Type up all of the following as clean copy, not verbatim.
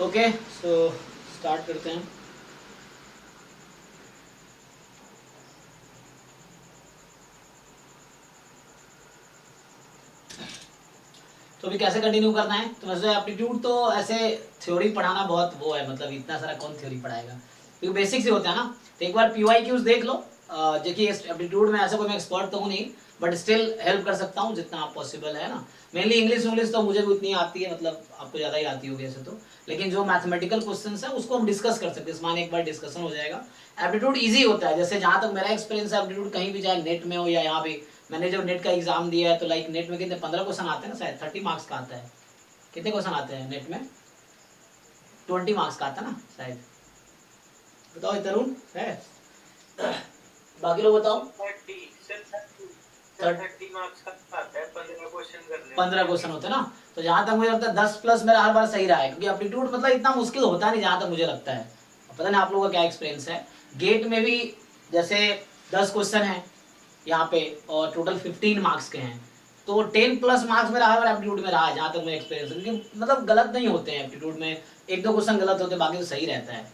Okay, so start करते हैं। तो अभी कैसे कंटिन्यू करना है, तो वैसे एप्टीट्यूड तो ऐसे थ्योरी पढ़ाना बहुत वो है, मतलब इतना सारा कौन थ्योरी पढ़ाएगा, क्योंकि बेसिक्स ही होता है ना। तो एक बार पीवाईक्यूज देख लो। देखिए एप्टीट्यूड में ऐसा कोई मैं एक्सपर्ट तो हूँ नहीं, बट स्टिल हेल्प कर सकता हूँ जितना पॉसिबल है ना। मेनली इंग्लिश तो मुझे भी उतनी आती है, मतलब आपको ज़्यादा ही आती होगी ऐसे तो, लेकिन जो मैथमेटिकल क्वेश्चन है उसको हम डिस्कस कर सकते हैं, इसमें एक बार डिस्कशन हो जाएगा। एप्टीट्यूड ईजी होता है, जैसे जहाँ तक मेरा एक्सपीरियंस है, एप्टीट्यूड कहीं भी जाए, नेट में हो या यहाँ पे, मैंने जब नेट का एग्जाम दिया है तो लाइक नेट में कितने 15 क्वेश्चन आते हैं ना, शायद 30 मार्क्स का आता है। कितने क्वेश्चन आते हैं नेट में? 20 मार्क्स का आता है ना शायद। बताओ तरुण है, बाकी लोग बताओ। 30 मार्क्स का आता है, 15 क्वेश्चन करने 15 क्वेश्चन होते हैं ना। तो जहां तक मुझे लगता है 10 प्लस मेरा हर बार सही रहा है, क्योंकि एप्टीट्यूड मतलब इतना मुश्किल होता नहीं जहां तक मुझे लगता है। पता नहीं आप लोगों का क्या एक्सपीरियंस है। गेट में भी जैसे 10 क्वेश्चन है यहाँ पे और टोटल 15 मार्क्स के हैं, तो 10 प्लस मार्क्स मेरा हर बार एप्टीट्यूड में रहा है जहाँ तक मेरा एक्सपीरियंस है, क्योंकि मतलब गलत नहीं होते हैं एप्टीट्यूड में, एक दो क्वेश्चन गलत होते हैं, बाकी तो सही रहता है।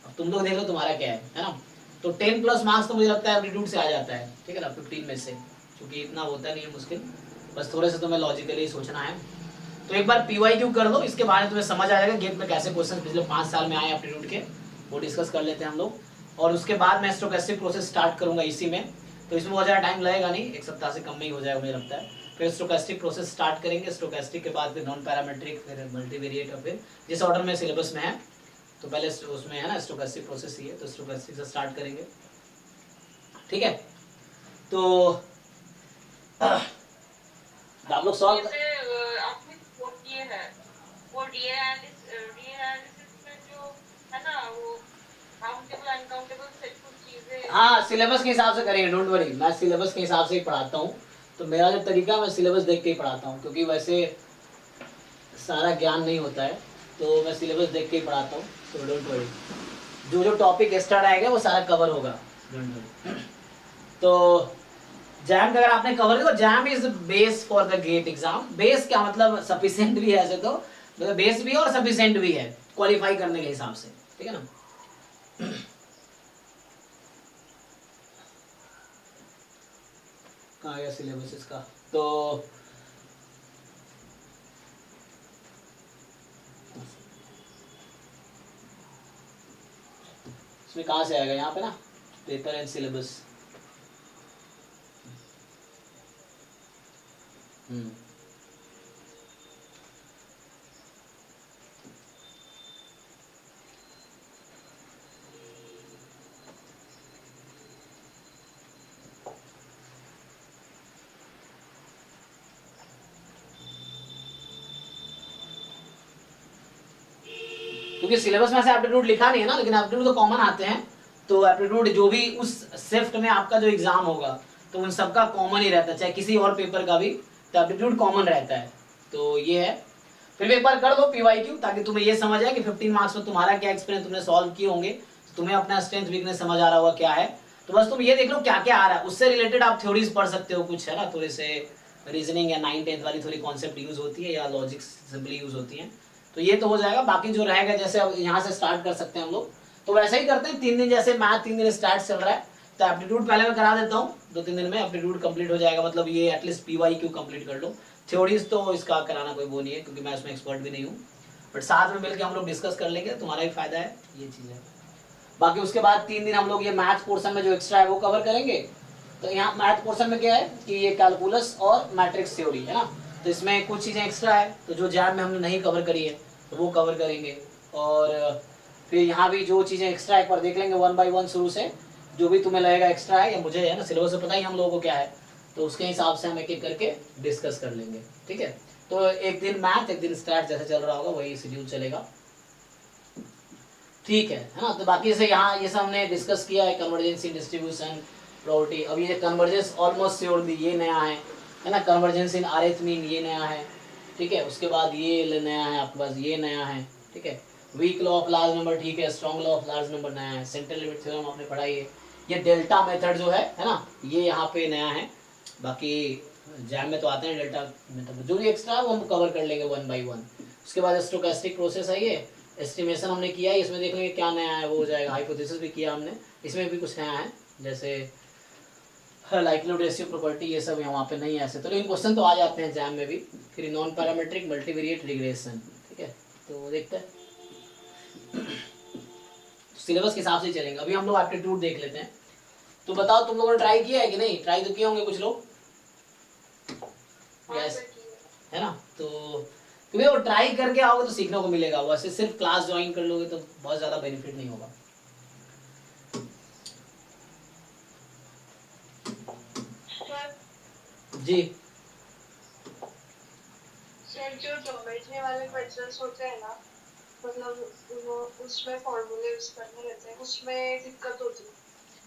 अब तुम लोग देख लो तुम्हारा क्या है ना। तो 10 प्लस मार्क्स तो मुझे लगता है एप्टीट्यूड से आ जाता है, ठीक है ना, 15 में से, क्योंकि इतना होता नहीं है मुश्किल, बस थोड़े से तुम्हें लॉजिकली सोचना है। तो एक बार पीवाईक्यू कर लो, इसके बारे में तुम्हें समझ आ जाएगा गेट में कैसे क्वेश्चन पिछले 5 साल में आए एप्टीट्यूड के, वो डिस्कस कर लेते हैं हम लोग। और उसके बाद मैं स्टोकेस्टिक प्रोसेस स्टार्ट करूंगा इसी में, तो इसमें बहुत ज़्यादा टाइम लगेगा नहीं, एक सप्ताह से कम में ही हो जाएगा मुझे लगता है। फिर स्टोकेस्टिक प्रोसेस स्टार्ट करेंगे, स्टोकेस्टिक के बाद फिर नॉन पैरामेट्रिक, फिर मल्टीवेरिएट, और फिर जिस ऑर्डर में सिलेबस में है। तो पहले उसमें है ना स्टोकेस्टिक प्रोसेस ही है, तो स्टोकेस्टिक से स्टार्ट करेंगे, ठीक है। तो आप लोग सॉल्व वो डीए एनालिसिस में जो है ना, वो काउंटेबल अनकाउंटेबल से कुछ चीजें, हाँ सिलेबस के हिसाब से करेंगे, डोंट वरी, मैं सिलेबस के हिसाब से ही पढ़ाता हूँ। तो मेरा जो तरीका मैं सिलेबस देख के ही पढ़ाता हूँ, क्योंकि वैसे सारा ज्ञान नहीं होता है, तो मैं सिलेबस देख के ही पढ़ाता हूँ। तो डोंट वरी, जो जो टॉपिक एक्स्ट्रा रहेगा वो सारा कवर होगा, डोंट वरी। तो जैम का अगर आपने कवर किया तो JAM is base for the GATE exam. Base क्या मतलब, सफिशिएंट भी है ऐसे तो, मतलब बेस भी है और सफिशिएंट भी है क्वालिफाई करने के हिसाब से, ठीक है ना। कहाँ गया सिलेबस इसका? तो इसमें कहाँ से आएगा, यहाँ पे ना, पेपर एंड सिलेबस। क्योंकि सिलेबस में से एप्टीट्यूड लिखा नहीं है ना, लेकिन एप्टीट्यूड तो कॉमन आते हैं। तो एप्टीट्यूड जो भी उस शिफ्ट में आपका जो एग्जाम होगा, तो उन सबका कॉमन ही रहता है, चाहे किसी और पेपर का भी, तो एप्टीट्यूड कॉमन रहता है। तो ये है, फिर भी एक बार कर लो पीवाईक्यू, ताकि तुम्हें ये समझ आए कि 15 मार्क्स में तुम्हारा क्या एक्सपीरियंस, तुमने सॉल्व किए होंगे, तो तुम्हें अपना स्ट्रेंथ वीकनेस समझ आ रहा होगा क्या है। तो बस तुम ये देख लो क्या क्या आ रहा है, उससे रिलेटेड आप थ्योरीज पढ़ सकते हो कुछ, है ना, थोड़े से रीजनिंग या 9-10 वाली थोड़ी कॉन्सेप्ट यूज होती है, या लॉजिक सिंपली यूज होती है। तो ये तो हो जाएगा। बाकी जो रहेगा, जैसे अब यहाँ से स्टार्ट कर सकते हैं हम लोग, तो वैसे ही करते हैं 3 दिन, जैसे मैथ 3 दिन स्टार्ट चल रहा है, तो एप्टीट्यूड पहले मैं करा देता हूँ, 2-3 दिन में एप्टीट्यूड कंप्लीट हो जाएगा, मतलब ये एटलीस्ट पीवाईक्यू कंप्लीट कर लो। थ्योरीज तो इसका कराना कोई वो नहीं है, क्योंकि मैं इसमें एक्सपर्ट भी नहीं हूँ, बट साथ में मिलकर हम लोग डिस्कस कर लेंगे, तुम्हारा भी फायदा है, ये चीज़ है। बाकी उसके बाद 3 दिन हम लोग ये मैथ पोर्शन में जो एक्स्ट्रा है वो कवर करेंगे। तो यहाँ मैथ पोर्शन में क्या है कि ये कैलकुलस और मैट्रिक्स थ्योरी है ना, तो इसमें कुछ चीज़ें एक्स्ट्रा है, तो जो जैम में हमने नहीं कवर करी है तो वो कवर करेंगे। और फिर यहाँ भी जो चीज़ें एक्स्ट्रा एक बार देख लेंगे 1 by 1 शुरू से, जो भी तुम्हें लगेगा एक्स्ट्रा है, या मुझे है ना, सिलेबस से पता ही हम लोगों को क्या है, तो उसके हिसाब से हम एक एक करके डिस्कस कर लेंगे, ठीक है। तो एक दिन मैथ, एक दिन स्टैट, जैसे चल रहा होगा वही शेड्यूल चलेगा, ठीक है ना। तो बाकी से यहाँ ये सब हमने डिस्कस किया है, कन्वर्जेंसी, डिस्ट्रीब्यूशन, प्रॉपर्टी। अब ये कन्वर्जेंस ऑलमोस्ट श्योर भी ये नया है ना, कन्वर्जेंस इन अरिथमेटिक ये नया है, ठीक है। उसके बाद ये नया है आपके पास, ये नया है, ठीक है। Weak law of large number, ठीक है। Strong law of large number नया है। सेंट्रल लिमिट थ्योरम आपने पढ़ाई है। ये डेल्टा मेथड जो है ना, ये यहाँ पे नया है। बाकी जैम में तो आते हैं डेल्टा मेथड, जो भी एक्स्ट्रा है वो हम कवर कर लेंगे 1 by 1। उसके बाद स्टोकेस्टिक प्रोसेस है ये, एस्टिमेशन हमने किया है, इसमें देख लेंगे क्या नया है वो हो जाएगा। हाइपोथेसिस भी किया हमने, इसमें भी कुछ नया है, जैसे लाइक्लीहुड रेशियो प्रॉपर्टी, ये सब यहाँ वहाँ पे नहीं है ऐसे तो, लेकिन क्वेश्चन तो आ जाते हैं एग्जाम में भी। फिर नॉन पैरामीट्रिक मल्टीवेरिएट रिग्रेशन, ठीक है, तो देखते हैं सिलेबस के हिसाब से चलेंगे। अभी हम लोग एप्टीट्यूड देख लेते हैं। तो बताओ तुम लोगों ने ट्राई किया है कि नहीं? ट्राई तो किए होंगे कुछ लोग, हाँ यस सर की है। है ना। तो क्योंकि वो ट्राई करके आओगे तो सीखने को मिलेगा, वैसे सिर्फ क्लास ज्वाइन कर लोगे तो बहुत ज़्यादा बेनिफिट नहीं होगा। सर जी सर जो ज्योमेट्री वाले क्वेश्चंस होते हैं ना, मतलब वो उसमें फॉर्मूले यूज करने रहते हैं, उसमें दिक्कत होती है।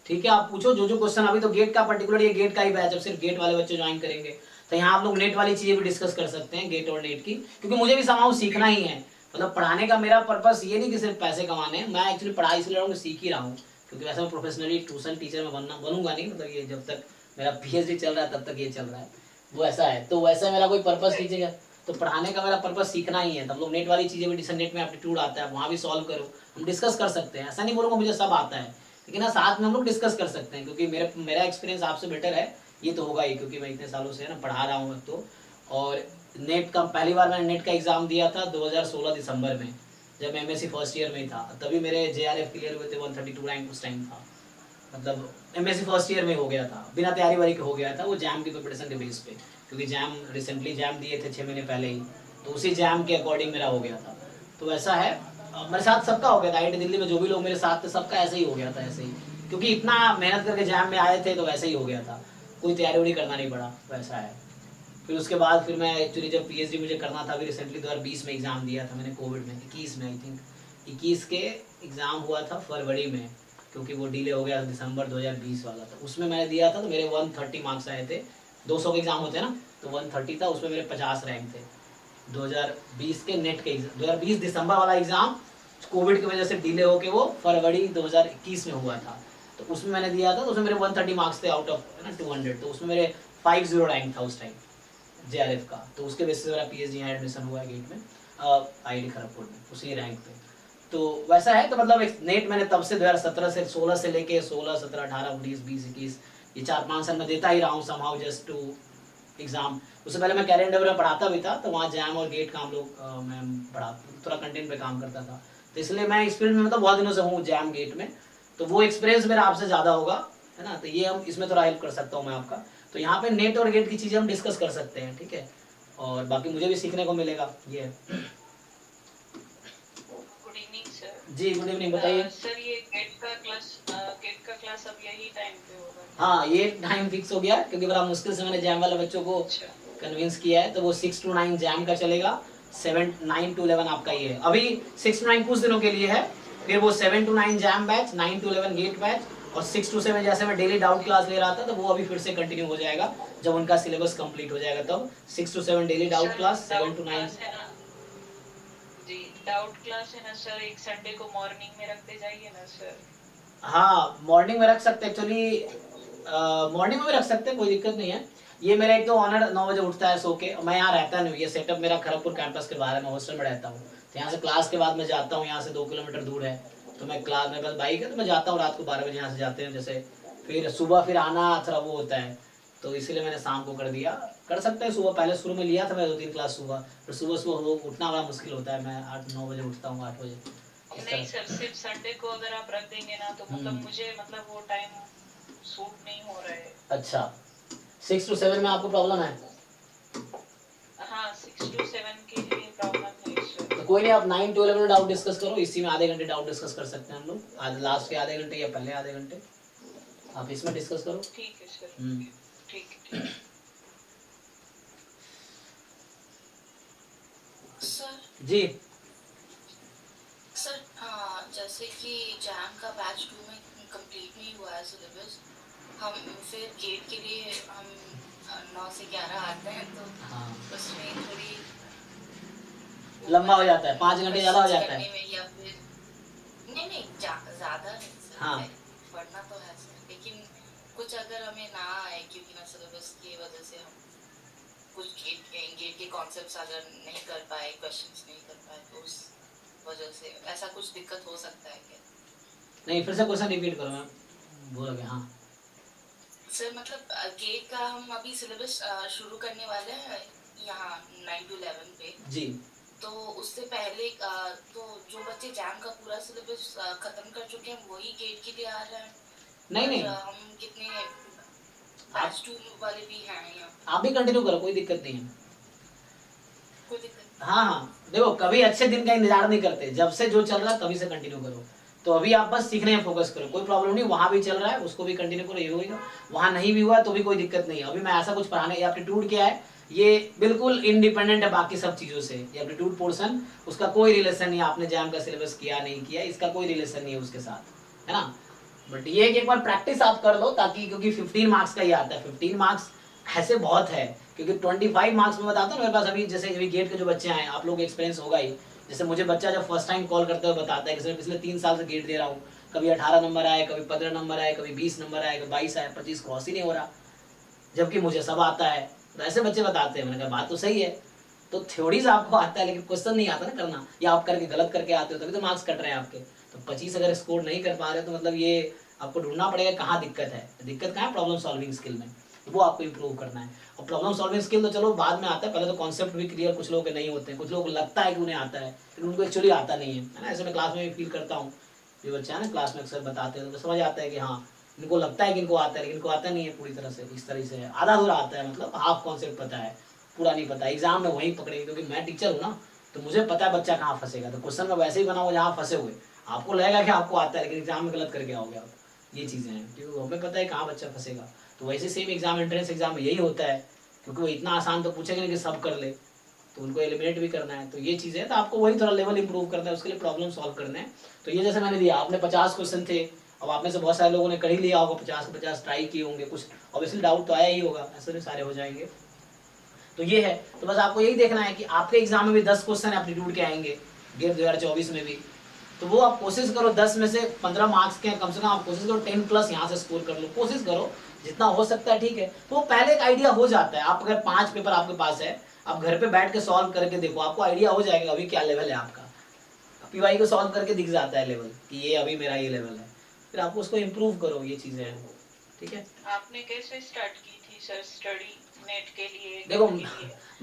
ठीक है, आप पूछो जो क्वेश्चन। अभी तो गेट का पर्टिकुलर, ये गेट का ही बैच, अब सिर्फ गेट वाले बच्चे ज्वाइन करेंगे तो यहाँ आप लोग नेट वाली चीजें भी डिस्कस कर सकते हैं, गेट और नेट की, क्योंकि मुझे भी समाउ सीखना ही है। मतलब पढ़ाने का मेरा पर्पस ये नहीं कि सिर्फ पैसे कमाने हैं, मैं एक्चुअली पढ़ाई इसलिए रहा हूँ, सीख ही रहा हूँ, क्योंकि वैसे मैं प्रोफेशनली ट्यूशन टीचर में बनूंगा नहीं, मतलब ये जब तक मेरा PhD चल रहा है तब तक ये चल रहा है, वो ऐसा है। तो वैसा मेरा कोई पर्पस टीचिंग है, तो पढ़ाने का मेरा पर्पस सीखना ही है। तो हम लोग नेट वाली चीजें भी, नेट में एप्टीट्यूड आता है, वहाँ भी सॉल्व करो, हम डिस्कस कर सकते हैं। ऐसा नहीं बोलूँगा मुझे सब आता है, लेकिन ना साथ में हम लोग डिस्कस कर सकते हैं, क्योंकि मेरा एक्सपीरियंस आपसे बेटर है, ये तो होगा ही, क्योंकि मैं इतने सालों से है ना पढ़ा रहा हूँ तो। और नेट का पहली बार मैंने नेट का एग्ज़ाम दिया था 2016 दिसंबर में, जब मैं MSc फर्स्ट ईयर में था, तभी मेरे JRF क्लियर हुए थे, 132 रैंक उस टाइम था, मतलब MSc फर्स्ट ईयर में हो गया था, बिना तैयारी वारी के हो गया था, वो जैम की प्रिपरेशन के बेस पे, क्योंकि जैम रिसेंटली जैम दिए थे 6 महीने पहले ही, तो उसी जैम के अकॉर्डिंग मेरा हो गया था। तो ऐसा है, मेरे साथ सबका हो गया था, IIT दिल्ली में जो भी लोग मेरे साथ थे सबका ऐसे ही हो गया था, ऐसे ही, क्योंकि इतना मेहनत करके जैम में आए थे तो वैसे ही हो गया था, कोई तैयारी वारी करना नहीं पड़ा, वैसा है। फिर उसके बाद फिर मैं एक्चुअली जब PhD मुझे करना था, अभी रिसेंटली 2020 में एग्ज़ाम दिया था मैंने, कोविड में, 21 में आई थिंक, 21 के एग्ज़ाम हुआ था फरवरी में, क्योंकि वो डिले हो गया था, दिसंबर 2020 वाला था, उसमें मैंने दिया था, तो मेरे 130 मार्क्स आए थे। 200 के एग्ज़ाम होते हैं ना, तो 130 था, उसमें मेरे 50 रैंक थे। 2020 के नेट के एग्जाम, 2020 दिसंबर वाला एग्ज़ाम कोविड की वजह से डिले होके वो फरवरी 2021 में हुआ था, तो उसमें मैंने दिया था, तो उसमें मेरे 130 मार्क्स थे आउट ऑफ ना 200, तो उसमें मेरे 50 रैंक था उस टाइम JRF का, तो उसके बेसिस मेरा PhD यहाँ एडमिशन हुआ है गेट में, IIT खड़गपुर में, उसी रैंक पे। तो वैसा है, तो मतलब नेट मैंने तब से 2017 से 16 से लेके 16, 17, 18, 19, 20, 21, ये 4-5 साल में देता ही रहा हूँ समहाउ जस्ट टू एग्जाम। उससे पहले मैं कैरियर में पढ़ाता भी था, तो वहाँ जैम और गेट का हम लोग मैं पढ़ा, थोड़ा कंटेंट पे काम करता था, तो इसलिए मैं इस फील्ड में मतलब बहुत दिनों से हूँ जैम गेट में, तो वो एक्सपीरियंस मेरा आपसे ज़्यादा होगा, है ना, तो ये हम इसमें थोड़ा हेल्प कर सकता हूँ मैं आपका। तो यहाँ पे नेट और गेट की चीज़ें हम डिस्कस कर सकते हैं, ठीक है, और बाकी मुझे भी सीखने को मिलेगा ये। Good evening sir. जी गुड इवनिंग, बताइए। सर ये गेट का क्लास अब यही टाइम पे होगा? हाँ ये टाइम फिक्स हो गया, क्योंकि बड़ा मुश्किल से मैंने जैम वाले बच्चों को कन्विंस किया है, तो वो 6 to 9 जैम का चलेगा, 9 to 11 आपका ये है। अभी 6 to 9 कुछ दिनों के लिए है, फिर वो 7 to 9 JAM batch, 9 to 11 GATE batch, और 6 to 7 जैसे मैं डेली डाउट क्लास ले रहा था, तो वो अभी फिर से कंटिन्यू हो जाएगा जब उनका सिलेबस कंप्लीट हो जाएगा, तब 6 to 7 daily doubt class, 7 to 9। जी डाउट क्लास है ना सर, एक संडे को मॉर्निंग में रखते जाइए ना सर। हाँ मॉर्निंग में रख सकते हैं, एक्चुअली मॉर्निंग में भी रख सकते हैं, कोई दिक्कत नहीं है। ये मेरा एक तो ऑनर 9 बजे उठता है सो के, मैं यहाँ रहता नहीं हूँ, ये सेटअप मेरा खड़गपुर कैंपस के बाहर है, मैं हॉस्टल में रहता हूँ, तो यहाँ से क्लास के बाद मैं जाता हूँ, यहाँ से 2 किलोमीटर दूर है, तो मैं क्लास, मेरे पास बाइक है, तो मैं जाता हूँ रात को 12 बजे यहाँ से जाते हैं, जैसे फिर सुबह फिर आना थोड़ा वो होता है, तो इसीलिए मैंने शाम को कर दिया। कर सकते हैं सुबह, पहले शुरू में लिया था मैं 2-3 क्लास सुबह, फिर सुबह उठना बड़ा मुश्किल होता है, मैं 8-9 बजे उठता हूँ, 8 बजे। नहीं सर, सिर्फ संडे को अगर आप रख देंगे ना, तो मतलब मुझे मतलब वो टाइम सूट नहीं हो रहा है। अच्छा 6 to 7 में आपको प्रॉब्लम है? हाँ 6 to 7 के लिए प्रॉब्लम है सर। तो कोई नहीं, आप 9 to 11 में डाउट डिस्कस करो, इसी में आधे घंटे डाउट डिस्कस कर सकते हैं हम लोग, आज लास्ट के आधे घंटे या पहले आधे घंटे आप इसमें डिस्कस करो। ठीक है सर, ठीक है। सर जी सर जैसे कि जैम का बैच 2 में कंप्लीट नहीं हुआ है सिलेबस, हम फिर गेट के लिए हम 9 से 11 आते हैं, तो हाँ उसमें थोड़ी लंबा हो जाता है, 5 घंटे ज़्यादा हो जाता है। या फिर नहीं ज़्यादा नहीं सर, हाँ पढ़ना तो है सर, लेकिन कुछ अगर हमें ना आए क्योंकि ना सिलेबस की वजह से हम कुछ गेट के कॉन्सेप्ट्स अगर नहीं कर पाए, क्वेश्चंस नहीं कर पाए, तो वजह से ऐसा कुछ दिक्कत हो सकता है क्या? नहीं, फिर से क्वेश्चन रिपीट करो मैम, बोल गया। हाँ सर मतलब गेट का हम अभी सिलेबस शुरू करने वाले हैं यहाँ 9 to 11 पे, जी। तो उससे पहले तो जो बच्चे जैम का पूरा सिलेबस खत्म कर चुके हैं वही गेट के लिए आ रहे हैं? नहीं और, नहीं, हम कितने बैच 2 वाले भी हैं यहाँ? आप भी कंटिन्यू करो, कोई दिक्कत नहीं है। कोई दिक्कत? हाँ हाँ, देखो कभी अच्छे दिन का इंतजार नहीं करते, जब से जो चल रहा है तभी से कंटिन्यू करो। तो अभी आप बस सीखने में फोकस करो, कोई प्रॉब्लम नहीं, वहाँ भी चल रहा है उसको भी कंटिन्यू करो, ये होगा। वहाँ नहीं भी हुआ तो भी कोई दिक्कत नहीं है। अभी मैं ऐसा कुछ पढ़ाने, ये एप्टीट्यूड क्या है, ये बिल्कुल इंडिपेंडेंट है बाकी सब चीज़ों से। ये एप्टीट्यूड पोर्शन, उसका कोई रिलेशन नहीं, आपने जैम का सिलेबस किया नहीं किया, इसका कोई रिलेशन नहीं है उसके साथ, है ना। बट ये कि एक बार प्रैक्टिस आप कर लो, ताकि क्योंकि 15 मार्क्स का ही आता है, 15 मार्क्स ऐसे बहुत है, क्योंकि 25 मार्क्स में बताता हूँ मेरे पास अभी, जैसे अभी गेट के जो बच्चे आए, आप लोग एक्सपीरियंस होगा ही। जैसे मुझे बच्चा जब फर्स्ट टाइम कॉल करते हुए बताता है कि सर पिछले 3 साल से गेट दे रहा हूँ, कभी 18 नंबर आए, कभी 15 नंबर आए, कभी 20 नंबर आए, कभी 22 आए, 25 क्रॉस ही नहीं हो रहा, जबकि मुझे सब आता है। तो ऐसे बच्चे बताते हैं। मैंने कहा बात तो सही है, तो थ्योरीज आपको आता है लेकिन क्वेश्चन नहीं आता ना करना, या आप करके गलत करके आते हो तभी तो मार्क्स कट रहे हैं आपके। तो 25 अगर स्कोर नहीं कर पा रहे तो मतलब ये आपको ढूंढना पड़ेगा कहाँ दिक्कत है। दिक्कत कहाँ है? प्रॉब्लम सॉल्विंग स्किल में, वो आपको इंप्रूव करना है। और प्रॉब्लम सॉल्विंग स्किल तो चलो बाद में आता है, पहले तो कॉन्सेप्ट भी क्लियर कुछ लोगों के नहीं होते हैं, कुछ लोगों को लगता है कि उन्हें आता है लेकिन उनको एक्चुअली आता नहीं है ना। ऐसे मैं क्लास में भी फील करता हूँ, ये बच्चा है ना क्लास में अक्सर बताते हैं तो समझ आता है कि हाँ इनको लगता है कि इनको आता है, लेकिन इनको आता नहीं है पूरी तरह से। इस तरह से आधा अधूरा आता है, मतलब हाफ कॉन्सेप्ट पता है, पूरा नहीं पता। एग्जाम में वहीं पकड़ेंगे, क्योंकि मैं टीचर हूँ ना, तो मुझे पता है बच्चा कहाँ फंसेगा। तो क्वेश्चन में वैसे ही बना हुआ जहाँ फंसे हुए, आपको लगेगा कि आपको आता है लेकिन एग्जाम में गलत करके आओगे आप। ये चीज़ें हैं, क्योंकि हमें पता है कहाँ बच्चा फंसेगा। तो वैसे सेम एग्जाम, एंट्रेंस एग्जाम में यही होता है, क्योंकि वो इतना आसान तो पूछेंगे नहीं कि सब कर ले, तो उनको एलिमिनेट भी करना है। तो ये चीज़ है, तो आपको वही थोड़ा लेवल इंप्रूव करना है, उसके लिए प्रॉब्लम सॉल्व करना है। तो ये जैसे मैंने दिया, आपने 50 क्वेश्चन थे, अब आप में से बहुत सारे लोगों ने कर ही लिया होगा, 50 के 50 ट्राई किए होंगे, कुछ ऑब्वियसली डाउट तो आया ही होगा, ऐसे नहीं सारे हो जाएंगे। तो ये है, तो बस आपको यही देखना है कि आपके एग्जाम में भी 10 क्वेश्चन एप्टीट्यूड के आएंगे गेट 2024 में भी। तो वो आप कोशिश करो 10 में से 15 मार्क्स के कम से कम आप कोशिश करो 10 प्लस यहाँ से स्कोर कर लो, कोशिश करो जितना हो सकता है, ठीक है। तो पहले एक आइडिया हो जाता है। आप अगर 5 पेपर आपके पास है, आप घर पे बैठ के सॉल्व करके देखो, आपको आइडिया हो जाएगा अभी क्या लेवल है आपका। पीवाई को सॉल्व करके दिख जाता है लेवल कि ये अभी मेरा ये लेवल है, फिर आपको उसको इम्प्रूव करो, ये चीज़ें हैं, ठीक है। आपने कैसे स्टार्ट की थी सर स्टडी नेट के लिए? देखो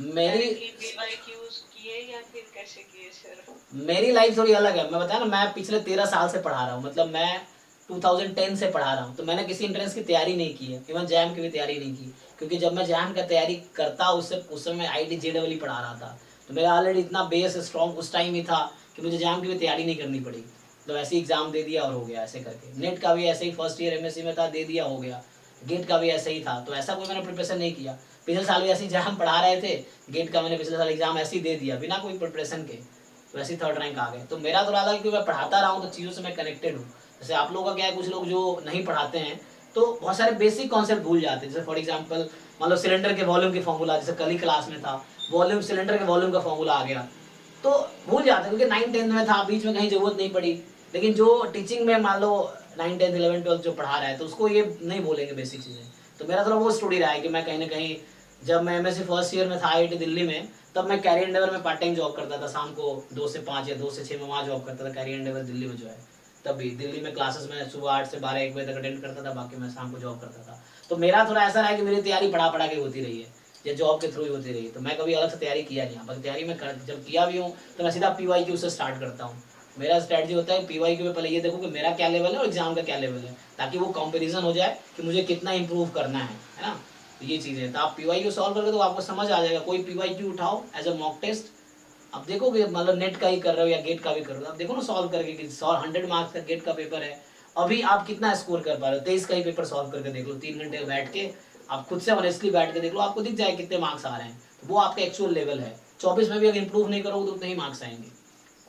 मेरी PYQs किए या फिर कैसे किए सर? मेरी लाइफ थोड़ी अलग है। मैं बताया ना, मैं पिछले 13 साल से पढ़ा रहा हूँ, मतलब मैं 2010 से पढ़ा रहा हूँ। तो मैंने किसी एंट्रेंस की तैयारी नहीं की है, इवन जैम की भी तैयारी नहीं की, क्योंकि जब मैं जैम का तैयारी करता उस समय IIT JEE पढ़ा रहा था। तो मेरा ऑलरेडी इतना बेस स्ट्रॉन्ग उस टाइम ही था कि मुझे जैम की भी तैयारी नहीं करनी पड़ी। तो ऐसे ही एग्जाम दे दिया और हो गया, ऐसे करके। नेट का भी ऐसे ही फर्स्ट ईयर MSc में था, दे दिया, हो गया। गेट का भी ऐसे ही था, तो ऐसा कोई मैंने प्रिपरेशन नहीं किया। पिछले साल भी ऐसे ही जहाँ पढ़ा रहे थे, गेट का मैंने पिछले साल एग्जाम ऐसे ही दे दिया बिना कोई प्रिपरेशन के, तो ऐसे ही 3rd रैंक आ गए। तो मेरा थोड़ा अलग है कि मैं पढ़ाता रहा हूँ तो चीज़ों से मैं कनेक्टेड हूँ। जैसे आप लोगों का क्या है, कुछ लोग जो नहीं पढ़ाते हैं तो बहुत सारे बेसिक कॉन्सेप्ट भूल जाते हैं। जैसे फॉर एग्जाम्पल मान लो सिलेंडर के वॉल्यूम की फॉर्मूला, जैसे कल ही क्लास में था, वॉल्यूम सिलेंडर के वॉल्यूम का फॉर्मूला आ गया, तो भूल जाते हैं, क्योंकि 9th-10th में था, बीच में कहीं जरूरत नहीं पड़ी। लेकिन जो टीचिंग में मान लो 9th, 10th, 11th, 12th जो पढ़ा रहा है, तो उसको ये नहीं बोलेंगे बेसिक चीज़ें। तो मेरा थोड़ा वो स्टोरी रहा है कि मैं कहीं ना कहीं, जब मैं MSc फर्स्ट ईयर में था IIT दिल्ली में, तब मैं कैरियर एंडेवर में पार्ट टाइम जॉब करता था, शाम को 2 से 5 या 2 से 6 में वहाँ जॉब करता था, कैरियर एंडेवर दिल्ली में जो है। तब भी दिल्ली में क्लासेस में सुबह 8 से 12 1 बजे तक अटेंड करता था, बाकी मैं शाम को जॉब करता था। तो मेरा थोड़ा ऐसा रहा है कि मेरी तैयारी पढ़ा के होती रही है, या जॉब के थ्रू ही होती रही है। तो मैं कभी अलग से तैयारी किया नहीं, बस तैयारी में जब किया भी हूँ तो मैं सीधा PYQ से स्टार्ट करता हूँ। मेरा स्ट्रैटेजी होता है PYQ में पहले ये देखो कि मेरा क्या लेवल है और एग्जाम का क्या लेवल है, ताकि वो कंपैरिजन हो जाए कि मुझे कितना इंप्रूव करना है ना। तो ये चीज़ें, तो आप PYQ सॉल्व करके तो आपको समझ आ जाएगा। कोई PYQ उठाओ एज अ मॉक टेस्ट, अब देखो कि मतलब नेट का ही कर रहे हो या गेट का भी कर रहे हो, आप देखो ना सॉल्व करके कि 100 मार्क्स का गेट का पेपर है, अभी आप कितना स्कोर कर पा रहे हो। 23 का ही पेपर सॉल्व करके देख लो, 3 घंटे बैठ के आप खुद से ऑनेस्टली बैठ के देख लो, आपको दिख जाए कितने मार्क्स आ रहे हैं। तो वो आपका एक्चुअल लेवल है। 24 में भी अगर इंप्रूव नहीं करोगे तो उतने ही मार्क्स आएंगे।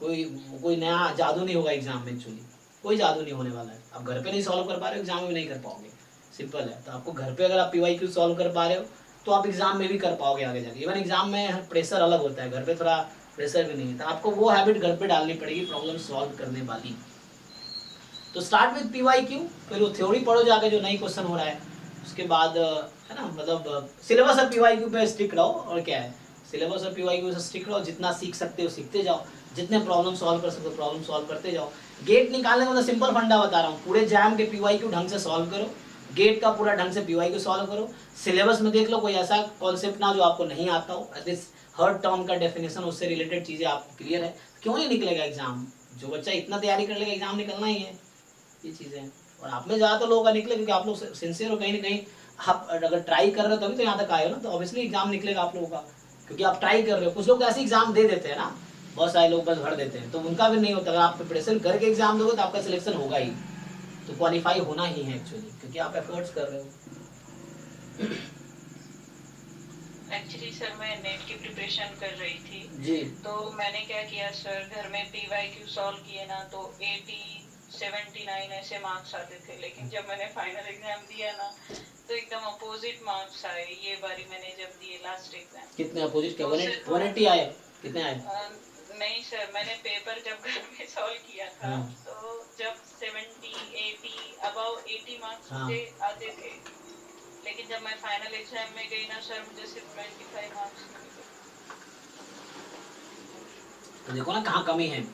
कोई नया जादू नहीं होगा एग्जाम में, एक्चुअली कोई जादू नहीं होने वाला है। आप घर पे नहीं सॉल्व कर पा रहे हो, एग्जाम में नहीं कर पाओगे, सिंपल है। तो आपको घर पे अगर आप PYQ सॉल्व कर पा रहे हो तो आप एग्जाम में भी कर पाओगे आगे जाके। इवन एग्जाम में प्रेशर अलग होता है, घर पे थोड़ा प्रेशर भी नहीं है। तो आपको वो हैबिट घर पे डालनी पड़ेगी प्रॉब्लम सॉल्व करने वाली। तो स्टार्ट विद PYQ, फिर वो थ्योरी पढ़ो जाके जो नई क्वेश्चन हो रहा है, उसके बाद है ना, मतलब सिलेबस और PYQ पे स्टिक रहो। और क्या है, सिलेबस और PYQ से स्टिक रहो, जितना सीख सकते हो सीखते जाओ। जितने प्रॉब्लम सॉल्व कर सकते हो प्रॉब्लम सॉल्व करते जाओ। गेट निकालने का मतलब सिंपल फंडा बता रहा हूँ, पूरे जैम के पीवाईक्यू ढंग से सॉल्व करो, गेट का पूरा ढंग से पीवाईक्यू सॉल्व करो, सिलेबस में देख लो कोई ऐसा कॉन्सेप्ट ना जो आपको नहीं आता हो, एटलीस्ट हर टर्म का डेफिनेशन उससे रिलेटेड चीजें आपको क्लियर है, क्यों नहीं निकलेगा एग्जाम। जो बच्चा इतना तैयारी कर लेगा एग्जाम निकलना ही है, ये चीजें। और आप में ज़्यादातर लोगों का निकले क्योंकि आप लोग सिंसियर हो, कहीं ना कहीं आप अगर ट्राई कर रहे हो तभी तो यहाँ तक आए हो ना, तो ऑब्वियसली एग्जाम निकलेगा आप लोगों का, क्योंकि आप ट्राई कर रहे हो। कुछ लोग तो ऐसे एग्जाम दे देते हैं ना, बहुत सारे लोग बस भर देते हैं, तो उनका भी नहीं होता। अगर आप प्रिपरेशन करके एग्जाम दोगे तो आपका सिलेक्शन होगा ही, तो क्वालिफाई होना ही है एक्चुअली, क्योंकि आप एफर्ट्स कर रहे हो। एक्चुअली सर मैं नेट की प्रिपरेशन कर रही थी जी। तो मैंने क्या किया सर, घर में पीवाईक्यू सॉल्व किए ना तो 80 79 ऐसे मार्क्स आते थे, लेकिन जब मैंने फाइनल एग्जाम दिया ना तो एकदम अपोजिट मार्क्स आए। ये बारी मैंने जब दिए लास्ट एग्जाम। कितने अपोजिट के? 180 आए? कितने आए? नहीं सर, मैंने पेपर जब घर में सॉल्व किया था तो जब 70 80 अबव 80 मार्क्स मुझे आते थे, लेकिन जब मैं फाइनल एग्जाम में गई ना सर मुझे सिर्फ 25 मार्क्स मिले। तो देखो ना कहाँ कमी है।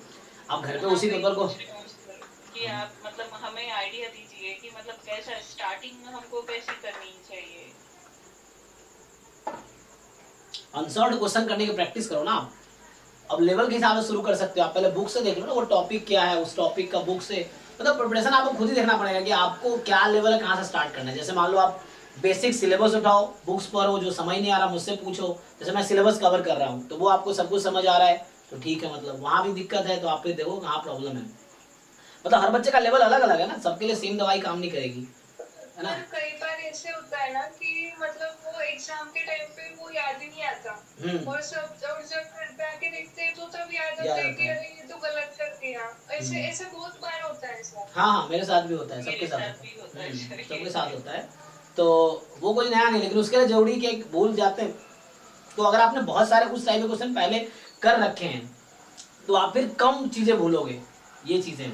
आप घर पे उसी पेपर को कि आप मतलब हमें आइडिया दीजिए कि मतलब कैसा स्टार्टिंग हमको कैसी करनी चाहिए। अनसॉल्व्ड क्वेश्चन करने की प्रैक्टिस करो ना आप। अब लेवल के हिसाब से शुरू कर सकते हो आप, पहले बुक से देख लो ना वो टॉपिक क्या है, उस टॉपिक का बुक से मतलब प्रिपरेशन आपको खुद ही देखना पड़ेगा कि आपको क्या लेवल है, कहाँ से स्टार्ट करना है। जैसे मान लो आप बेसिक सिलेबस उठाओ, बुक्स पढ़ो, जो समझ नहीं आ रहा मुझसे पूछो। जैसे मैं सिलेबस कवर कर रहा हूँ तो वो आपको सब कुछ समझ आ रहा है तो ठीक है, मतलब वहाँ भी दिक्कत है तो आप फिर देखो कहाँ प्रॉब्लम है। मतलब हर बच्चे का लेवल अलग अलग है ना, सबके लिए सेम दवाई काम नहीं करेगी, है ना। कई बार ऐसे होता है ना कि मतलब वो एग्जाम के टाइम पे वो याद ही नहीं आता, और जब घर पे आके देखते हैं तो तब याद आता है कि अरे ये तो गलत कर दिया। ऐसे ऐसे बहुत बार होता है सर। हाँ, मेरे साथ भी होता है, सबके साथ भी होता है, सबके साथ होता है। तो वो कोई नया नहीं, लेकिन उसके लिए जरूरी कि भूल जाते हैं। तो अगर आपने बहुत सारे उस टाइप के क्वेश्चन पहले कर रखे हैं तो आप फिर कम चीजें भूलोगे, ये चीजें।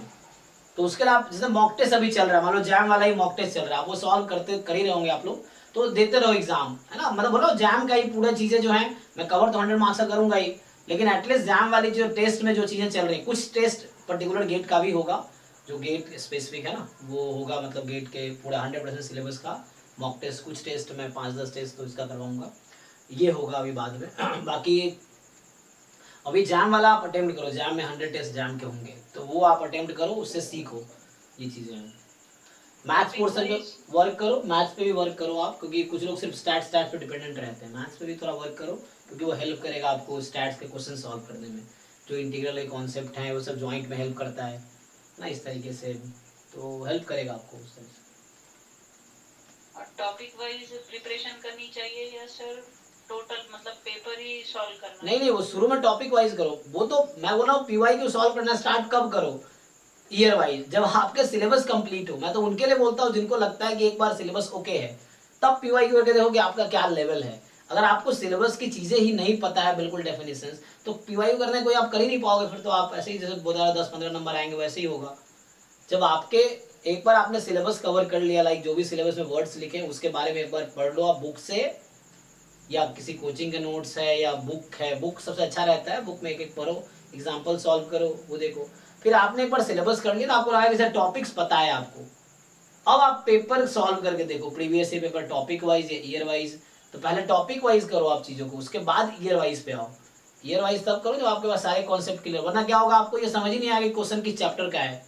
तो उसके लिए आप जैसे मॉक टेस्ट अभी चल रहा है, मान लो जैम वाला ही मॉक टेस्ट चल रहा है, आप वो सॉल्व करते कर ही रहे होंगे आप लोग, तो देते रहो एग्जाम, है ना। मतलब बोलो जैम का ही पूरा चीजें जो है मैं कवर तो 100 मार्क्स का करूंगा ही, लेकिन एटलीस्ट जैम वाली जो टेस्ट में जो चीजें चल रही है, कुछ टेस्ट पर्टिकुलर गेट का भी होगा, जो गेट स्पेसिफिक है ना वो होगा, मतलब गेट के पूरा 100% सिलेबस का मॉक टेस्ट। कुछ टेस्ट में 5-10 टेस्ट तो इसका करवाऊंगा, ये होगा अभी बाद में। बाकी अभी जैम वाला आप अटेम्प्ट करो, जैम में 100 टेस्ट जैम के होंगे तो वो आप अटेम्प्ट करो, उससे सीखो ये चीजें हैं। मैथ्स पोर्शन पे वर्क करो, मैथ्स पे भी वर्क करो आप, क्योंकि कुछ लोग सिर्फ स्टैट्स पे डिपेंडेंट रहते हैं। मैथ्स पे भी थोड़ा वर्क करो क्योंकि वो हेल्प करेगा आपको स्टैट्स के क्वेश्चन सॉल्व करने में। जो इंटीग्रल के कॉन्सेप्ट हैं वो सब जॉइंट में हेल्प करता है ना, इस तरीके से, तो हेल्प करेगा आपको उस तरह से। और टॉपिक वाइज प्रिपरेशन करनी चाहिए या सर टोटल मतलब पेपर ही सॉल्व करना? नहीं, वो शुरू में टॉपिक वाइज करो। वो तो मैं बोल रहा हूँ पीवाईक्यू सॉल्व करना स्टार्ट कब करो, ईयर वाइज, जब आपके सिलेबस कंप्लीट हो। मैं तो उनके लिए बोलता हूँ जिनको लगता है कि एक बार सिलेबस ओके है तब पीवाईक्यू करके देखो कि आपका क्या लेवल है। अगर आपको सिलेबस की चीजें ही नहीं पता है बिल्कुल डेफिनेशंस, तो पीवाईक्यू करने कोई आप कर ही नहीं पाओगे। फिर तो आप ऐसे ही जैसे 10-15 नंबर आएंगे वैसे ही होगा। जब आपके एक बार आपने सिलेबस कवर कर लिया, लाइक जो भी सिलेबस में वर्ड्स लिखे उसके बारे में एक बार पढ़ लो आप बुक से, या किसी कोचिंग के नोट्स है या बुक है, बुक सबसे अच्छा रहता है। बुक में एक एक पढ़ो, एग्जाम्पल सॉल्व करो, वो देखो। फिर आपने एक बार सिलेबस कर लिया तो आपको लगा जैसे टॉपिक्स पता है आपको, अब आप पेपर सॉल्व करके देखो, previous year paper topic wise या ईयर वाइज। तो पहले टॉपिक वाइज करो आप चीजों को, उसके बाद ईयर वाइज पे आओ। ईयर वाइज तब करो जब आपके पास सारे कॉन्सेप्ट क्लियर, वरना क्या होगा आपको ये समझ ही नहीं आएगा क्वेश्चन किस चैप्टर का है।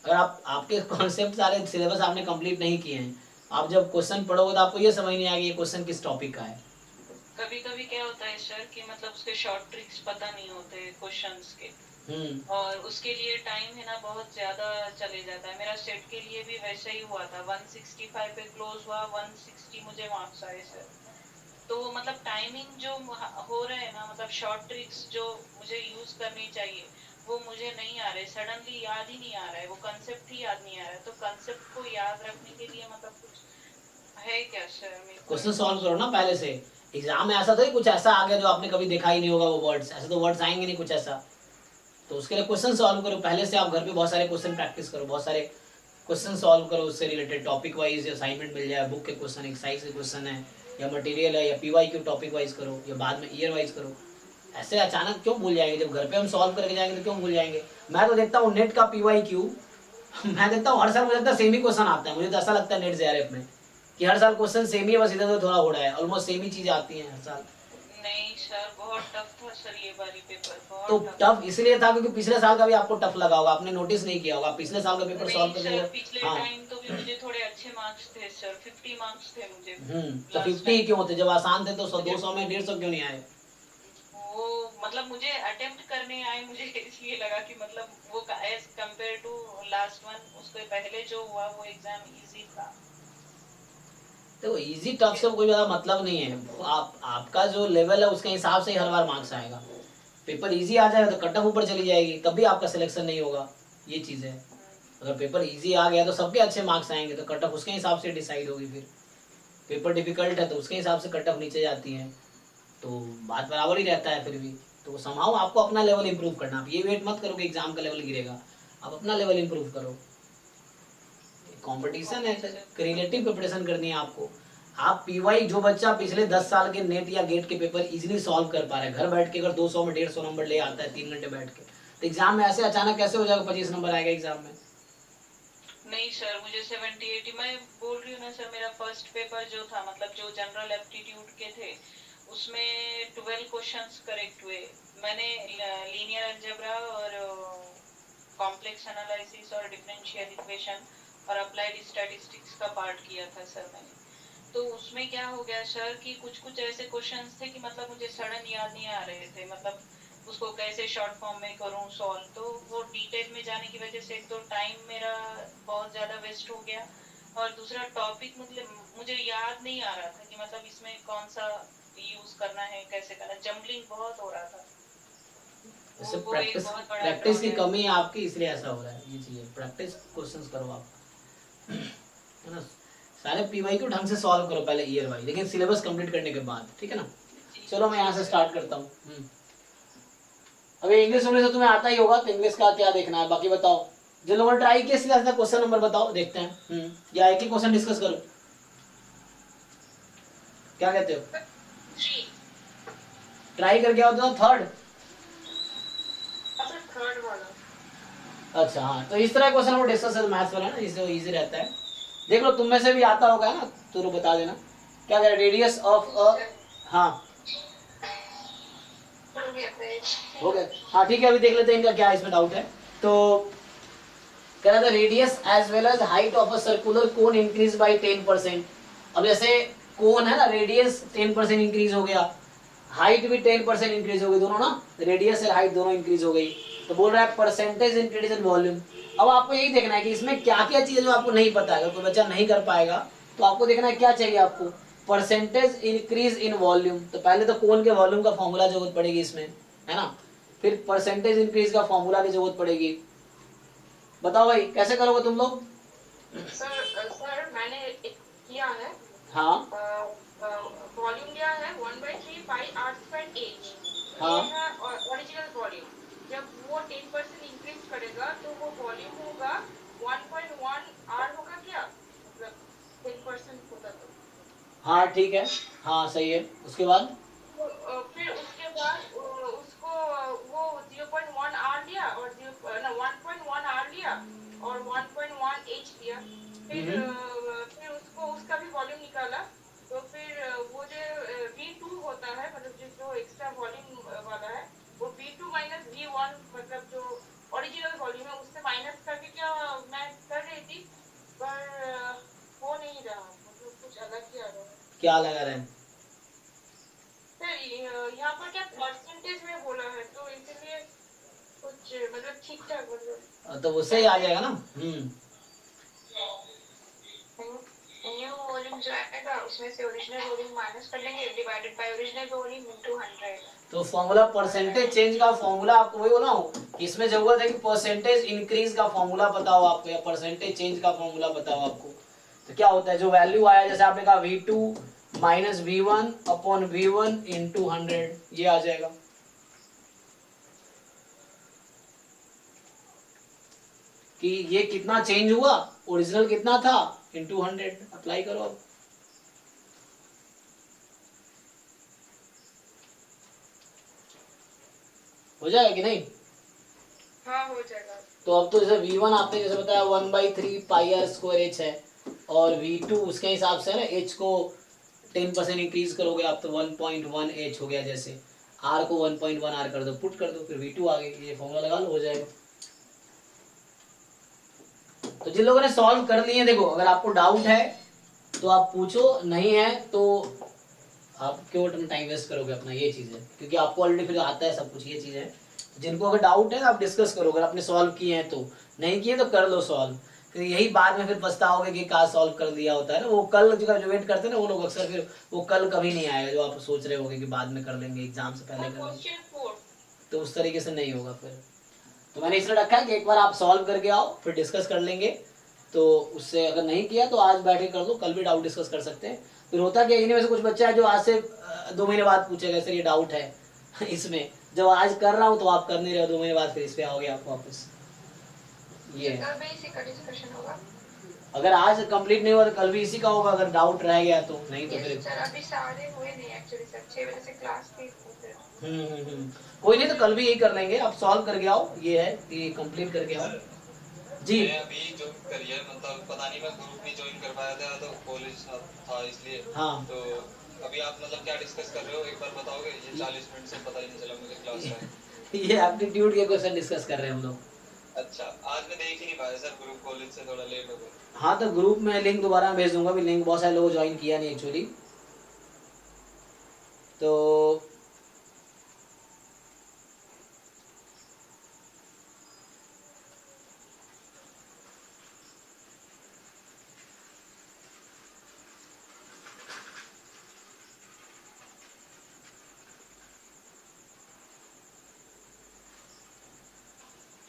अगर आपके कॉन्सेप्ट सारे सिलेबस आपने कंप्लीट नहीं किए हैं, आप जब क्वेश्चन पढ़ोगे तो आपको ये समझ नहीं आएगा ये क्वेश्चन किस टॉपिक का है। कभी कभी क्या होता है सर कि मतलब उसके शॉर्ट ट्रिक्स पता नहीं होते क्वेश्चंस के, और उसके लिए टाइम है ना बहुत ज्यादा चले जाता है। मेरा सेट के लिए भी वैसा ही हुआ था, 165 पे क्लोज हुआ, 160 मुझे मार्क्स आए सर। तो मतलब टाइमिंग जो हो रहे हैं ना, मतलब शॉर्ट ट्रिक्स जो मुझे यूज करनी चाहिए वो मुझे नहीं आ रहे, सडनली याद ही नहीं आ रहा है, वो कंसेप्ट ही याद नहीं आ रहा है। तो कंसेप्ट को याद रखने के लिए मतलब कुछ है क्या सर? क्वेश्चन सॉल्व करो ना पहले से। एग्जाम में ऐसा तो कुछ ऐसा आ गया जो आपने कभी देखा ही नहीं होगा, वो वर्ड्स ऐसे तो वर्ड्स आएंगे नहीं कुछ ऐसा, तो उसके लिए क्वेश्चन सॉल्व करो पहले से। आप घर पे बहुत सारे क्वेश्चन प्रैक्टिस करो, बहुत सारे क्वेश्चन सॉल्व करो, उससे रिलेटेड टॉपिक वाइज असाइनमेंट मिल जाए, बुक के क्वेश्चन, एक्सरसाइज के क्वेश्चन है या मटेरियल है या पीवाईक्यू टॉपिक वाइज करो, या बाद में ईयर वाइज करो। ऐसे अचानक क्यों भूल जाएंगे? जब घर पे हम सॉल्व करके जाएंगे तो क्यों भूल जाएंगे? मैं तो देखता हूँ नेट का PYQ, मैं देखता हूँ हर साल मुझे लगता है सेम ही क्वेश्चन आता है। मुझे तो ऐसा लगता है नेट JRF में कि हर साल क्वेश्चन सेम ही है, बस इधर उधर थोड़ा हो रहा है, ऑलमोस्ट सेम ही चीजें आती हैं हर साल। नहीं सर, बहुत टफ था सर ये बारी पेपर, तो बहुत टफ इसलिए था क्योंकि पिछले साल का भी आपको टफ लगा होगा, आपने नोटिस नहीं किया होगा। पिछले साल का पेपर सॉल्व करने सर, के पिछले हाँ टाइम तो भी मुझे थोड़े अच्छे मार्क्स थे सर, 50 मार्क्स थे मुझे। तो 50 क्यों होते? जब आसान थे तो 100-200 में 150 क्यों नहीं आए? वो मतलब मुझे अटेम्प्ट करने आए, मुझे इसलिए लगा कि मतलब वो as compare to last one, उसके पहले जो हुआ वो एग्जाम इजी था। तो इजी टफ से कोई ज्यादा मतलब नहीं है। आपका जो लेवल है उसके हिसाब से ही हर बार मार्क्स आएगा। पेपर इजी आ जाएगा तो कट ऑफ ऊपर चली जाएगी, तब भी आपका सिलेक्शन नहीं होगा। ये चीज है, अगर पेपर इजी आ गया तो सबके अच्छे मार्क्स आएंगे तो कट ऑफ उसके हिसाब से डिसाइड होगी। फिर पेपर डिफिकल्ट है तो उसके हिसाब से कट ऑफ नीचे जाती है, तो बात बराबर ही रहता है फिर भी। तो समहाउ आपको अपना लेवल इंप्रूव करना। आप ये वेट मत करो कि एग्जाम का लेवल गिरेगा, आप अपना लेवल इंप्रूव करो। कंपटीशन है, क्रिएटिव प्रिपरेशन करनी है आपको। आप पीवाई, जो बच्चा पिछले 10 साल के नेट या गेट के पेपर इजीली सॉल्व कर पा रहा है घर बैठ के, अगर 200 में 150 नंबर ले आता है 3 घंटे बैठ के, तो एग्जाम में ऐसे अचानक कैसे हो जाएगा 25 नंबर आएगा एग्जाम में? नहीं सर, मुझे 70-80, मैं बोल रही हूँ ना सर, मेरा फर्स्ट पेपर जो था मतलब जो जनरल एप्टीट्यूड के थे उसमें 12 क्वेश्चंस करेक्ट हुए। मैंने लीनियर अलजेब्रा और कॉम्प्लेक्स एनालिसिस और डिफरेंशियल इक्वेशन और अप्लाइड स्टैटिस्टिक्स का पार्ट किया था सर मैंने। तो उसमें क्या हो गया सर कि कुछ कुछ ऐसे क्वेश्चंस थे कि मतलब मुझे सडन याद नहीं आ रहे थे, मतलब उसको कैसे शॉर्ट फॉर्म में करूं सॉल्व। तो वो डिटेल में जाने की वजह से एक तो टाइम मेरा बहुत ज़्यादा वेस्ट हो गया, और दूसरा टॉपिक मुझे याद नहीं आ रहा था कि मतलब इसमें कौन सा यूज करना है, कैसे करना, जम्बलिंग बहुत हो रहा था। प्रैक्टिस की कमी है आपकी, इसलिए ऐसा हो रहा है। ये चीज़ प्रैक्टिस क्वेश्चंस करो आप, है ना। सारे पीवाई को ढंग से सॉल्व करो पहले ईयर वाइज, लेकिन सिलेबस कंप्लीट करने के बाद, ठीक है ना। चलो मैं यहाँ से स्टार्ट करता हूँ। अभी इंग्लिश होने से तुम्हें आता ही होगा, तो इंग्लिश का क्या देखना है बाकी बताओ। जो लोगों ने ट्राई किया सीधा क्वेश्चन नंबर बताओ, देखते हैं। या एक ही क्वेश्चन डिस्कस करो, क्या कहते हो? ट्राई करके आओ तो थर्ड वाला। अच्छा हाँ, तो इस तरह क्वेश्चन हम डिस्कस है मैथ्स वाला ना, इससे इजी रहता है। देख लो तुम में से भी आता होगा ना, तो बता देना क्या कह रहे, रेडियस ऑफ हाँ हो गया। हाँ ठीक है, अभी देख लेते हैं इनका क्या इसमें डाउट है। तो कह रहा था radius as well as height of a circular cone increase by 10%। अब जैसे कोन है ना, रेडियस 10% इंक्रीज हो गया, हाइट भी 10% इंक्रीज हो गई, दोनों ना, रेडियस और हाइट दोनों इंक्रीज हो गई। तो बोल रहा है परसेंटेज इंक्रीज इन वॉल्यूम। अब आपको यही देखना है कि इसमें क्या क्या चीजें जो आपको नहीं पता है, अगर कोई बच्चा नहीं कर पाएगा तो आपको देखना है क्या चाहिए आपको, परसेंटेज इंक्रीज इन वॉल्यूम। तो पहले तो कोन के वॉल्यूम का फॉर्मूला जरूरत पड़ेगी इसमें, है ना। फिर परसेंटेज इंक्रीज का फॉर्मूला की जरूरत पड़ेगी। बताओ भाई कैसे करोगे तुम लोग? सर मैंने किया है। हाँ वॉल्यूम लिया है 1/3 पाई r स्क्वायर h। हाँ ये है ओरिजिनल वॉल्यूम। जब वो 10% इंक्रीज करेगा तो वो वॉल्यूम होगा 1.1 r होगा क्या, मतलब 10% होता तो। हाँ ठीक है, हाँ सही है। उसके बाद फिर उसके बाद उसको वो 0.1 r लिया और 1.1 r लिया और 1.1 h लिया। फिर उसको उसका भी वॉल्यूम निकाला। तो फिर वो जो V2 होता है, मतलब जो एक्स्ट्रा वॉल्यूम वाला है, वो V2 माइनस V1, मतलब जो ओरिजिनल वॉल्यूम है उससे माइनस करके क्या मैं कर रही थी, पर हो नहीं रहा, मतलब कुछ अलग ही आ रहा है। क्या लगा रहे हैं सर यहाँ पर क्या परसेंटेज में बोला है, तो इसलिए कुछ मतलब ठीक ठाक, मतलब तो उससे ही आ जाएगा ना। न्यू वॉल्यूम जो आएगा उसमें से ओरिजिनल वॉल्यूम माइनस कर लेंगे, divided by original volume into 100। तो फॉर्मूला परसेंटेज चेंज का फॉर्मूला आपको वही बोला हूँ, इसमें जरूरत है कि परसेंटेज इंक्रीज का फॉर्मूला बताओ आपको, या परसेंटेज चेंज का फॉर्मूला बताओ आपको। तो क्या होता है, जो वैल्यू आया जैसे आपने कहा V2 minus V1 upon V1 into 100, ये आ जाएगा। कि ये कितना चेंज हुआ, ओरिजिनल कितना था इंटू 100, अप्लाई करो अब। हो जाएगा कि नहीं? हाँ हो जाएगा। तो अब तो जैसे V1 आपने जैसे बताया 1/3 पाई आर स्क्वायर h है, और V2 उसके हिसाब से है ना, h को 10% इंक्रीज करोगे आप तो 1.1 h हो गया, जैसे r को 1.1 r कर दो, पुट कर दो, फिर V2 आ गई, ये फॉर्मूला लगा लो, हो जाएगा। तो जिन लोगों ने सॉल्व कर लिए, देखो अगर आपको डाउट है तो आप पूछो, नहीं है तो आप क्यों टाइम वेस्ट करोगे अपना, ये चीज़ है, क्योंकि आपको ऑलरेडी फिर आता है सब कुछ, ये चीज़ है। जिनको अगर डाउट है तो आप डिस्कस करो, अगर आपने सॉल्व किए हैं तो, नहीं किए तो कर लो सॉल्व, फिर यही बाद में फिर पछताओगे कि क्या सॉल्व कर दिया होता है ना। वो कल जो वेट करते हैं ना वो लोग अक्सर, फिर वो कल कभी नहीं आएगा जो आप सोच रहे होगे कि बाद में कर लेंगे, एग्जाम से पहले कर लेंगे, तो उस तरीके से नहीं होगा फिर। तो मैंने इसलिए रखा है कि एक बार आप सॉल्व करके आओ, फिर डिस्कस कर लेंगे। तो उससे अगर नहीं किया तो आज बैठे कर लो, कल भी डाउट डिस्कस कर सकते हैं। फिर होता क्या, इन्हीं में से कुछ बच्चा है जो आज से 2 महीने बाद पूछेगा सर ये डाउट है इसमें, जब आज कर रहा हूँ तो आप कर नहीं रहे हो, 2 महीने बाद फिर इस पे आओगे आप वापस। ये डिस्कशन होगा, अगर आज कंप्लीट नहीं हुआ तो कल भी इसी का होगा, अगर डाउट रह गया तो, नहीं तो फिर सर अभी सारे हुए नहीं एक्चुअली सर, 6 बजे से क्लास थी। कोई नहीं, तो कल भी यही कर लेंगे, आप सॉल्व करके आओ, ये है कि कंप्लीट करके आओ जी। मैं अभी जो करियर मतलब पता नहीं, मैं ग्रुप नहीं ज्वाइन कर पाया था तो कॉलेज था इसलिए। हाँ तो अभी आप मतलब क्या डिस्कस कर रहे हो, एक बार बताओगे? ये 40 मिनट से पता ही नहीं चला मुझे क्लास का। ये एप्टीट्यूड के क्वेश्चन डिस्कस कर रहे हैं हम लोग। अच्छा, आज मैं देख ही नहीं पाया सर, ग्रुप कॉलेज से थोड़ा लेट हो गया। हाँ तो ग्रुप में लिंक दोबारा भेज दूंगा, भी लिंक बहुत सारे लोग ज्वाइन किया नहीं एक्चुअली, तो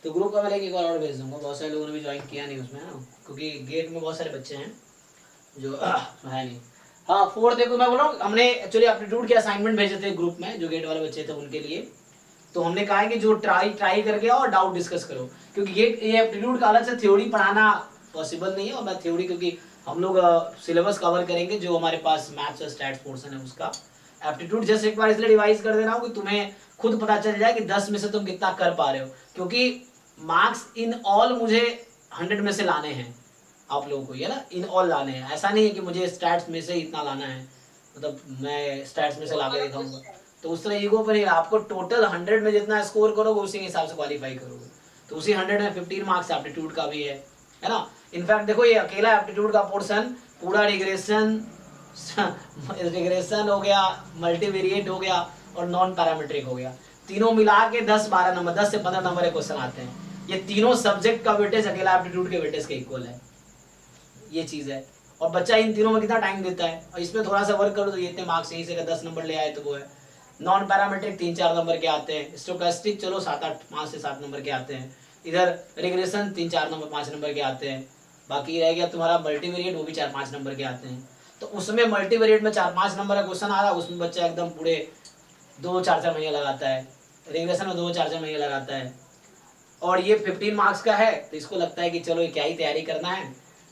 तो ग्रुप का मैं लिंक एक बार और भेज दूंगा, बहुत सारे लोगों ने भी ज्वाइन किया नहीं उसमें, है ना, क्योंकि गेट में बहुत सारे बच्चे हैं जो है नहीं। हाँ 4 देखो, मैं बोल रहा हूँ हमने एक्चुअली एप्टीट्यूड के असाइनमेंट भेजे थे ग्रुप में, जो गेट वाले बच्चे थे उनके लिए। तो हमने कहा है कि जो ट्राई करके आओ और डाउट डिस्कस करो, क्योंकि गेट ये एप्टीट्यूड का अलग से थ्योरी पढ़ाना पॉसिबल नहीं है, और मैं थ्योरी क्योंकि हम लोग सिलेबस कवर करेंगे जो हमारे पास मैथ्स और स्टैट्स पोर्शन है उसका। एप्टीट्यूड जस्ट एक बार इसलिए रिवाइज कर देना हो कि तुम्हें खुद पता चल जाए कि 10 में से तुम कितना कर पा रहे हो, क्योंकि मार्क्स इन ऑल मुझे 100 में से लाने हैं आप लोगों को, ये ना इन ऑल लाने हैं, ऐसा नहीं है कि मुझे स्टैट्स में से इतना लाना है, मतलब मैं स्टैट्स में से ला के दिखाऊंगा, तो उस तरह ईगो पर नहीं। आपको टोटल 100 में जितना स्कोर करोगे उसी के हिसाब से क्वालिफाई करोगे, तो उसी 100 में 15 मार्क्स एप्टीट्यूड का भी है ना। इनफैक्ट देखो ये अकेला एप्टीट्यूड का पोर्शन पूरा रिग्रेशन हो गया, मल्टीवेरिएट हो गया और नॉन पैरामीट्रिक हो गया, तीनों मिला के 10-12 नंबर, 10 से 15 नंबर के क्वेश्चन आते हैं। ये तीनों सब्जेक्ट का वेटेज अकेला एप्टीट्यूड के वेटेज के इक्वल है, ये चीज है। और बच्चा इन तीनों में कितना टाइम देता है, और इसमें थोड़ा सा वर्क करो तो ये इतने मार्क्स यहीं से 10 नंबर ले आए तो वो है। नॉन पैरामीट्रिक 3-4 नंबर के आते हैं, स्टोकेस्टिक चलो 5 से 7 नंबर के आते हैं, इधर रिग्रेशन 3-4 नंबर 5 नंबर के आते हैं, बाकी रह गया तुम्हारा मल्टीवेरिएट, वो भी 4-5 नंबर के आते हैं। तो उसमें मल्टीवेरिएट में 4-5 नंबर का क्वेश्चन आ रहा है, उसमें बच्चा एकदम पूरे 2-4 महीने लगाता है, रिग्रेशन में 2-4 महीने लगाता है, और ये 15 मार्क्स का है तो इसको लगता है कि चलो ये क्या ही तैयारी करना है।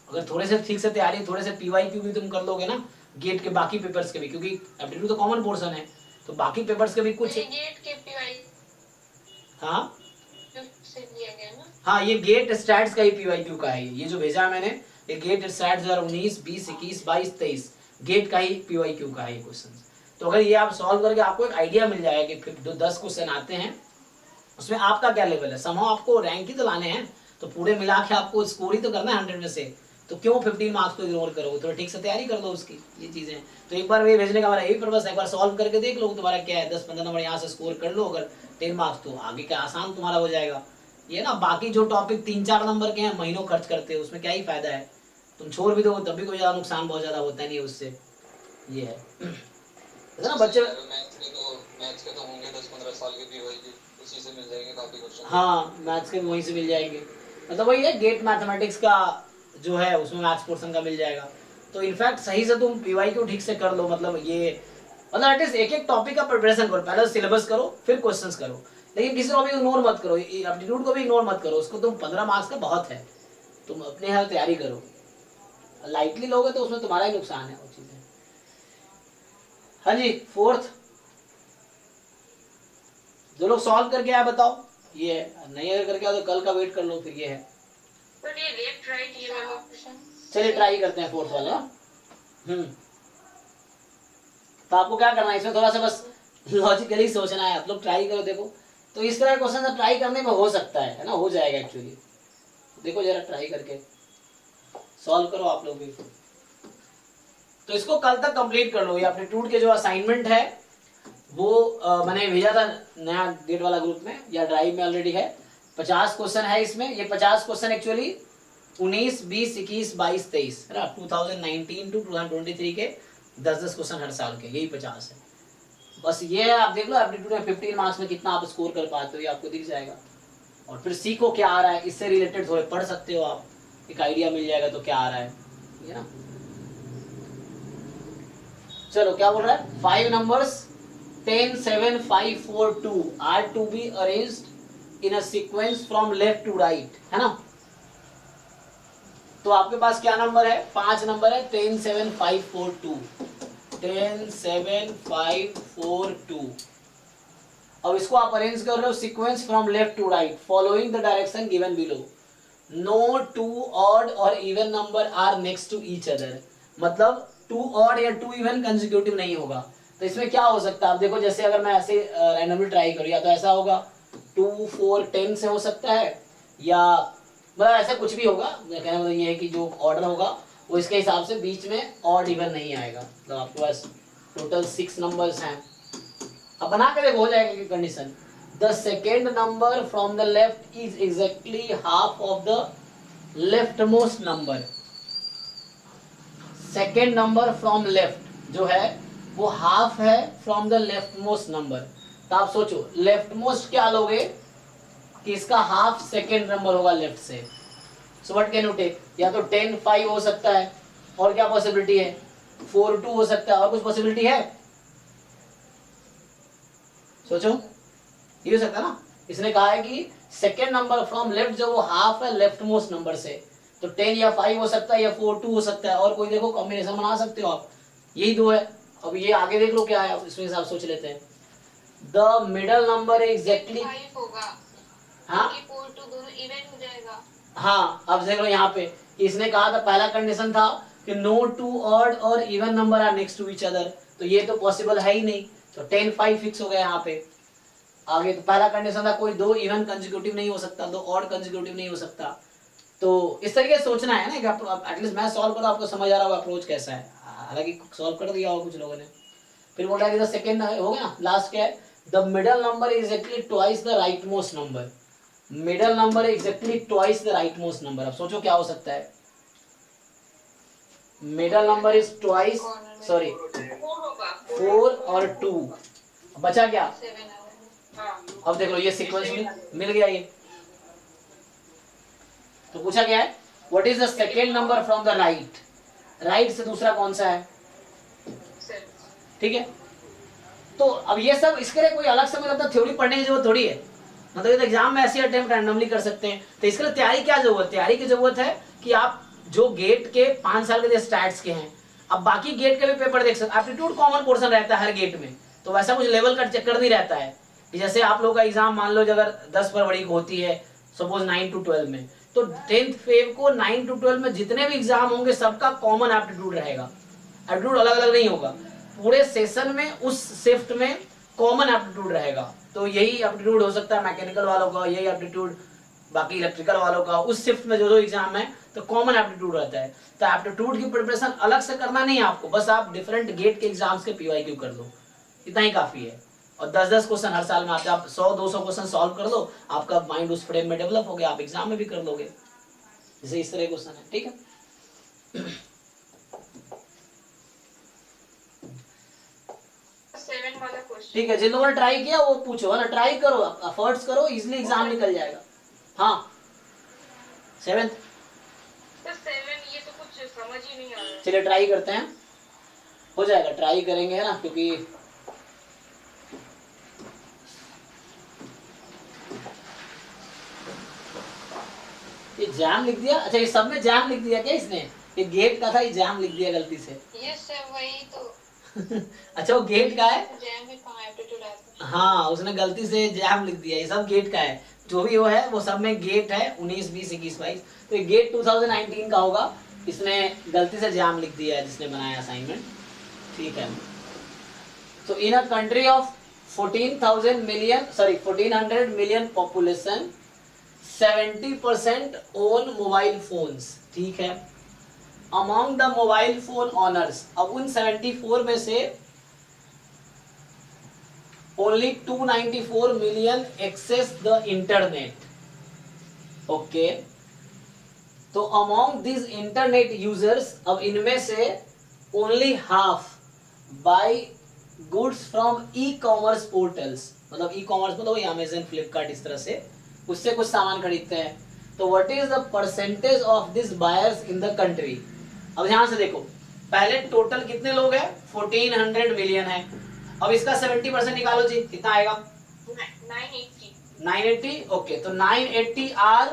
अगर थोड़े से ठीक से तैयारी, थोड़े से पीवाईक्यू भी तुम कर लोगे ना गेट के बाकी पेपर्स के भी, क्योंकि एप्टीट्यूड तो कॉमन पोर्शन है, तो बाकी पेपर्स के भी कुछ गेट के पीवाई, हाँ से लिया गया ना। हाँ ये गेट स्टैट्स का ही पीवाईक्यू का है, ये जो भेजा है मैंने, ये गेट स्टैट्स 2019, 20, 21, 22, 23 गेट का ही पीवाईक्यू का है क्वेश्चन। तो अगर ये आप सॉल्व करके आपको एक आइडिया मिल जाएगा कि फिर 10 क्वेश्चन आते हैं उसमें आपका क्या लेवल है, समहाउ आपको रैंक ही तो लाने हैं, तो पूरे मिला के आपको स्कोर ही तो करना है 100 में से, तो क्यों 15 मार्क्स को इग्नोर करोगे, तो ठीक से तैयारी कर लो उसकी, ये चीजें। तो एक बार ये भेजने का हमारा यही पर्पस है, एक बार सॉल्व करके देख लो तुम्हारा क्या है, 10-15 नंबर यहाँ से स्कोर कर लो, अगर 10 मार्क्स तो आगे का आसान तुम्हारा हो जाएगा। ये ना बाकी जो टॉपिक 3-4 नंबर के हैं महीनों खर्च करते हो उसमें क्या ही फायदा है, तुम छोड़ भी दो तब भी कोई ज्यादा नुकसान बहुत ज्यादा होता नहीं है उससे, ये है ना बच्चे। मैथ्स के तो होंगे 10-15 साल के पीवाईक्यू, उसी से मिल जाएंगे काफी क्वेश्चन। हाँ मैथ्स के वहीं से मिल जाएंगे, मतलब वही है गेट मैथमेटिक्स का जो है उसमें मैथ्स पोर्शन का मिल जाएगा। तो इनफैक्ट सही से तुम पीवाईक्यू ठीक से कर लो, मतलब ये मतलब एटलीस्ट एक टॉपिक का प्रिपरेशन करो, पहले सिलेबस करो फिर क्वेश्चंस करो, लेकिन किसी को भी इग्नोर मत करो, एप्टीट्यूड को भी इग्नोर मत करो, उसको तुम 15 मार्क्स का बहुत है, तुम अपने यहाँ तैयारी करो, लाइटली लोगे तो उसमें तुम्हारा ही नुकसान है वो चीजें। हाँ जी 4th जो लोग सॉल्व करके आए बताओ, ये है, नहीं अगर करके आओ तो कल का वेट कर लो, फिर ये है। सर ये लेफ्ट राइट ये वाला ऑप्शन चलिए ट्राई करते हैं फोर्थ वाला। तो आपको क्या करना है इसमें, थोड़ा सा बस लॉजिकली सोचना है। आप लोग ट्राई करो, देखो तो इस तरह क्वेश्चन ट्राई करने में हो सकता है ना, हो जाएगा एक्चुअली। देखो जरा ट्राई करके सॉल्व करो आप लोग भी। तो इसको कल तक कंप्लीट कर लो। ये एप्टीट्यूड के जो असाइनमेंट है वो मैंने भेजा था नया गेट वाला ग्रुप में, या ड्राइव में ऑलरेडी है। 50 क्वेश्चन है इसमें। ये 50 क्वेश्चन एक्चुअली 19, 20, 21, 22, 23 है ना, 2019 टू 2023 के 10-10 क्वेश्चन हर साल के, यही 50 है। बस ये आप देख लो एप्टीट्यूड में 15 मार्क्स में कितना आप स्कोर कर पाते हो, ये आपको दिख जाएगा। और फिर सीखो क्या आ रहा है, इससे रिलेटेड थोड़े पढ़ सकते हो आप, एक आइडिया मिल जाएगा तो क्या आ रहा है, ये ना। चलो क्या बोल रहा है, 5 numbers 10, 7, 5, 4, 2 are to be arranged in a sequence from left to right, है ना। तो आपके पास क्या नंबर है, 5 नंबर है, 10, 7, 5, 4, 2, 10, 7, 5, 4, 2। अब इसको आप अरेंज कर रहे हो sequence from left to right following the direction given below. No 2 odd और even number are next to each other, मतलब 2 ऑड या 2 इवन कंसेक्यूटिव नहीं होगा। तो इसमें क्या हो सकता है, आप देखो जैसे अगर मैं ऐसे रैंडमली ट्राई करूँ, या तो ऐसा होगा 2, 4, 10 से हो सकता है, या मतलब ऐसा कुछ भी होगा। मेरा कहने मतलब ये है कि जो ऑर्डर होगा वो इसके हिसाब से बीच में ऑड इवन नहीं आएगा। तो आपके पास टोटल 6 नंबर्स हैं। अब बना के देखो हो जाएगा condition. The second number from the left is exactly half of the leftmost number. Second number from left जो है वो हाफ है from the leftmost number. तो आप सोचो लेफ्ट मोस्ट क्या लोगे कि इसका हाफ सेकेंड नंबर होगा लेफ्ट से। So what can you take, या तो 10, 5 हो सकता है, और क्या पॉसिबिलिटी है 4, 2 हो सकता है, और कुछ पॉसिबिलिटी है सोचो, ये हो सकता है ना। इसने कहा है कि सेकेंड नंबर फ्रॉम लेफ्ट जो वो हाफ है लेफ्ट मोस्ट नंबर से, तो 10 या 5 हो सकता है, या 4, 2 हो सकता है, और कोई देखो कॉम्बिनेशन बना सकते हो आप, यही 2 है। अब ये आगे देख लो क्या है, इसमें हिसाब सोच लेते हैं। द मिडल नंबर एग्जैक्टली 5 होगा, हाँ 4, 2 दोनों इवन हो जाएगा। हाँ अब देख लो यहाँ पे इसने कहा था पहला कंडीशन था कि नो 2 ऑड और even number are next to each other, तो ये तो पॉसिबल है ही नहीं, तो 10, 5 फिक्स हो गया यहाँ पे। आगे तो पहला कंडीशन था कोई 2 इवन कंसेक्यूटिव नहीं हो सकता, 2 ऑड कंसेक्यूटिव नहीं हो सकता। तो इस तरीके से सोचना है ना कि एटलीस्ट मैं सॉल्व करूँ, आपको समझ आ रहा होगा अप्रोच कैसा है। हालांकि सॉल्व कर दिया होगा कुछ लोगों ने। फिर बोल रहा है कि सेकेंड हो गया ना, लास्ट क्या है, the middle number is actually twice the right most number. Middle number exactly twice the right most number. अब सोचो क्या हो सकता है, middle number is twice, sorry 4 और 2, बचा क्या 7। अब देख लो ये सीक्वेंस मिल गया ये। तो पूछा क्या है, what is the second number from the right, right से दूसरा कौन सा है, ठीक है। तो अब ये सब इसके लिए कोई अलग से मतलब थ्योरी पढ़ने की जरूरत थोड़ी है, मतलब ये तो एग्जाम में ऐसे अटेम्प्ट रैंडमली कर सकते हैं। तो इसके लिए तैयारी क्या जरूरत, तैयारी की जरूरत है कि आप जो गेट के 5 साल के स्टैट्स के हैं, अब बाकी गेट के भी पेपर देख सकते। एप्टीट्यूड कॉमन पोर्शन रहता है हर गेट में, तो वैसा कुछ लेवल का चक्कर नहीं रहता है कि जैसे आप लोग का एग्जाम मान लो अगर 10 फरवरी को होती है सपोज 9 to 12 में, तो 10th फेब को 9 to 12 में जितने भी एग्जाम होंगे सबका कॉमन एप्टीट्यूड रहेगा। एप्टीट्यूड अलग अलग नहीं होगा, पूरे सेशन में उस शिफ्ट में कॉमन एप्टीट्यूड रहेगा। तो यही एप्टीट्यूड हो सकता है मैकेनिकल वालों का, यही एप्टीट्यूड बाकी इलेक्ट्रिकल वालों का, उस शिफ्ट में जो एग्जाम है तो कॉमन एप्टीट्यूड रहता है। तो एप्टीट्यूड की प्रिपरेशन अलग से करना नहीं है आपको, बस आप डिफरेंट गेट के एग्जाम्स के PYQ कर लो, इतना ही काफी है। और 10-10 क्वेश्चन हर साल में आते हैं, आप 100-200 क्वेश्चन सॉल्व कर लो, आपका माइंड उस फ्रेम में डेवलप हो गया, आप एग्जाम में भी कर लोगे। जैसे इस तरह क्वेश्चन है, ठीक है। 7 वाला क्वेश्चन ठीक है, जिन लोगों ने ट्राई किया वो पूछो, है ना, ट्राई करो, एफर्ट्स करो, इजीली एग्जाम निकल जाएगा। हाँ 7th, तो 7 ये तो कुछ समझ ही नहीं आ रहा है। चलिए ट्राई करते हैं, हो जाएगा, ट्राई करेंगे, है ना, क्योंकि ये जैम लिख दिया। अच्छा ये सब में जैम लिख दिया क्या इसने, ये गेट का था, ये जैम लिख दिया गलती से। यस सर वही तो। अच्छा वो गेट का है, जैम में कहाँ एप्टीट्यूड आता है? हाँ उसने गलती से जैम लिख दिया, ये सब गेट का है, जो भी वो है वो सब में गेट है 19, 20, 21, 22, तो ये गेट 2019 का होगा, इसने गलती से जैम लिख दिया है जिसने बनाया असाइनमेंट, ठीक है। तो in a country of 1400 million population 70% own mobile phones, ठीक है। Among the mobile phone owners, अब उन 74 में से only 294 million access the internet, okay. तो अमॉन्ग दिस इंटरनेट यूजर्स, अब इनमें से only half buy goods from e commerce portals, मतलब ई कॉमर्स मतलब अमेजन, फ्लिपकार्ट, इस तरह से उससे कुछ सामान खरीदते हैं। तो what is the percentage of this buyers in the country. अब ध्यान से देखो, पहले टोटल कितने लोग हैं, 1400 मिलियन है, अब इसका 70% निकालो जी, कितना आएगा, 980, ओके। तो 980 आर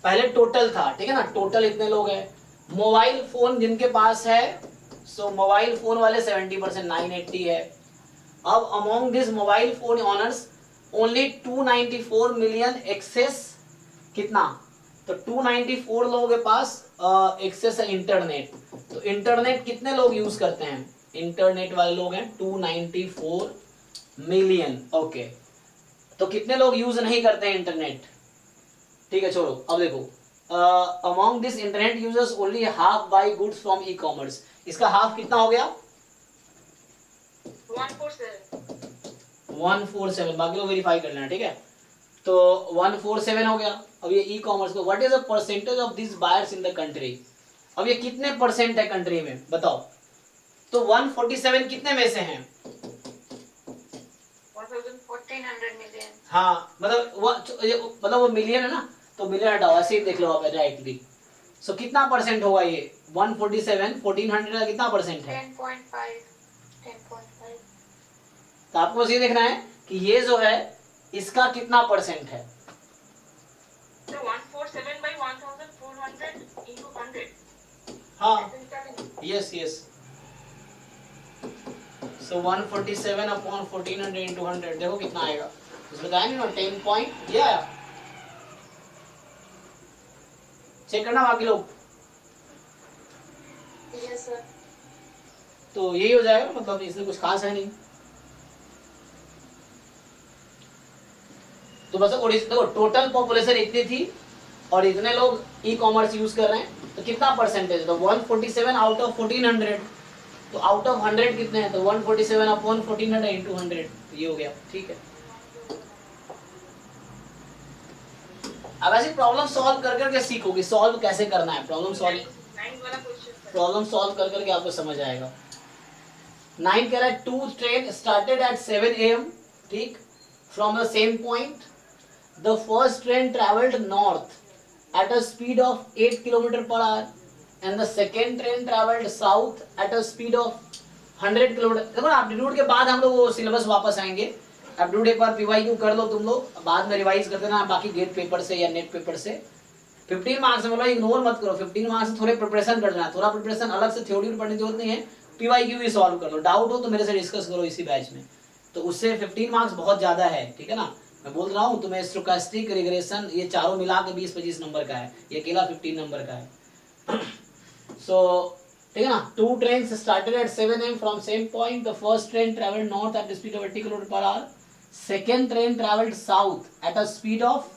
पहले टोटल था, ठीक है ना, टोटल इतने लोग हैं। मोबाइल फोन जिनके पास है, सो मोबाइल फोन वाले 70%, 980 है। अब among this mobile phone owners only 294 million access, कितना, तो 294 लोगों के पास एक्सेस है इंटरनेट। तो इंटरनेट कितने लोग यूज करते हैं, इंटरनेट वाले लोग हैं 294 मिलियन, ओके। तो कितने लोग यूज नहीं करते हैं इंटरनेट, ठीक है, छोड़ो। अब देखो, among this internet users only half buy goods from e commerce, इसका हाफ कितना हो गया, 147, बाकी लोग वेरीफाई कर लेना, ठीक है। तो 147 हो गया। अब ये ई कॉमर्स को, what is the percentage of this buyers in the country, अब ये कितने परसेंट है कंट्री में, बताओ। तो 147 कितने में से हैं, 1400 मिलियन। हाँ मतलब वो मिलियन है ना, तो मिलियन हटाओ, ऐसे ही देख लो आप डायरेक्टली। सो कितना परसेंट होगा ये 147, 1400 का कितना परसेंट है, 10.5। तो आपको ये देखना है कि ये जो है इसका कितना परसेंट है, So 147 by 1400 into 100. हाँ यस यस, सो 147 अपॉन 1400 इंटू 100, देखो कितना आएगा, उसमें बताया नहीं ना 10 पॉइंट, ये आया, चेक करना बाकी लोग। Yes sir. तो यही हो जाएगा, मतलब इसमें कुछ खास है नहीं। तो बस देखो टोटल पॉपुलेशन इतनी थी और इतने लोग ई कॉमर्स यूज कर रहे हैं, तो कितना परसेंटेज, तो 147 आउट ऑफ 1400, तो आउट ऑफ 100 कितने हैं, तो 147 अपॉन 1400 इंटू 100, ये हो गया, ठीक है। अब ऐसी प्रॉब्लम सॉल्व कर करके सीखोगे, सॉल्व कैसे करना है, प्रॉब्लम सॉल्व कर करके आपको समझ आएगा। 9 कह रहा है 2 ट्रेन स्टार्टेड एट 7 AM, ठीक, from the same point. The first train travelled north at a speed of 8 kilometre per hour and the second train travelled south at a speed of 100 kilometre. देखो ना, aptitude के बाद हम लोग वो syllabus वापस आएंगे, एप्टीट्यूड एक बार पीवाईक्यू कर लो तुम लोग, बाद में रिवाइज कर देना बाकी गेट पेपर से या नेट पेपर से। 15 मार्क्स में इग्नोर मत करो, 15 मार्क्स से थोड़े प्रिपरेशन कर देना, थोड़ा प्रिपरेशन अलग से थ्योरी पढ़ने की जरूरत नहीं है, पीवाईक्यू भी सॉल्व कर लो, डाउट हो तो मेरे से डिस्कस करो इसी बैच में, तो उससे 15 मार्क्स बहुत ज्यादा है, ठीक है ना। मैं बोल रहा हूँ तुम्हें स्टोकास्टिक, रिग्रेशन, ये चारों मिला के 20-25 नंबर का है, ये अकेला 15 नंबर का है। सो ठीक है ना। 2 trains started at 7 AM from same point. The first train traveled north at the speed of 80 km per hour. Second train traveled south at a speed of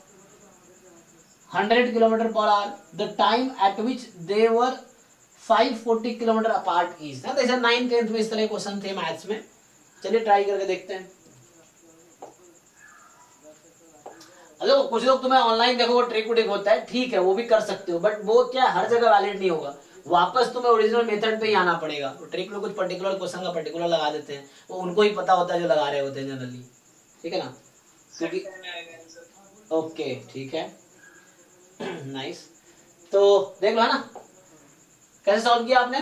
100 km per hour. The time at which they were 540 km apart is. ना, तो इसे 9th 10th में इस तरह question थे maths में। चलिए try करके देखते हैं। हेलो, कुछ लोग तुम्हें ऑनलाइन देखो ट्रिक वुटिक होता है, ठीक है, वो भी कर सकते हो, बट वो क्या हर जगह वैलिड नहीं होगा, वापस तुम्हें ओरिजिनल मेथड पे ही आना पड़ेगा। ट्रिक लोग कुछ पर्टिकुलर क्वेश्चन का पर्टिकुलर लगा देते हैं, वो उनको ही पता होता है जो लगा रहे होते हैं जनरली, ठीक है ना, क्योंकि ओके ठीक है नाइस। तो देख लो है ना कैसे सॉल्व किया आपने।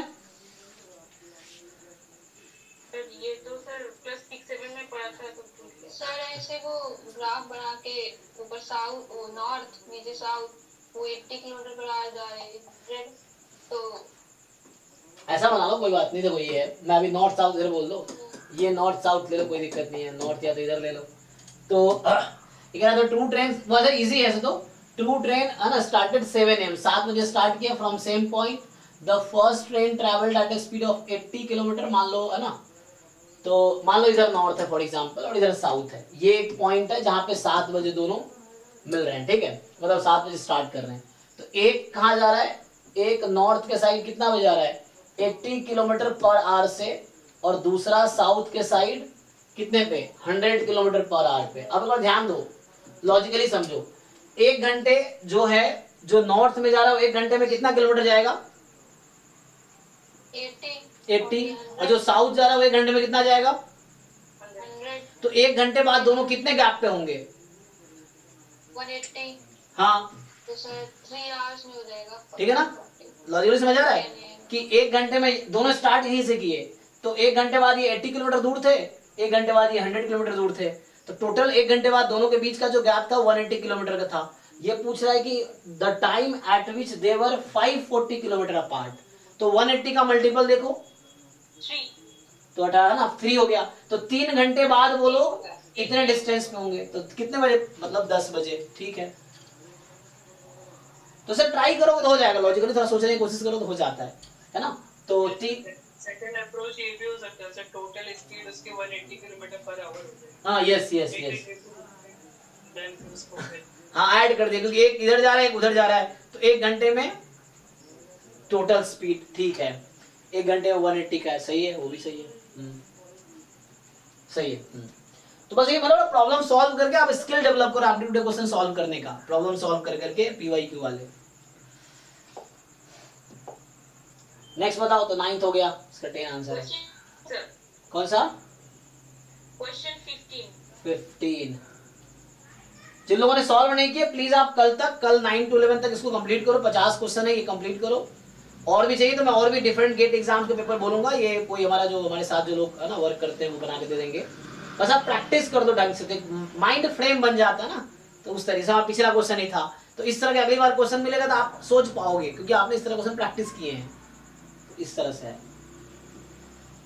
सर ये तो सर प्लस 6-7 में पढ़ा था तो सर ऐसे वो ग्राफ बना के ऊपर साउथ नॉर्थ नीचे साउथ वो 80 किलोमीटर पर आ जा रहे हैं, तो ऐसा बना लो, कोई बात नहीं। देखो ये है, मैं अभी नॉर्थ साउथ इधर बोल दो, ये नॉर्थ साउथ ले लो, कोई दिक्कत नहीं है, नॉर्थ या तो इधर ले लो। तो ये कह रहा था ट्रू ट्रेन बहुत इजी है ऐसे तो। ट्रू ट्रेन है ना स्टार्टेड 7 AM, 7 बजे स्टार्ट किया from same point. The first train travelled at a speed of 80 kilometre, मान लो है ना। तो मान लो इधर नॉर्थ है फॉर एग्जांपल और इधर साउथ है, ये एक पॉइंट है जहाँ पे 7 बजे दोनों मिल रहे हैं, ठीक है, मतलब 7 बजे स्टार्ट कर रहे हैं। तो एक कहाँ जा रहा है, एक नॉर्थ के साइड कितना बजे जा रहा है 80 किलोमीटर पर आवर से, और दूसरा साउथ के साइड कितने पे 100 किलोमीटर पर आवर पे। अब अगर ध्यान दो, लॉजिकली समझो, 1 घंटे जो है जो नॉर्थ में जा रहा है वो 1 घंटे में कितना किलोमीटर जाएगा 80, और जो साउथ जा रहा है वो 1 घंटे में कितना जाएगा 100, तो 1 घंटे बाद दोनों कितने गैप पे होंगे 180, हाँ तो सर 3 आवर्स में हो जाएगा। ठीक है ना, लॉजिकली समझ आ रहा है कि 1 घंटे में दोनों स्टार्ट यहीं से किए, तो 1 घंटे बाद ये 80 किलोमीटर दूर थे, 1 घंटे बाद ये 100 किलोमीटर दूर थे, तो टोटल 1 घंटे बाद दोनों के बीच का जो गैप था 180 किलोमीटर का था। ये पूछ रहा है कि the time eight which they were 540 kilometre apart, तो 180 का मल्टीपल देखो 3 तो 18 ना 3 हो गया, तो 3 घंटे बाद वो लोग इतने डिस्टेंस पे होंगे, तो कितने बजे, मतलब 10 बजे, ठीक है। तो सर ट्राई करोगे तो हो जाएगा, लॉजिकली थोड़ा सोचने की कोशिश करो तो हो जाता है ना। तो सेकंड अप्रोच ये भी हो सकता है सर, टोटल स्पीड उसकी 180 किलोमीटर पर आवर हो जाए। हाँ यस यस यस, देन उसको हाँ ऐड कर दिया, क्योंकि एक इधर जा रहा है एक उधर जा रहा है, तो 1 घंटे में टोटल स्पीड, ठीक है, 1 घंटे में 180 का है, सही है, वो भी सही है, सही है। तो बस ये मतलब प्रॉब्लम सॉल्व करके आप स्किल डेवलप करो एप्टीट्यूड क्वेश्चन सॉल्व करने का, प्रॉब्लम सॉल्व कर करके पीवाईक्यू वाले। नेक्स्ट बताओ, तो 9th हो गया, इसका 10 आंसर है। सर कौन सा क्वेश्चन 15? जिन लोगों ने सॉल्व नहीं किया प्लीज आप कल 9 to 11 तक इसको कंप्लीट करो, 50 क्वेश्चन है, ये कंप्लीट करो। और भी चाहिए तो मैं और भी डिफरेंट गेट एग्जाम के पेपर बोलूंगा, ये कोई हमारा जो हमारे साथ जो लोग है ना वर्क करते हैं वो बना के दे देंगे। बस आप प्रैक्टिस कर दो ढंग से, तो माइंड फ्रेम बन जाता है ना, तो उस तरह से हमारा पिछला क्वेश्चन ही था, तो इस तरह के अगली बार क्वेश्चन मिलेगा तो आप सोच पाओगे, क्योंकि आपने इस तरह क्वेश्चन प्रैक्टिस किए हैं, तो इस तरह से है।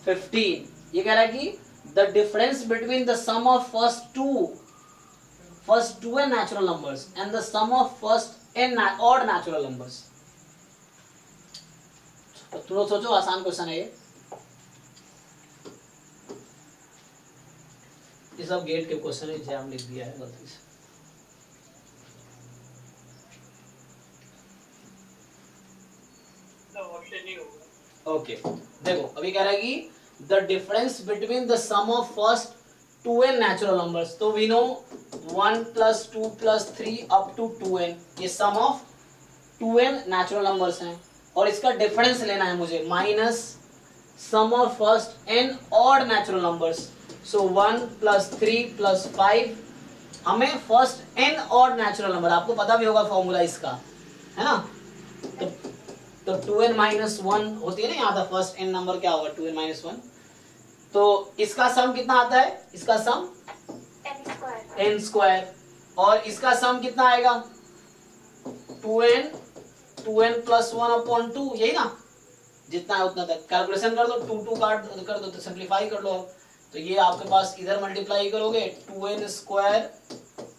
15 ये कह रहा है कि the difference between the sum of first two natural numbers and the sum of first n odd natural numbers। तो तुम लोग सोचो, आसान क्वेश्चन है ये सब गेट के क्वेश्चन है, एग्जाम लिख दिया है गलती से। ऑप्शन नहीं होगा। ओके देखो, अभी कह रहा है कि the difference between the sum of first 2n natural numbers, तो we know 1 plus 2 plus 3 up to 2n, ये sum of 2n natural numbers हैं, और इसका डिफरेंस लेना है मुझे, minus sum of first n odd natural numbers, so 1 plus 3 plus 5, हमें first n odd natural number, आपको पता भी होगा फॉर्मूला इसका, है ना। तो 2n minus 1 होती है ना यहाँ था, फर्स्ट n नंबर क्या होगा 2n minus 1, तो इसका सम कितना आता है, इसका सम n स्क्वायर, और इसका सम कितना आएगा 2n plus 1 upon 2, यही ना, जितना है उतना तक कैलकुलेशन कर दो, 2 काट कर दो तो सिंप्लीफाई कर लो। तो ये आपके पास इधर मल्टीप्लाई करोगे 2n square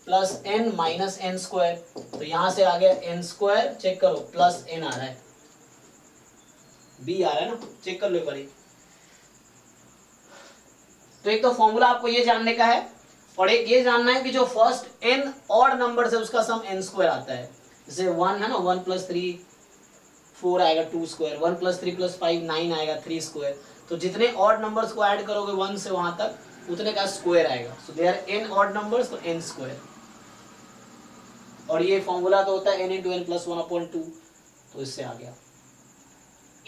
plus n minus n square, तो यहाँ से आ गया n स्क्वायर, चेक करो प्लस n आ रहा है, b आ रहा है ना, चेक कर लो एक बार। तो एक तो फॉर्मूला आपको ये जानने का है, और एक ये जानना है कि जो फर्स्ट n ऑड नंबर है उसका सम n स्क्वायर आता है, जैसे 1 है ना, 1 plus 3 4 आएगा 2 स्क्वायर, 1 plus 3 plus 5 9 आएगा 3 स्क्वायर, तो जितने ऑड नंबर्स को ऐड करोगे 1 से वहां तक उतने का स्क्वायर आएगा, so they are n odd numbers, तो n स्क्वायर। और ये फॉर्मूला तो होता है n into n plus 1 upon 2, तो इससे आ गया।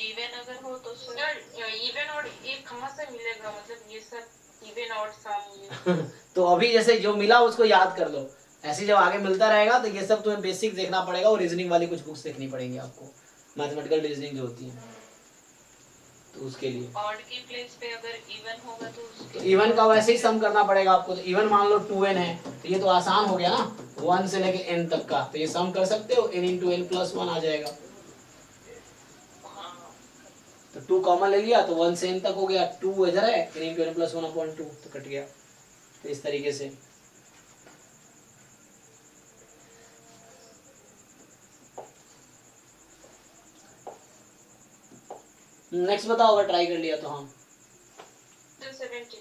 इवन अगर हो तो सर इवन और एक कहाँ से मिलेगा, मतलब ये सब इवन और सम तो अभी जैसे जो मिला उसको याद कर लो, ऐसे जब आगे मिलता रहेगा तो ये सब तुम्हें बेसिक देखना पड़ेगा, और रीजनिंग वाली कुछ बुक्स देखनी पड़ेंगी आपको, मैथमेटिकल रीजनिंग जो होती है, तो उसके लिए ऑड की प्लेस पे अगर इवन होगा तो तो इवन का वैसे ही सम करना पड़ेगा आपको। तो इवन मान लो 2n है, तो ये तो आसान हो गया ना, 1 से लेके n तक का, तो ये सम कर सकते हो, n into n plus 1 आ जाएगा। तो 2 कॉमन ले लिया तो 1 से n तक हो गया, 2 इधर है, n + 1 + 1/2 तो कट गया। तो इस तरीके से नेक्स्ट बताओ अगर ट्राई कर लिया तो। हाँ 270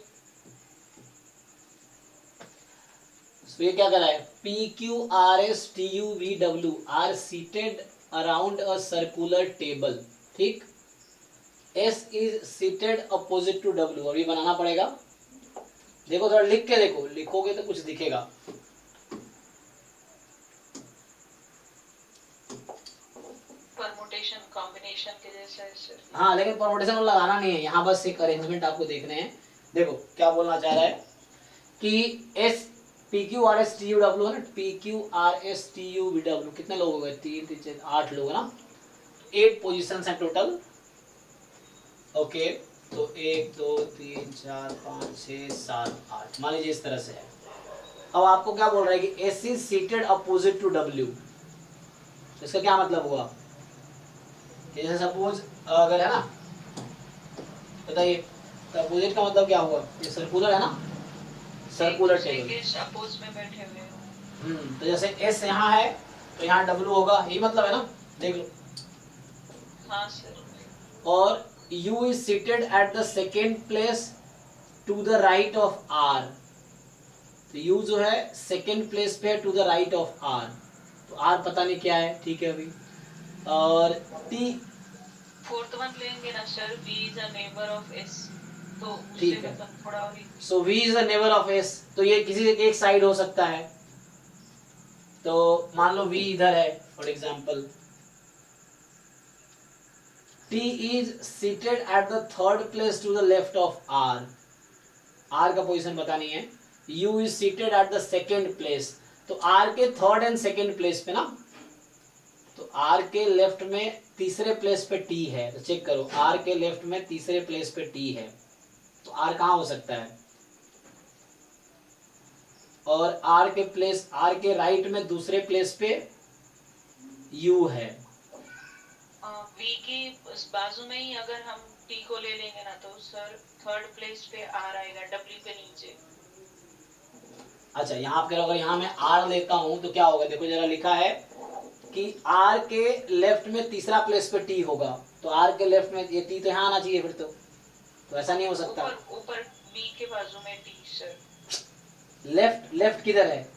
तो ये क्या कर रहा है, PQRSTUVW are seated around a circular table, ठीक। S is seated opposite to W, और ये बनाना पड़ेगा। देखो थोड़ा लिख के देखो, लिखोगे तो कुछ दिखेगा। परमुटेशन कॉम्बिनेशन के जैसा है सर। हाँ लेकिन परमुटेशन लगाना नहीं है, यहाँ बस एक अरेंजमेंट आपको देखने हैं। देखो क्या बोलना चाह रहा है कि S PQRSTUW है ना, PQRSTUVW कितने लोग हो गए, 3 3 4 8 लोग है ना, 8 पोजीशंस हैं टोटल। ओके तो 1 2 3 4 5 6 7 8 मान लीजिए इस तरह से है। अब आपको क्या बोल रहा है कि S is seated opposite to W। इसका क्या मतलब हुआ, जैसे सपोज अगर है ना, बताइए तो अपोजिट का मतलब क्या हुआ, ये सर्कुलर है ना, सर्कुलर टेबल। अपोज में बैठे हुए हो। तो जैसे S यहाँ है तो यहाँ W होगा, यही मतलब है ना, देख लो। हाँ सर। और U is seated at the second place to the right of R। तो U जो है सेकेंड प्लेस पे to the right of R, तो R पता नहीं क्या है, ठीक है अभी। और T फोर्थ वन लेंगे ना sir, V is a neighbor of S, तो ठीक उससे है। मतलब थोड़ा और सो V is a neighbor of S, तो ये किसी एक साइड हो सकता है। तो मान लो V इधर है for example, T is seated at the third place to the left of R। R का पोजीशन पता नहीं है। U is seated at the second place, तो R के थर्ड एंड सेकेंड प्लेस पे ना, तो R के लेफ्ट में तीसरे प्लेस पे T है। तो चेक करो, R के लेफ्ट में तीसरे प्लेस पे T है, तो R कहाँ हो सकता है। और R के राइट में दूसरे प्लेस पे U है। V की उस बाजू में ही अगर हम T को ले लेंगे ना, तो सर थर्ड प्लेस पे R आएगा, W के नीचे। अच्छा यहाँ पे अगर यहाँ मैं R लेता हूँ तो क्या होगा, देखो जरा लिखा है कि R के लेफ्ट में तीसरा प्लेस पे T होगा, तो R के लेफ्ट में ये T तो यहाँ आना चाहिए फिर तो ऐसा नहीं हो सकता। ऊपर V के बाजू में T सर। लेफ्ट किधर है,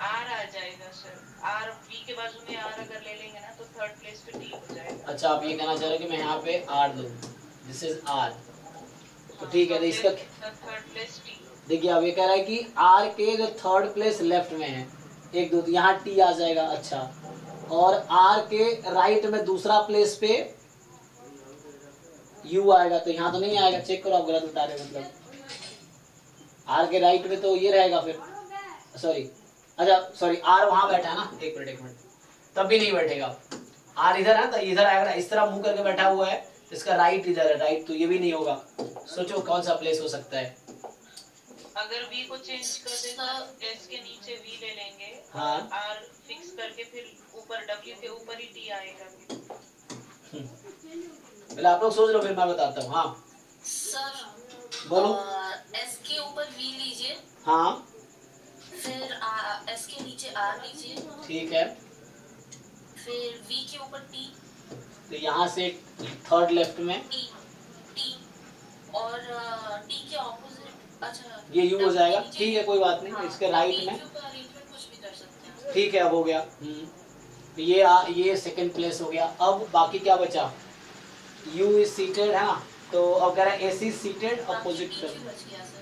R आ जाएगा सर, R V के बाजू में R अगर ले लेंगे ना तो थर्ड प्लेस पे T हो जाएगा। अच्छा आप ये कहना चाह रहे हो कि मैं यहाँ पे R दूँ, दिस इज R, तो ठीक है। तो इसका थर्ड प्लेस T। देखिए अब ये कह रहा है कि R के जो थर्ड प्लेस लेफ्ट में है, 1 2 यहाँ T आ जाएगा। अच्छा, और R के राइट में दूसरा प्लेस पे U आएगा, तो यहाँ तो नहीं आएगा। चेक करो आप गलत बता रहे हो, मतलब R के राइट में तो ये रहेगा फिर, सॉरी अच्छा सॉरी R वहां बैठा है ना, एक मिनट तब भी नहीं बैठेगा। R इधर है तो इधर आएगा, इस तरह मुंह करके बैठा हुआ है, इसका राइट इधर है, राइट, तो ये भी नहीं होगा। सोचो कौन सा प्लेस हो सकता है। अगर V को चेंज कर दे तो S के नीचे V ले लेंगे, हाँ। R फिक्स करके फिर ऊपर W के ऊपर ही T आएगा। पहले आप लोग सोच लो फिर मैं बताता हूँ। हाँ सर बोलो। S के ऊपर V लीजिए, हाँ फिर S के नीचे R लीजिए, ठीक है। फिर V के ऊपर T, तो यहाँ से थर्ड लेफ्ट में T और T के ऑपोजिट, अच्छा ये U हो जाएगा। ठीक है कोई बात नहीं, हाँ, इसके राइट में अरेंजमेंट कुछ भी कर सकते हैं। ठीक है, अब हो गया। ये सेकंड प्लेस हो गया। अब बाकी क्या बचा, U इज सीटेड है ना, तो अब कह रहा है S is seated opposite PQ बच गया सर,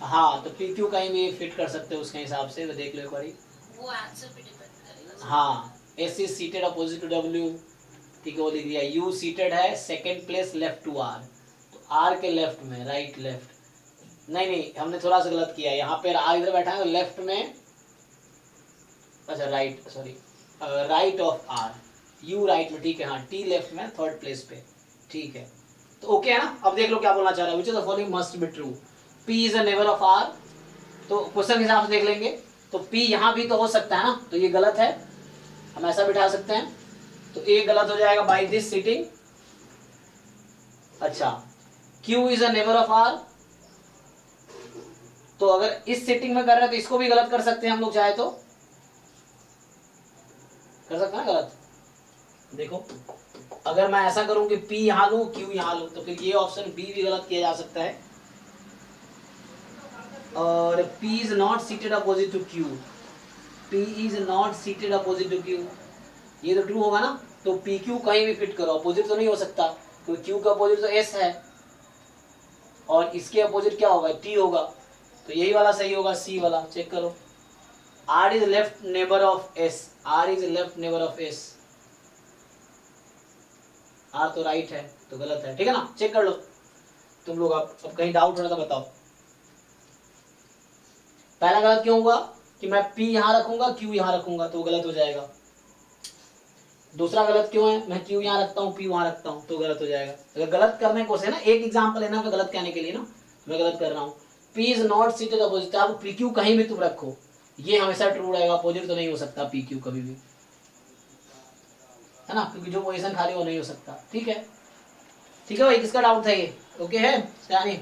हाँ, तो PQ कहीं भी फिट कर सकते हो उसके हिसाब से, तो देख लो एक बारी। वो आंसर पे डिपेंड करेगा सर। हाँ, S is seated opposite to W, ठीक है वो लिख दिया। U सीटेड है second place left to R, तो R के लेफ्ट में, राइट लेफ्ट नहीं हमने थोड़ा सा गलत किया, यहाँ पे R इधर बैठा है लेफ्ट में, अच्छा right sorry right of R, U right में, ठीक है। हाँ T लेफ्ट में थर्ड प्लेस पे, ठीक है। तो ओके है ना। अब देख लो क्या बोलना चाह रहा है, which is the following must be true. P is a neighbour of R, तो क्वेश्चन के हिसाब से देख लेंगे, तो P यहाँ भी तो हो सकता है ना, तो ये गलत है, हम ऐसा बिठा सकते हैं। तो A गलत हो जाएगा बाय दिस सीटिंग, अच्छा, Q is a neighbour of R। तो अगर इस सेटिंग में कर रहे हैं तो इसको भी गलत कर सकते हैं हम लोग, चाहे तो कर सकते हैं गलत। देखो अगर मैं ऐसा करूं कि P यहां लूं, Q यहां लूं, तो फिर ये ऑप्शन B भी गलत किया जा सकता है। और P is not seated opposite to Q, P is not seated opposite to Q, ये तो ट्रू होगा ना। तो PQ कहीं भी फिट करो, अपोजिट तो नहीं हो सकता, क्योंकि Q का अपोजिट तो S है और इसके अपोजिट क्या होगा, T होगा। तो यही वाला सही होगा, C वाला। चेक करो, R is left neighbour of S, R is left neighbour of S, R तो राइट है, तो गलत है, ठीक है ना। चेक कर लो तुम लोग, अब कहीं डाउट हो रहा था बताओ। पहला गलत क्यों हुआ कि मैं P यहां रखूंगा, Q यहां रखूंगा, तो गलत हो जाएगा। दूसरा गलत क्यों है, मैं Q यहाँ रखता हूँ, P वहां रखता हूँ, तो गलत हो जाएगा। अगर गलत करने की कोशिश है ना, एक एग्जांपल है ना गलत कहने के लिए ना, मैं गलत कर रहा हूँ। P is not seated opposite, आप PQ कहीं भी तुम रखो, ये हमेशा ट्रू रहेगा, अपोजिट तो नहीं हो सकता PQ कभी भी, है ना, क्योंकि जो पोजीशन खाली वो नहीं हो सकता। ठीक है, ठीक है भाई, किसका डाउट था ये? ओके है यानी।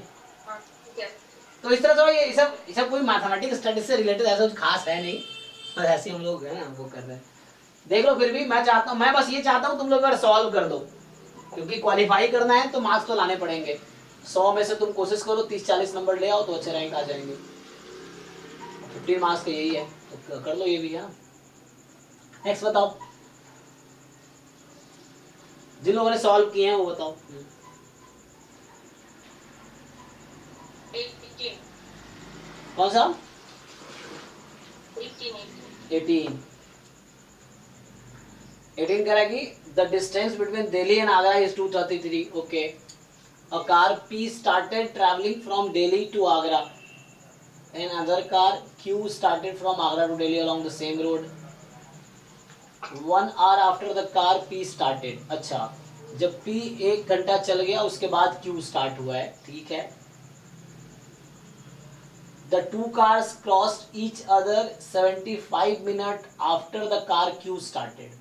तो इस तरह से ये सब कोई मैथमेटिक्स स्टडीज से रिलेटेड ऐसा कुछ खास है नहीं, और ऐसे हम लोग है ना वो कर रहे हैं। देख लो, फिर भी मैं चाहता हूँ, मैं बस ये चाहता हूँ तुम लोग अगर सॉल्व कर दो, क्योंकि क्वालिफाई करना है तो मार्क्स तो लाने पड़ेंगे। 100 में से तुम कोशिश करो 30-40 नंबर ले आओ तो अच्छे रैंक आ जाएंगे। 15 मार्क्स का यही है, तो कर लो ये भी है। नेक्स्ट बताओ, जिन लोगों ने सॉल्व किए हैं वो बताओ। 18 कौन सा? 18 18 करेगी। The distance between Delhi and Agra is 233। Okay, a car P started traveling from Delhi to Agra, and other car Q started from Agra to Delhi along the same road 1 hour after the car P started। अच्छा, जब P 1 घंटा चल गया उसके बाद Q start हुआ है, ठीक है। The two cars crossed each other 75 minutes after the car Q started।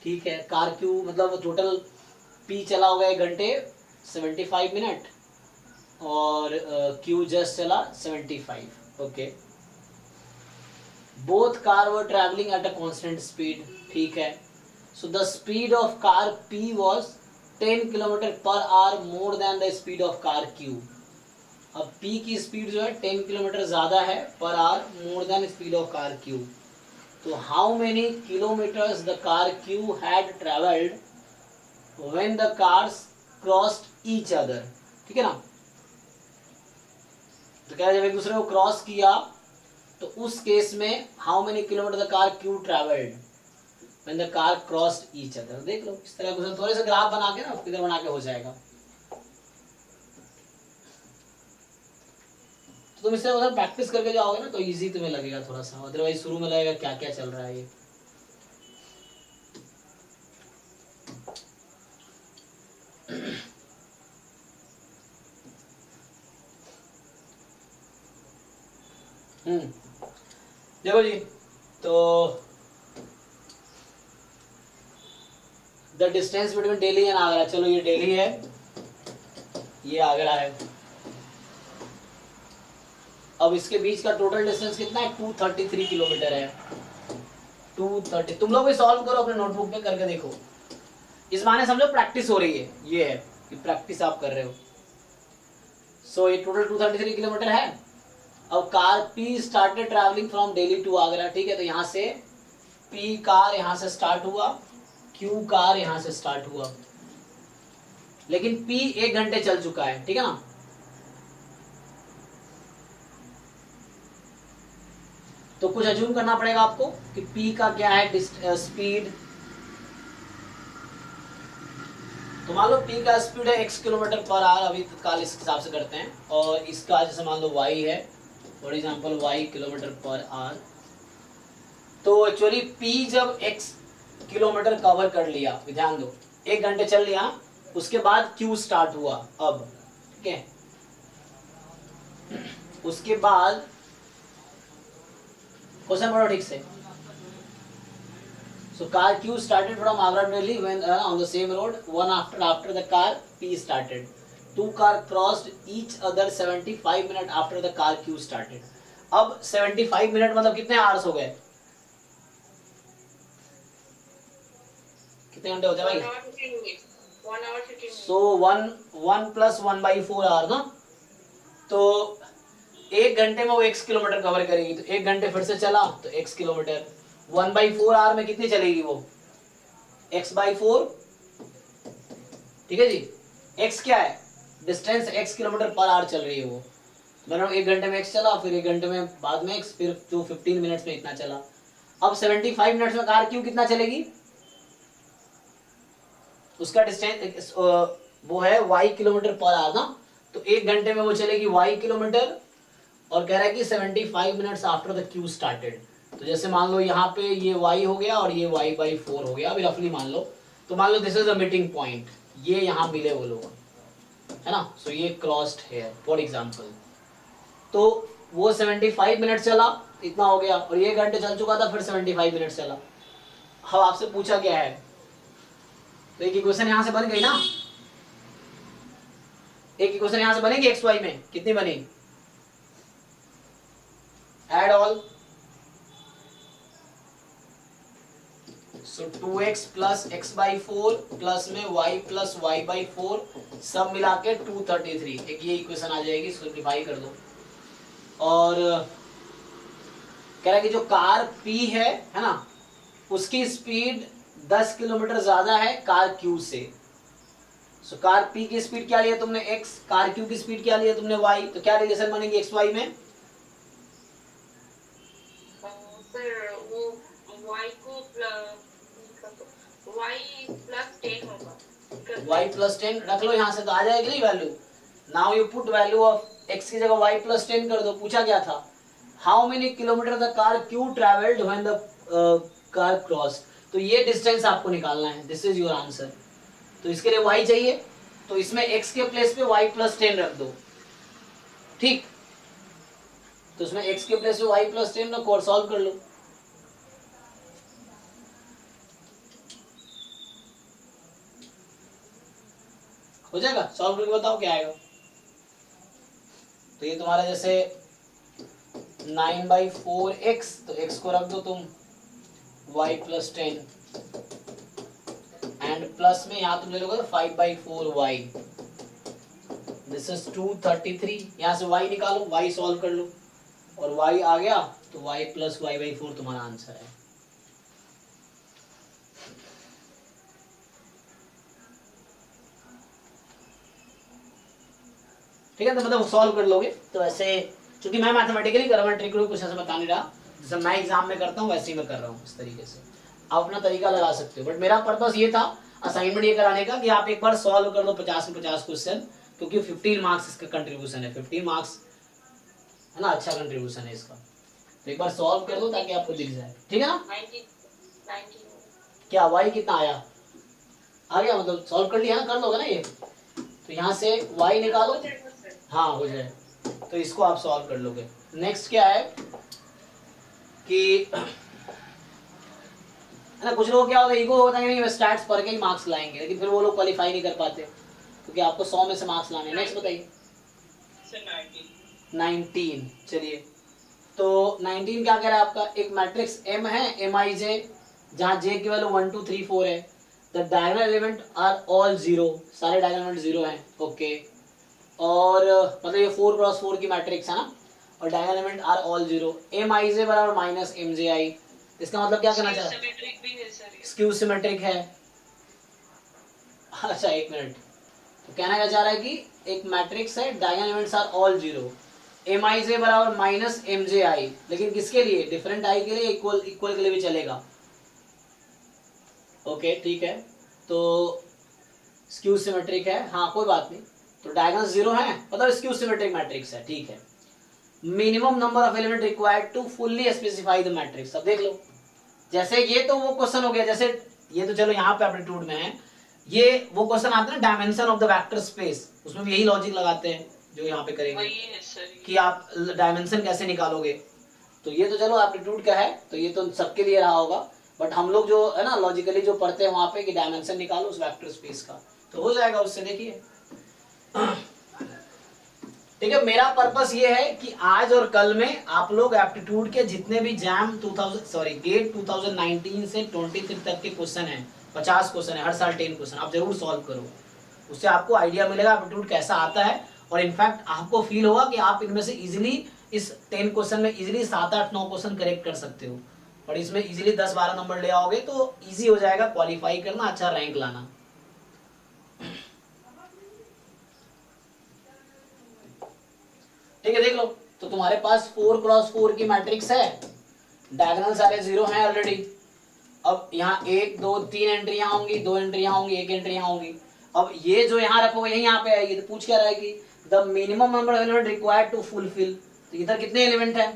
ठीक है, कार Q मतलब टोटल P चला हुआ 1 घंटे 75 मिनट और Q जस्ट चला 75। Okay, both car were travelling at a constant speed. ठीक है, so the speed of car P was 10 kilometre per hour more than the speed of car Q। अब P की speed जो है 10 kilometre ज्यादा है per hour more than speed of car Q। तो how many kilometres the car Q had travelled when the cars crossed each other. ठीक है ना, तो क्या जब एक दूसरे को क्रॉस किया तो उस केस में how many kilometre the car Q travelled when the car crossed each other. देख लो इस तरह क्वेश्चन, थोड़े से ग्राफ बना के ना फिगर बना के हो जाएगा। तो तुम इससे अगर प्रैक्टिस करके जाओगे ना तो इजी तुम्हें लगेगा थोड़ा सा, अदरवाइज शुरू में लगेगा क्या क्या चल रहा है ये। देखो जी, तो the distance between Delhi and Agra, चलो ये दिल्ली है, ये आगरा है। अब इसके बीच का टोटल डिस्टेंस कितना है, 233 किलोमीटर है। 230, तुम लोग भी सॉल्व करो अपने नोटबुक में करके देखो, इस माने समझो प्रैक्टिस हो रही है, ये है कि प्रैक्टिस आप कर रहे हो। सो ये टोटल 233 किलोमीटर है। अब car P started travelling from Delhi to Agra. ठीक है, तो यहाँ से P कार यहाँ से स्टार्ट हुआ, Q कार यहाँ से स्टार्ट हुआ, लेकिन P 1 घंटे चल चुका है। ठीक है ना, तो कुछ अज्यूम करना पड़ेगा आपको कि P का क्या है स्पीड। तो मान लो P का स्पीड है x किलोमीटर पर आवर, अभी तत्काल इस हिसाब से करते हैं, और इसका जैसे मान लो y है, for example y kilometre per hour. तो एक्चुअली P जब x किलोमीटर कवर कर लिया, ध्यान दो 1 घंटे चल लिया, उसके बाद Q स्टार्ट हुआ। अब ठीक है, उसके बाद क्वेश्चन पढ़ो ठीक से। So car Q started from Agra to Delhi when on the same road. One after the car P started. Two car crossed each other 75 minutes after the car Q started. अब 75 minute मतलब कितने hours हो गए? कितने घंटे होते हैं भाई? 1 hour 15 minutes. So 1 plus 1/4 our ना, तो 1 घंटे में वो x किलोमीटर कवर करेगी, तो 1 घंटे फिर से चला तो x किलोमीटर, 1/4 आवर में कितनी चलेगी वो? x/4, ठीक है जी। x क्या है? Distance x kilometre per hour चल रही है वो, मतलब 1 घंटे में x चला, फिर 1 घंटे में बाद में x, फिर जो 15 मिनट्स में इतना चला। अब 75 मिनट्स में कार क्यों कितना चलेगी? उसका डिस्टेंस वो है y किलोमीटर पर आवर ना, तो 1 घंटे में वो चलेगी y किलोमीटर, और कह रहा है कि 75 minutes after the Q started. तो जैसे मान लो यहाँ पे ये y हो गया और ये y/4 हो गया, अभी रफली मान लो, तो मान लो this is a meeting point, ये यहाँ मिले वो लोग, है ना, सो ये क्रॉस्ड हेयर फॉर एग्जांपल। तो वो 75 मिनट चला, इतना हो गया, और ये घंटे चल चुका था, फिर 75 मिनट चला। अब आपसे पूछा क्या है, तो एक इक्वेशन यहाँ से बन गई ना, एक इक्वेशन यहाँ से बनेगी एक्स वाई में, कितनी बनी? एड ऑल, सो 2x प्लस x/4 प्लस में y प्लस y/4 सब मिला के 233, एक ये इक्वेशन आ जाएगी, सिंप्लीफाई कर दो। और कह रहा है कि जो कार P है ना, उसकी स्पीड 10 किलोमीटर ज्यादा है कार Q से। सो कार P की स्पीड क्या लिया तुमने x, कार Q की स्पीड क्या लिया तुमने y, तो क्या रिलेशन बनेगी x y में? सर वो y को y प्लस 10 होगा। y प्लस 10 रख लो यहाँ से, तो आ जाएगी नहीं value. Now you put value of x की जगह y प्लस 10 कर दो। पूछा क्या था? How many kilometre the car Q travelled when the car cross, तो ये डिस्टेंस आपको निकालना है, दिस इज योर आंसर। तो इसके लिए y चाहिए, तो इसमें x के प्लेस पे y प्लस 10 रख दो, ठीक। तो इसमें x के प्लेस पे y प्लस 10 रखो और सॉल्व कर लो। हो जाएगा, सॉल्व करके बताओ क्या आएगा। तो ये तुम्हारा जैसे 9/4x, तो x को रख दो तुम y प्लस 10, एंड प्लस में यहाँ तुम ले लोगे 5/4y, दिस इज 233। यहाँ से y निकालो, y सॉल्व कर लो, और y आ गया तो y प्लस y/4 तुम्हारा आंसर है। ठीक है, तो मतलब सॉल्व कर लोगे। तो ऐसे चूंकि मैं मैथमेटिकली कर रहा हूँ, ट्रिक कुछ ऐसा बता नहीं रहा, जैसे मैं एग्जाम में करता हूँ वैसे ही मैं कर रहा हूँ, इस तरीके से आप अपना तरीका लगा सकते हो। बट मेरा पर्पस ये था असाइनमेंट ये कराने का कि आप एक बार सॉल्व कर दो 50 में 50 क्वेश्चन, क्योंकि 15 मार्क्स इसका कंट्रीब्यूशन है, 15 मार्क्स है ना, अच्छा कंट्रीब्यूशन है इसका। तो एक बार सॉल्व कर दो ताकि आपको दिख जाए, ठीक है ना। 19 क्या y कितना आया? आ गया, मतलब सॉल्व कर लिया ना, कर लोगे ना ये। तो यहाँ से y निकालो, हाँ हो जाए, तो इसको आप सॉल्व कर लोगे। नेक्स्ट क्या है कि है ना, कुछ लोग क्या होता है, ईगो होता है कि नहीं स्टैट्स पढ़ के ही मार्क्स लाएंगे, लेकिन फिर वो लोग क्वालिफाई नहीं कर पाते, क्योंकि आपको 100 में से मार्क्स लाने। नेक्स्ट बताइए। 19, चलिए तो 19 क्या कह रहा है आपका? एक मैट्रिक्स M है Mij, जहाँ J की वैल्यू 1 2 3 4 है। The diagonal element are all 0, सारे डायगोनल एलिमेंट 0 हैं, ओके। और मतलब ये 4x4 की मैट्रिक्स है ना, और diagonal element are all 0। Mij बराबर माइनस Mji, इसका मतलब क्या करना चाह रहा है? सिमेट्रिक भी है सर, स्क्यू सिमेट्रिक है। अच्छा एक मिनट, तो कहना क्या चाह रहा है कि एक मैट्रिक्स है, diagonal elements are all 0, Mij बराबर माइनस Mji, लेकिन किसके लिए? डिफरेंट आई के लिए, इक्वल के लिए भी चलेगा, ओके ठीक है। तो स्क्यू सिमेट्रिक है, हाँ कोई बात नहीं। तो डायगोनल 0 है, मतलब स्क्यू सिमेट्रिक मैट्रिक्स है, ठीक है। Minimum number of element required to fully specify the matrix. अब देख लो, जैसे ये तो वो क्वेश्चन हो गया, जैसे ये तो चलो यहाँ पे एप्टीट्यूड में है, ये वो क्वेश्चन आता है ना dimension of the vector space, उसमें भी यही लॉजिक लगाते हैं जो यहाँ पे करेंगे, वही है सर कि आप डायमेंशन कैसे निकालोगे। तो ये तो चलो एप्टीट्यूड का है, तो ये तो सबके लिए रहा होगा। बट हम लोग जो है ना लॉजिकली जो पढ़ते हैं वहां पे कि डायमेंशन निकालो उस वेक्टर स्पेस का, तो हो जाएगा उससे। देखिए ठीक है, मेरा पर्पस ये है कि आज और कल में आप लोग एप्टीट्यूड के जितने भी गेट 2019 से 23 तक के क्वेश्चन हैं, 50 क्वेश्चन है, हर साल 10 क्वेश्चन, आप जरूर सॉल्व करो। उससे आपको आइडिया मिलेगा एप्टीट्यूड कैसा आता है, और इनफैक्ट आपको फील होगा कि आप इनमें से इजीली इस 10 क्वेश्चन में इजीली 7, 8, 9 क्वेश्चन करेक्ट कर सकते हो, और इसमें इजीली 10, 12 नंबर ले आओगे तो इजी हो जाएगा क्वालिफाई करना, अच्छा रैंक लाना। ठीक है, देख लो, तो तुम्हारे पास 4x4 की मैट्रिक्स है, डायगोनल सारे 0 हैं ऑलरेडी। अब यहाँ 1, 2, 3 एंट्रियां होंगी, 2 एंट्रियां होंगी, 1 एंट्रियां होंगी। अब ये जो यहाँ रखोगे यही यहाँ पे आएगी, तो पूछ क्या रहेगी, the minimum number of element required to fulfil. तो इधर कितने एलिमेंट है,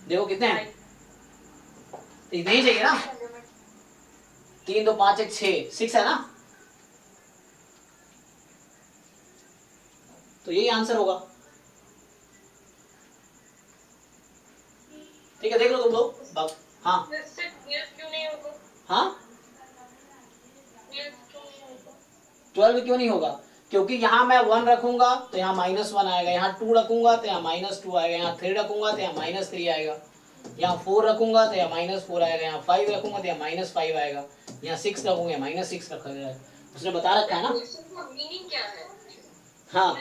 देखो कितने हैं, तो इतने ही चाहिए ना, 3, 2, 5, 1, 6 है ना, तो यही आंसर होगा। ठीक है, देख लो तुम लोग। हाँ क्यों नहीं होगा? हाँ, क्यों नहीं होगा? 12 क्यों नहीं होगा, क्योंकि यहाँ मैं 1 रखूंगा तो यहाँ -1 आएगा, यहाँ 2 रखूंगा तो यहाँ -2 आएगा, यहाँ 3 रखूंगा तो यहाँ -3 आएगा, यहाँ 4 रखूंगा तो यहाँ -4 आएगा, यहाँ 5 रखूंगा तो यहाँ -5 आएगा, यहाँ 6 रखूंगा -6 रखा गया है, उसने बता रखा है ना। मीनिंग क्या है? हाँ,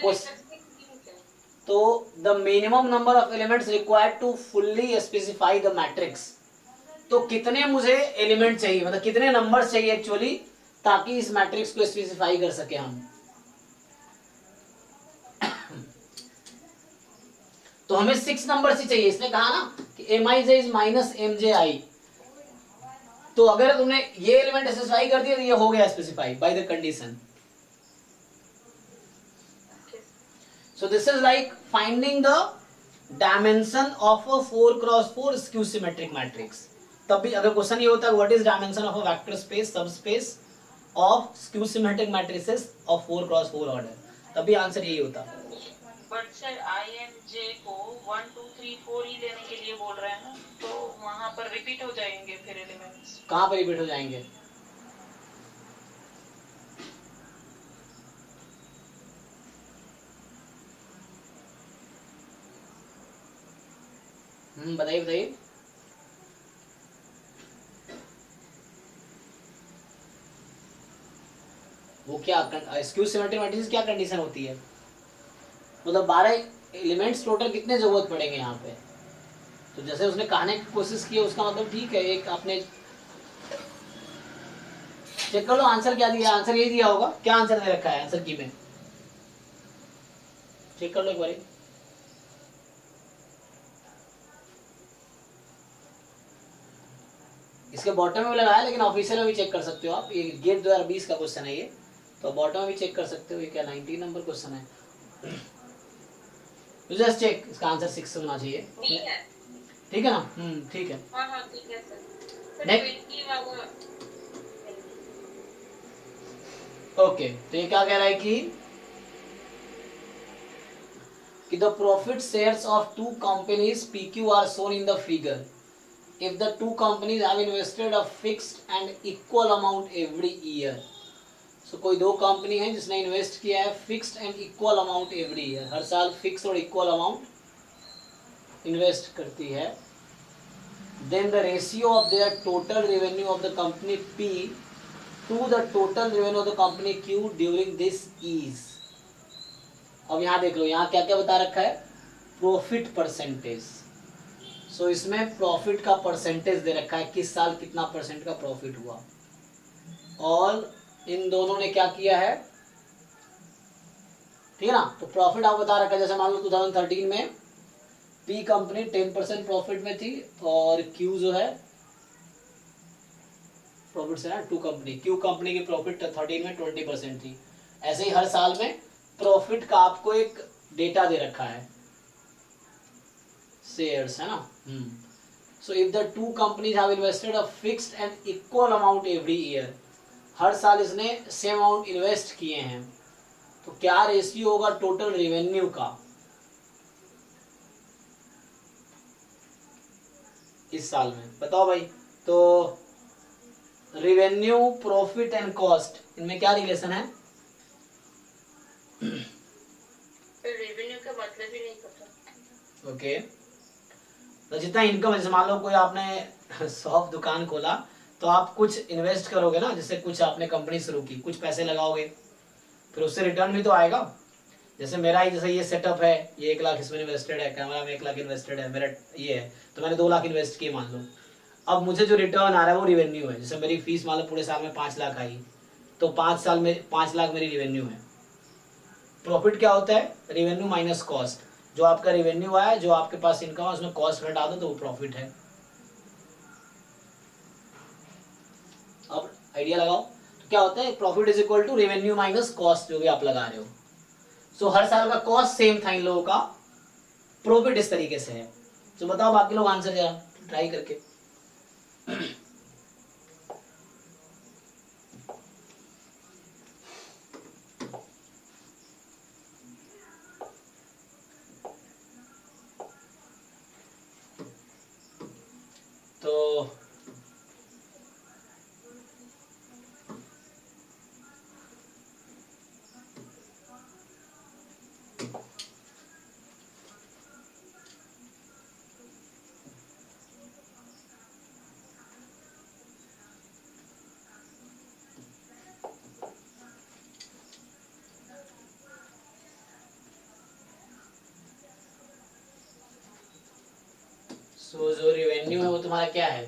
तो the minimum number of elements required to fully specify the matrix, तो कितने मुझे एलिमेंट चाहिए, मतलब कितने नंबर चाहिए एक्चुअली, ताकि इस मैट्रिक्स को स्पेसिफाई कर सके हम। तो हमें 6 नंबर ही चाहिए, इसने कहा ना कि Mij इज -Mji, तो अगर तुमने ये एलिमेंट स्पेसिफाई कर दिया तो ये हो गया specify by the condition. So this is like finding the dimension of a 4x4 skew symmetric matrix. तब भी अगर क्वेश्चन ये होता है what is dimension of a vector space subspace of skew symmetric matrices of 4x4 order, तब भी answer यही होता। बट सर IMJ को 1, 2, 3, 4 ही लेने के लिए बोल रहे हैं ना, तो वहाँ पर रिपीट हो जाएंगे फिर एलिमेंट्स। कहाँ पर रिपीट हो जाएंगे, बताइए बताइए। वो क्या स्क्यू सिमेट्रिक मैट्रिक्स क्या कंडीशन होती है, मतलब 12 एलिमेंट्स टोटल कितने जरूरत पड़ेंगे यहाँ पे, तो जैसे उसने कहने की कोशिश की उसका मतलब ठीक है, एक आपने चेक कर लो आंसर क्या दिया, आंसर यही दिया होगा, क्या आंसर दे रखा है आंसर की में, चेक कर लो एक बार। इसके बॉटम में भी लगाया, लेकिन ऑफिशियल में भी चेक कर सकते हो आप, ये गेट 2020 का क्वेश्चन है ये, तो बॉटम में भी चेक कर सकते हो, ये क्या 19 नंबर क्वेश्चन है, जस्ट चेक, इसका आंसर 6 होना चाहिए, ठीक है ना। ठीक है, हाँ ठीक है सर। नेक्स्ट ओके, तो ये क्या कह रहा है कि the profit shares of 2 companies PQ are shown in the figure if the 2 companies have invested a fixed and equal amount every year। so कोई 2 कंपनी है जिसने इन्वेस्ट किया है fixed and equal amount every year, हर साल fix और equal amount invest करती है, then the ratio of their total revenue of the company P to the total revenue of the company Q during this is। अब यहाँ देख लो, यहाँ क्या क्या बता रखा है, प्रॉफिट परसेंटेज, सो इसमें प्रॉफिट का परसेंटेज दे रखा है, किस साल कितना % का प्रॉफिट हुआ, और इन दोनों ने क्या किया है, ठीक है ना। तो प्रॉफिट आप बता रखा है, जैसे मान लो 2013 में P कंपनी 10% प्रॉफिट में थी, और Q जो है प्रॉफिट से ना 2 कंपनी, Q कंपनी की प्रॉफिट 13 में 20% थी। ऐसे ही हर साल में प्रॉफिट का आपको एक डेटा दे रखा है, शेयर्स है ना। So if the 2 companies have invested a fixed and equal amount every year, हर साल इसने सेम अमाउंट इन्वेस्ट किए हैं, तो क्या रेशियो होगा टोटल रेवेन्यू का, इस साल में, बताओ भाई। तो रेवेन्यू, प्रॉफिट एंड कॉस्ट, इनमें क्या रिलेशन है? रेवेन्यू का मतलब ही नहीं पता। ओके, तो जितना इनकम, जैसे मान लो कोई आपने शॉप दुकान खोला, तो आप कुछ इन्वेस्ट करोगे ना, जैसे कुछ आपने कंपनी शुरू की, कुछ पैसे लगाओगे, फिर उससे रिटर्न भी तो आएगा। जैसे मेरा ही, जैसे ये सेटअप है, ये 1 लाख इसमें इन्वेस्टेड है, कैमरा में 1 लाख इन्वेस्टेड है, मेरा ये है, तो मैंने 2 लाख इन्वेस्ट किए मान लो। अब मुझे जो रिटर्न आ रहा है वो रेवेन्यू है। जैसे मेरी फीस मान लो पूरे साल में 5 लाख आई, तो 5 साल में 5 लाख मेरी रेवेन्यू है। प्रॉफिट क्या होता है? Revenue minus cost. जो आपका रेवेन्यू आया, जो आपके पास इनकम है, उसमें कॉस्ट घटा दो तो वो प्रॉफिट है। अब आइडिया लगाओ, तो क्या होता है? Profit is equal to revenue minus cost, जो भी आप लगा रहे हो। सो हर साल का कॉस्ट सेम था इन लोगों का, प्रॉफिट इस तरीके से है। तो बताओ बाकी लोग आंसर जरा ट्राई करके। तो जो रिवेन्यू है वो तुम्हारा क्या है?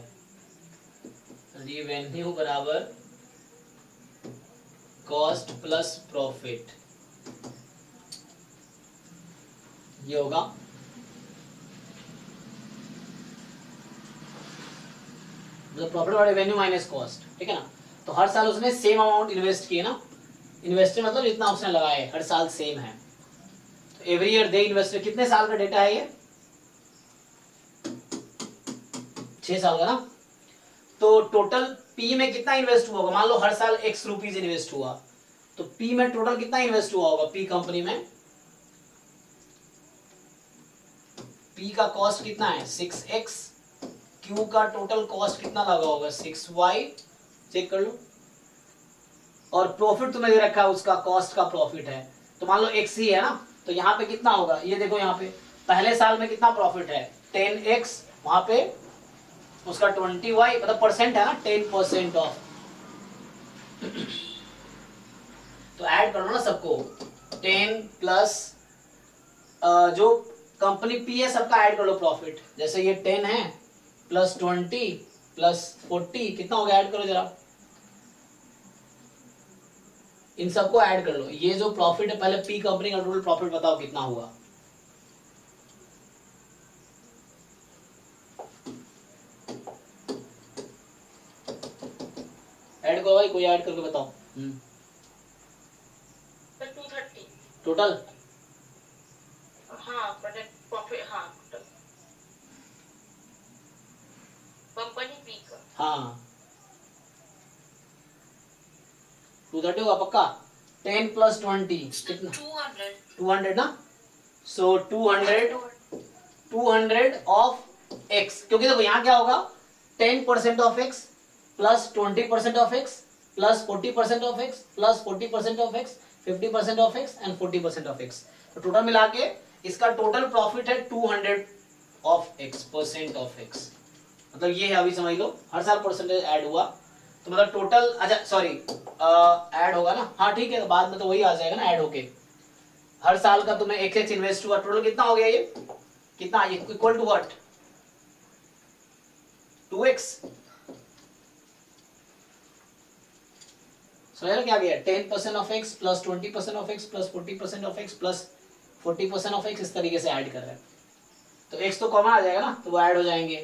रिवेन्यू बराबर कॉस्ट प्लस प्रॉफिट, ये होगा। मतलब प्रॉफिट और रेवेन्यू माइनस कॉस्ट, ठीक है ना। तो हर साल उसने सेम अमाउंट इन्वेस्ट किए ना, इन्वेस्टेड मतलब जितना उसने लगाए हर साल सेम है। तो एवरी ईयर दे इन्वेस्टेड, कितने साल का डेटा है ये? 6 साल का ना। तो टोटल पी में कितना इन्वेस्ट हुआ होगा? मान लो हर साल x रुपीज इन्वेस्ट हुआ, तो पी में टोटल कितना इन्वेस्ट हुआ होगा? पी कंपनी में पी का कॉस्ट कितना है? 6x। क्यू का टोटल कॉस्ट कितना लगा होगा? 6y। चेक कर लो। और प्रॉफिट तुम्हें दे रखा है, उसका कॉस्ट का प्रॉफिट है, तो मान लो x ही है ना, तो यहाँ पे कितना होगा? ये देखो यहाँ पे पहले साल में कितना प्रॉफिट है? 10x, वहां पे उसका 20y, मतलब परसेंट है ना, 10% ऑफ। तो ऐड कर लो ना सबको, 10 प्लस जो कंपनी पी है सबका ऐड कर लो प्रॉफिट। जैसे ये 10 है प्लस 20 प्लस 40, कितना हो गया? ऐड करो जरा, इन सबको ऐड कर लो। ये जो प्रॉफिट है, पहले पी कंपनी का टोटल प्रॉफिट बताओ कितना हुआ? ऐड करो भाई, कोई ऐड करके बताओ। 230 टोटल। हाँ, प्रॉफिट, हाँ कंपनी पी का। हाँ 230 होगा पक्का। 10 प्लस 20 कितना? 200 ना। सो 200 ऑफ x, क्योंकि देखो यहाँ क्या होगा? 10% of x plus 20% of x plus 40% of x plus 40% of x, 50% of x and 40% of x। तो टोटल मिला के इसका टोटल प्रॉफिट है 200 of x, percent of x। मतलब ये है, अभी समझ लो, हर साल परसेंटेज ऐड हुआ, तो मतलब टोटल, अच्छा सॉरी ऐड होगा ना, हाँ ठीक है, तो बाद में तो वही आ जाएगा ना ऐड होके। हर साल का तुम्हें x इन्वेस्ट हुआ, टोटल कितना हो गया? ये कितना? Equal to what? 2x। समझ लो क्या गया? 10% of x plus 20% of x plus 40% of x plus 40% of x, इस तरीके से ऐड कर रहे हैं। तो x तो कॉमन आ जाएगा ना, तो वो ऐड हो जाएंगे,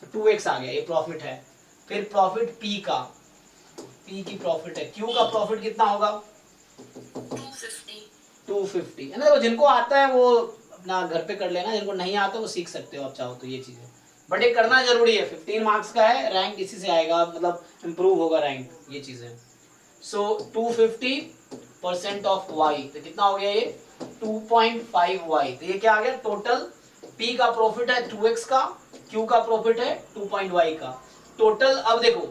तो 2x आ गया, ये प्रॉफिट है। फिर प्रॉफिट p का, p की प्रॉफिट है। q का प्रॉफिट कितना होगा? 250 है ना। देखो जिनको आता है वो अपना घर पे कर लेना, जिनको नहीं आता वो सीख सकते हो आप चाहो तो ये चीजें, बट ये करना जरूरी है। 15 मार्क्स का है, रैंक इसी से आएगा, मतलब इंप्रूव होगा रैंक, ये चीजें। सो 250% ऑफ y, तो कितना हो गया ये? 2.5y। तो ये क्या आ गया? टोटल p का प्रॉफिट है 2x का, q क्यू का प्रॉफिट है 2.y का। टोटल अब देखो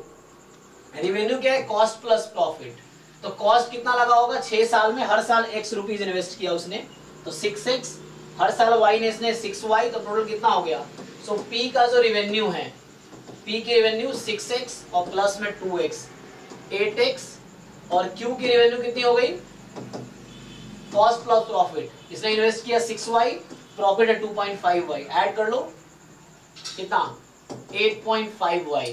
रेवेन्यू क्या है, कॉस्ट प्लस प्रॉफिट। तो कॉस्ट कितना लगा होगा 6 साल में, हर साल x रुपीज इन्वेस्ट किया उसने, तो 6x, हर साल y ने इसने 6y, तो टोटल कितना हो गया। सो p का जो रेवेन्यू है, p की रेवेन्यू 6x और प्लस में 2x 8x, और q की रेवेन्यू कितनी हो गई, कॉस्ट प्लस प्रॉफिट, इसने इन्वेस्ट किया 6y, प्रॉफिट है 2.5y, ऐड कर लो कितना 8.5y।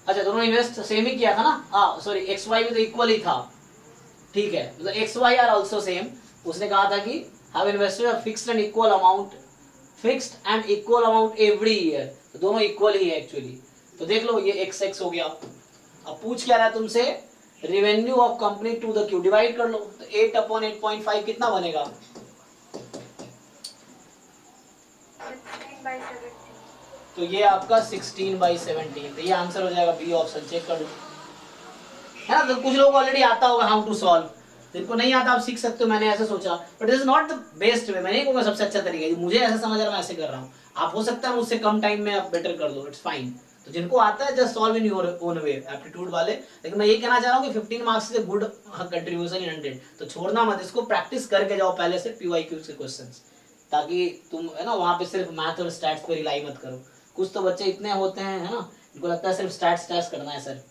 अच्छा दोनों इन्वेस्ट सेम ही किया था ना, हाँ सॉरी एक्स वाई भी तो इक्वल ही था, ठीक है, मतलब X Y are also same. उसने कहा था कि have invested a fixed and equal amount, fixed and equal amount every year, तो दोनों इक्वल ही है एक्चुअली। तो देख लो ये एक्स एक्स हो गया। अब पूछ क्या रहा है तुमसे, revenue of company to the Q, divide कर लो, तो 8/8.5 कितना बनेगा, 16/17। तो ये आपका 16/17, तो ये आंसर हो जाएगा बी ऑप्शन, चेक कर लो, है ना। तो कुछ लोगों को ऑलरेडी आता होगा हाउ टू सॉल्व, जिनको नहीं आता आप सीख सकते हो, मैंने ऐसे सोचा, but this is not the best way, मैं नहीं कहूँगा सबसे अच्छा तरीका है, मुझे ऐसा समझ रहा मैं ऐसे कर रहा हूँ, आप हो सकता है मुझसे कम टाइम में आप बेटर कर दो, इट्स फाइन। तो जिनको आता है just solve in your own way, aptitude वाले। लेकिन मैं ये कहना चाह रहा हूँ कि 15 मार्क्स से गुड कंट्रीब्यूशन इन 100, तो छोड़ना मत, इसको प्रैक्टिस करके जाओ पहले से PYQ के क्वेश्चंस, ताकि तुम है ना वहाँ पे सिर्फ मैथ और स्टैट्स पे रिलाई मत करो। कुछ तो बच्चे इतने होते हैं है ना, इनको लगता है सिर्फ स्टैट्स करना है सर।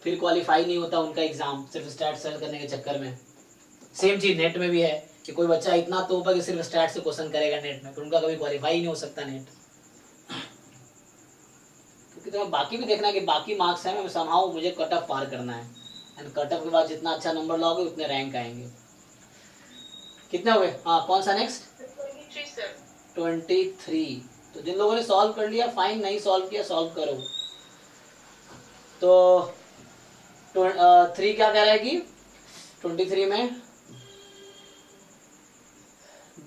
फिर क्वालिफाई नहीं होता उनका एग्जाम सिर्फ स्टैट्स सर्च करने के चक्कर में। सेम चीज नेट में भी है कि कोई बच्चा इतना तोपा कि सिर्फ स्टैट्स से क्वेश्चन करेगा नेट में, फिर उनका कभी क्वालिफाई नहीं हो सकता नेट। क्योंकि तुम्हें बाकी भी देखना है कि बाकी मार्क्स है, मैं समहाउ मुझे कट ऑफ पार करना है, एंड कट ऑफ के बाद जितना अच्छा नंबर लाओगे उतने रैंक आएंगे। कितने हो गए, हाँ कौन सा नेक्स्ट, 23 सर। 23। तो जिन लोगों ने सॉल्व कर लिया फाइन, नहीं सॉल्व किया सॉल्व करो। तो 3 क्या कह रहा है कि 23 में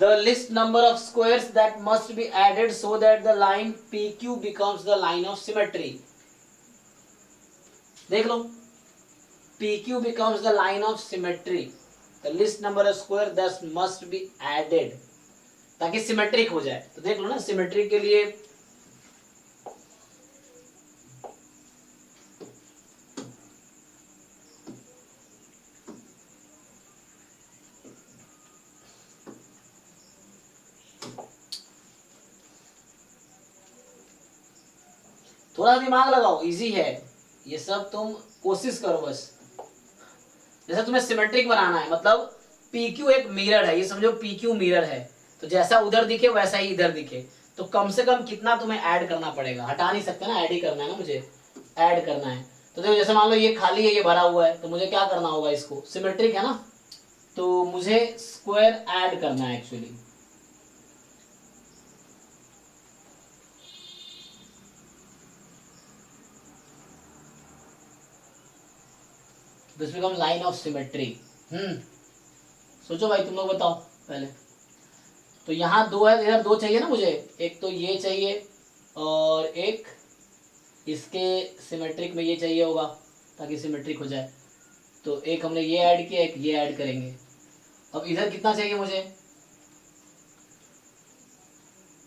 the list number of squares that must be added so that the line PQ becomes the line of symmetry। देख लो, PQ becomes the line of symmetry, the list number of square that must be added, ताकि symmetric हो जाए। तो देख लो ना, symmetric के लिए थोड़ा दिमाग लगाओ, इजी है ये सब, तुम कोशिश करो बस। जैसे तुम्हें सिमेट्रिक बनाना है, मतलब PQ एक मिरर है, ये समझो PQ मिरर है, तो जैसा उधर दिखे वैसा ही इधर दिखे, तो कम से कम कितना तुम्हें ऐड करना पड़ेगा, हटा नहीं सकते ना, ऐड ही करना है ना, मुझे ऐड करना है। तो देखो जैसे मान लो ये खाली है, ये भरा हुआ है, तो मुझे क्या करना होगा, इसको सिमेट्रिक है ना, तो मुझे स्क्वायर ऐड करना है actually. This become line of symmetry. सोचो भाई, तुम लोग बताओ पहले। तो यहाँ 2 है, इधर 2 चाहिए ना मुझे, एक तो ये चाहिए और एक इसके सिमेट्रिक में ये चाहिए होगा ताकि सिमेट्रिक हो जाए। तो एक हमने ये ऐड किया, एक ये ऐड करेंगे। अब इधर कितना चाहिए मुझे,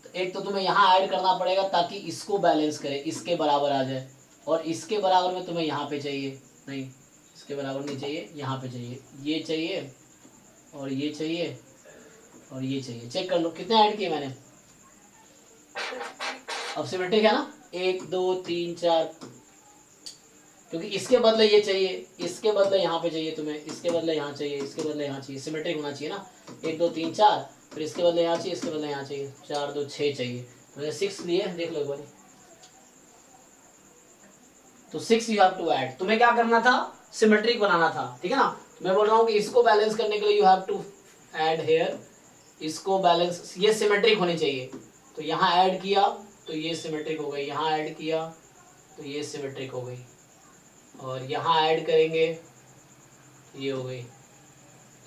तो एक तो तुम्हें यहाँ ऐड करना पड़ेगा ताकि इसको बैलेंस करे, इसके बराबर आ जाए, और इसके बराबर में तुम्हें यहाँ पे चाहिए, नहीं इसके बराबर नहीं चाहिए, यहाँ पे चाहिए, ये चाहिए और ये चाहिए और ये चाहिए। चेक कर लो कितने ऐड किए मैंने। अब सिमेट्रिक है ना, 1 2 3 4, क्योंकि इसके बदले ये चाहिए, इसके बदले यहाँ पे चाहिए तुम्हें, इसके बदले यहाँ चाहिए, इसके बदले यहाँ चाहिए, सिमेट्रिक होना चाहिए ना। 1 2 3 4, फिर इसके बदले यहाँ चाहिए, इसके बदले यहाँ चाहिए, 4 2 6 चाहिए, तो मैंने 6 लिए, देख लो एक बार। तो 6 यू हैव टू ऐड। तुम्हें क्या करना था, सिमेट्रिक बनाना था, ठीक है ना। मैं बोल रहा हूँ कि इसको बैलेंस करने के लिए you have to add here, इसको बैलेंस, ये सिमेट्रिक होनी चाहिए, तो यहाँ ऐड किया तो ये सिमेट्रिक हो गई, यहाँ ऐड किया तो ये सिमेट्रिक हो गई, और यहाँ ऐड करेंगे ये हो गई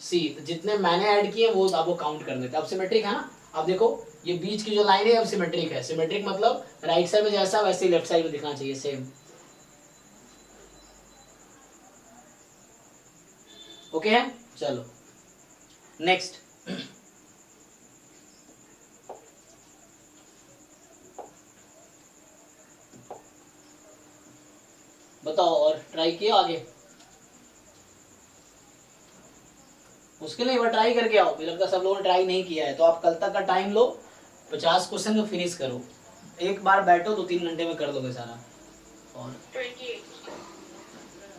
सी। तो जितने मैंने ऐड किए वो अब वो काउंट करने थे। अब सिमेट्रिक है ना। अब देखो ये बीच की जो लाइन है अब सिमेट्रिक है। सिमेट्रिक मतलब राइट साइड में जैसा वैसे ही लेफ्ट साइड में दिखना चाहिए, सेम। ओके है, चलो नेक्स्ट बताओ, और ट्राई किया आगे? मुश्किल नहीं, बट ट्राई करके आओ। मुझे लगता है सब लोगों ने ट्राई नहीं किया है, तो आप कल तक का टाइम लो, 50 क्वेश्चन को फिनिश करो। एक बार बैठो 2-3 घंटे में कर दोगे सारा, और 28.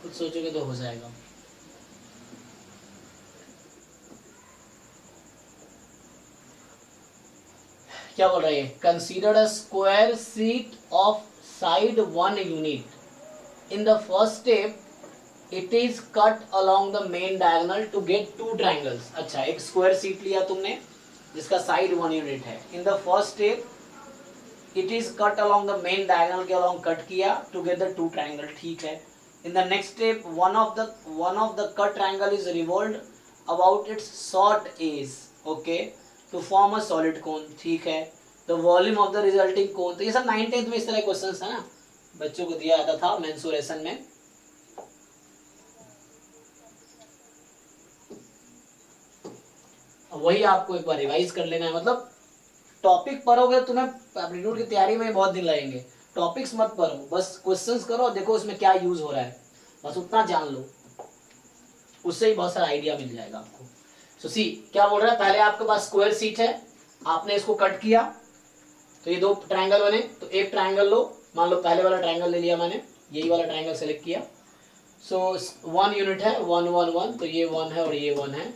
कुछ सोचोगे तो हो जाएगा। क्या बोल रही है? Consider a square sheet of side 1 unit. In the first step it is cut along the main diagonal to get 2 triangles. अच्छा, एक स्क्वायर शीट लिया तुमने जिसका साइड 1 यूनिट है। इन the first step it is cut along the main diagonal के along cut किया to get the 2 triangle, ठीक है। In the next step one of the cut triangle is revolved about its short edge, okay, to form a solid cone, ठीक है। The volume of the resulting cone, तो ये सब 9th में इस तरह क्वेश्चंस है ना, बच्चों को दिया जाता था मेंसुरेशन में। वही आपको एक बार रिवाइज कर लेना है। मतलब टॉपिक पढ़ोगे तुम्हें एप्टीट्यूड की तैयारी में बहुत दिन लगेंगे। टॉपिक्स मत पढ़ो, बस क्वेश्चंस करो, देखो उसमें क्या यूज हो रहा है, बस उतना जान लो, उससे ही बहुत सारा आइडिया मिल जाएगा आपको। सो सी क्या बोल रहा है, पहले आपके पास स्क्वायर शीट है, आपने इसको कट किया तो ये 2 ट्रायंगल बने, तो एक ट्रायंगल लो, मान लो पहले वाला ट्रायंगल ले लिया मैंने, यही वाला ट्रायंगल सेलेक्ट किया। सो 1 यूनिट है, 1 1 1, तो ये 1 है और ये 1 है।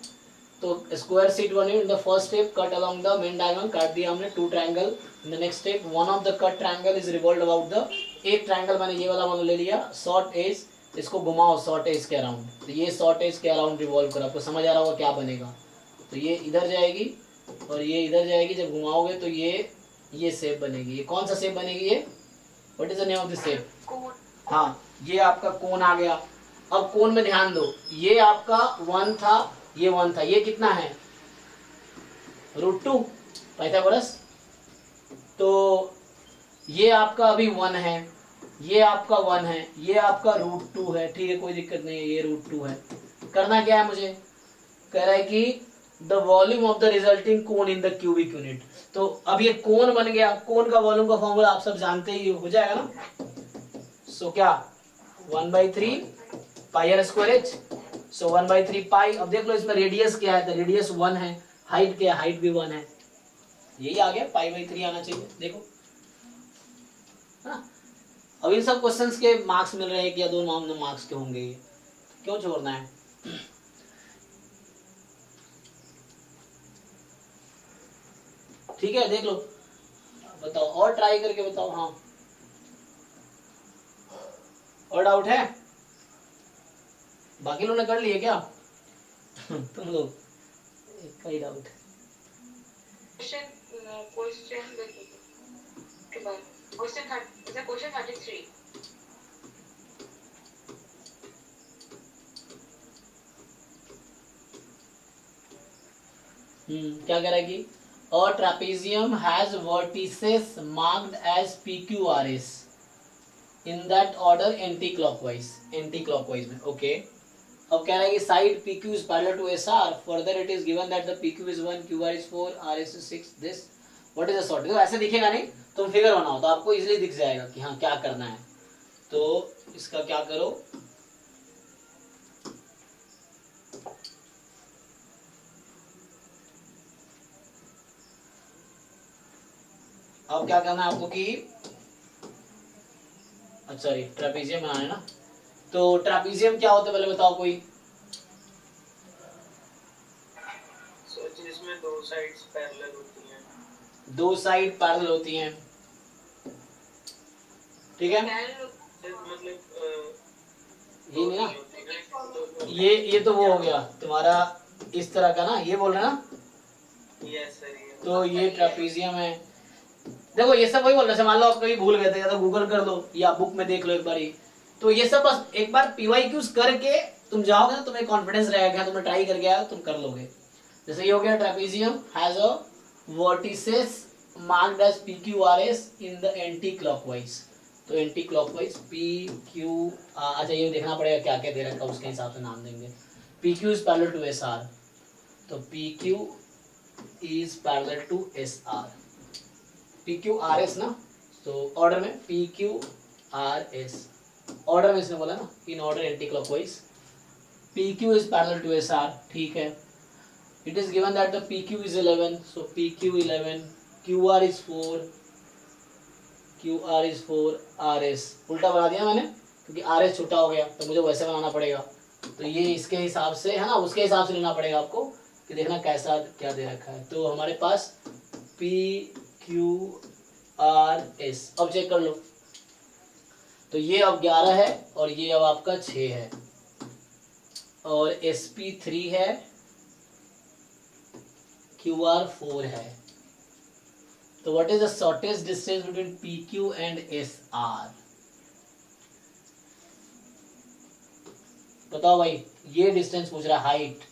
तो square sheet 1 unit, the first step cut along the main diagonal, काट दिया हमने 2 triangle. In the next step one of the cut triangle is revolved about the, एक ट्रायंगल मैंने ये वाला मान ले लिया, शॉर्ट एज, इसको घुमाओ शॉर्ट एज के अराउंड, तो ये शॉर्ट एज के अराउंड रिवॉल्व करो। आपको समझ आ रहा होगा क्या बनेगा, तो ये इधर जाएगी और ये इधर जाएगी, जब घुमाओगे तो ये शेप बनेगी। ये कौन सा शेप बनेगी? ये what is the name of this shape? हाँ, ये आपका कोन आ गया। अब कोन में ध्यान दो, ये आपका 1 था, ये 1 था, ये कितना है? √2 पाइथागोरस। तो ये आपका अभी 1 है, ये आपका 1 है, ये आपका √2 है, ठीक है, कोई दिक्कत नहीं है, ये √2 है। करना क्या है मुझे? कह रहा है कि the volume of the resulting cone in the cubic unit. तो अब ये कोन बन गया, कोन का वॉल्यूम का फॉर्मूला आप सब जानते ही हो जाएगा ना। सो क्या 1/3 पाई आर स्क्वायर एच, सो 1/3 पाई। अब देख लो इसमें रेडियस क्या है, तो रेडियस 1 है, हाइट क्या है, हाइट भी 1 है, यही आ गया, पाई/3 आना चाहिए, देखो हाँ। अब इन सब क्वेश्चंस के मार्क्स मिल रहे हैं कि या 2 मार्क्स के होंगे, ये क्यों छोड़ना है? ठीक है, देख लो, बताओ और ट्राई करके बताओ। हाँ, और डाउट है? बाकी लोगों ने कर लिए क्या? तुम लोग एक का ही डाउट है। Question 33. क्या कह रहा है कि a trapezium has vertices marked as PQRS in that order anti-clockwise में, okay। अब कह रहा है कि side PQ is parallel to SR, further it is given that the PQ is 1, QR is 4, RS is 6, this what is the sort। तो ऐसे दिखेगा नहीं, तुम फिगर बनाओ तो आपको इजीली दिख जाएगा कि हाँ क्या करना है। तो इसका क्या करो, अब क्या करना है आपको कि अच्छा ये ट्रेपेजियम बनाना है ना। तो ट्रेपेजियम क्या होता है पहले बताओ कोई? जिसमें 2 साइड्स पैरेलल होती हैं, 2 साइड पैरेलल होती हैं, ठीक है, मतलब ये नहीं ना, ये तो वो हो गया तुम्हारा इस तरह का ना, ये बोल रहे ना। यस सर, तो ये ट्रेपेजियम है। देखो ये सब वही बोल रहे, मान लो आप कभी भूल गए थे, या तो गूगल कर लो या बुक में देख लो एक बार ही। तो ये सब बस एक बार PYQs करके तुम जाओगे ना, तुम्हें कॉन्फिडेंस रहेगा, तुमने ट्राई करके आया तुम कर लोगे। जैसे ये हो गया trapezium has a vertices marked as PQRS in the anti clockwise. तो एंटी क्लॉकवाइज PQ, अच्छा ये देखना पड़ेगा क्या क्या दे रखा है, उसके हिसाब से नाम देंगे। PQ is parallel to SR, तो P Q is parallel to S R, P Q R S ना, तो ऑर्डर में P Q R S, order में इसने बोला ना, in order anti clockwise, P Q is parallel to S R, ठीक है। It is given that the P Q is 11, so P Q 11, Q R is 4, Q R is 4, R S उल्टा बना दिया मैंने क्योंकि आर एस छोटा हो गया तो मुझे वैसे बनाना पड़ेगा, तो ये इसके हिसाब से है ना, उसके हिसाब से लेना पड़ेगा आपको कि देखना कैसा क्या दे रखा है। तो हमारे पास पी क्यू आर एस, अब चेक कर लो, तो ये अब 11 है और ये अब आपका 6 है और एस पी 3 है, क्यू आर 4 है। तो what is the shortest distance between P Q and S R? बताओ भाई, ये डिस्टेंस पूछ रहा है, हाइट।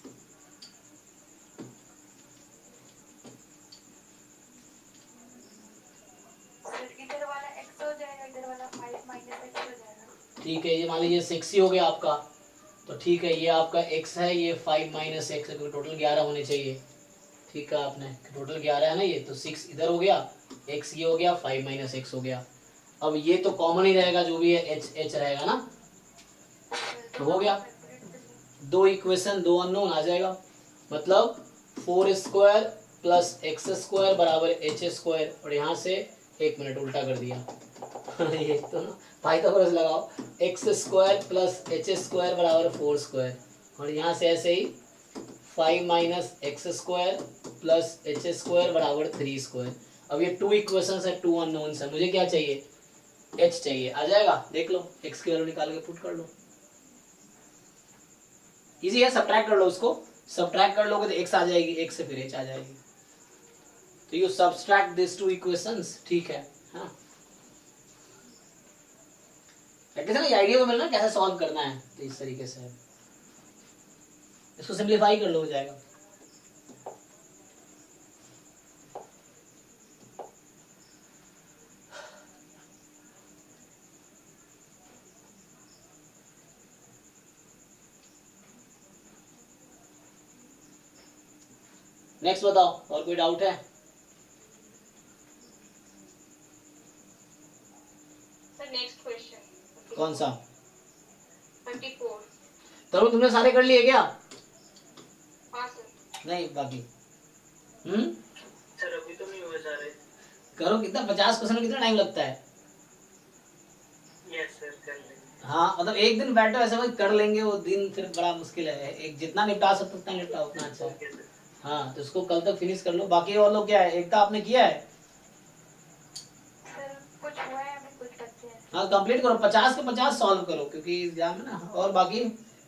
इधर वाला x हो जाएगा, इधर वाला 5 माइनस x हो जाएगा। ठीक है, ये मान लीजिए 6 ही हो गया आपका, तो ठीक है ये आपका x है, ये 5 माइनस एक्स है, क्योंकि टोटल 11 होने चाहिए। ठीक है, आपने टोटल 11 है ना ये, तो 6 इधर हो गया, x ये हो गया, 5 माइनस एक्स हो गया। अब ये तो कॉमन ही रहेगा, जो भी है h रहेगा ना, तो हो गया, दो इक्वेशन दो अननोन आ जाएगा, मतलब 4 स्क्वायर प्लस एक्स स्क्वायर बराबर एच स्क्वायर, और यहाँ से 1 मिनट उल्टा कर दिया ये तो ना पाइथागोरस लगाओ, x square plus H square बराबर 4 स्क्वायर, और यहाँ से ऐसे ही 5 minus x square plus H square बराबर 3 स्क्वायर। अब ये 2 इक्वेशंस है, 2 अननोन्स है, मुझे क्या चाहिए, h चाहिए, आ जाएगा, देख लो x की वैल्यू निकाल के पुट कर लो, इजी है, सब्ट्रैक्ट कर लो, उसको सब्ट्रैक्ट कर लोगे तो x आ जाएगी, x से फिर h आ जाएगी, तो यू सब्ट्रैक्ट दिस 2 इक्वेशंस, ठीक है। हाँ, एटलीस्ट ना ये आइडिया तो मिलना कैसे सॉल्व करना है, तो इस तरीके से इसको सिंपलीफाई कर लो, हो जाएगा। नेक्स्ट बताओ, और कोई डाउट है? सर नेक्स्ट क्वेश्चन कौन सा? 34। तरुण तुमने सारे कर लिए क्या? हाँ सर। नहीं बाकी सर अभी तो नहीं हुए सारे। करो, कितना 50% में कितना टाइम लगता है? यस सर कर लेंगे। हाँ मतलब एक दिन बैठो ऐसे वही कर लेंगे, वो दिन फिर बड़ा मुश्किल है, एक जितना निपटा सकते उतना निपटा, उतना अच्छा है। हाँ तो इसको कल तक फिनिश कर लो। बाकी और लोग क्या है, एकता आपने किया है? सर कुछ हुआ है, अभी कुछ बच्चे हैं। हाँ कंप्लीट करो, 50 के 50 सॉल्व करो क्योंकि एग्जाम है ना। और बाकी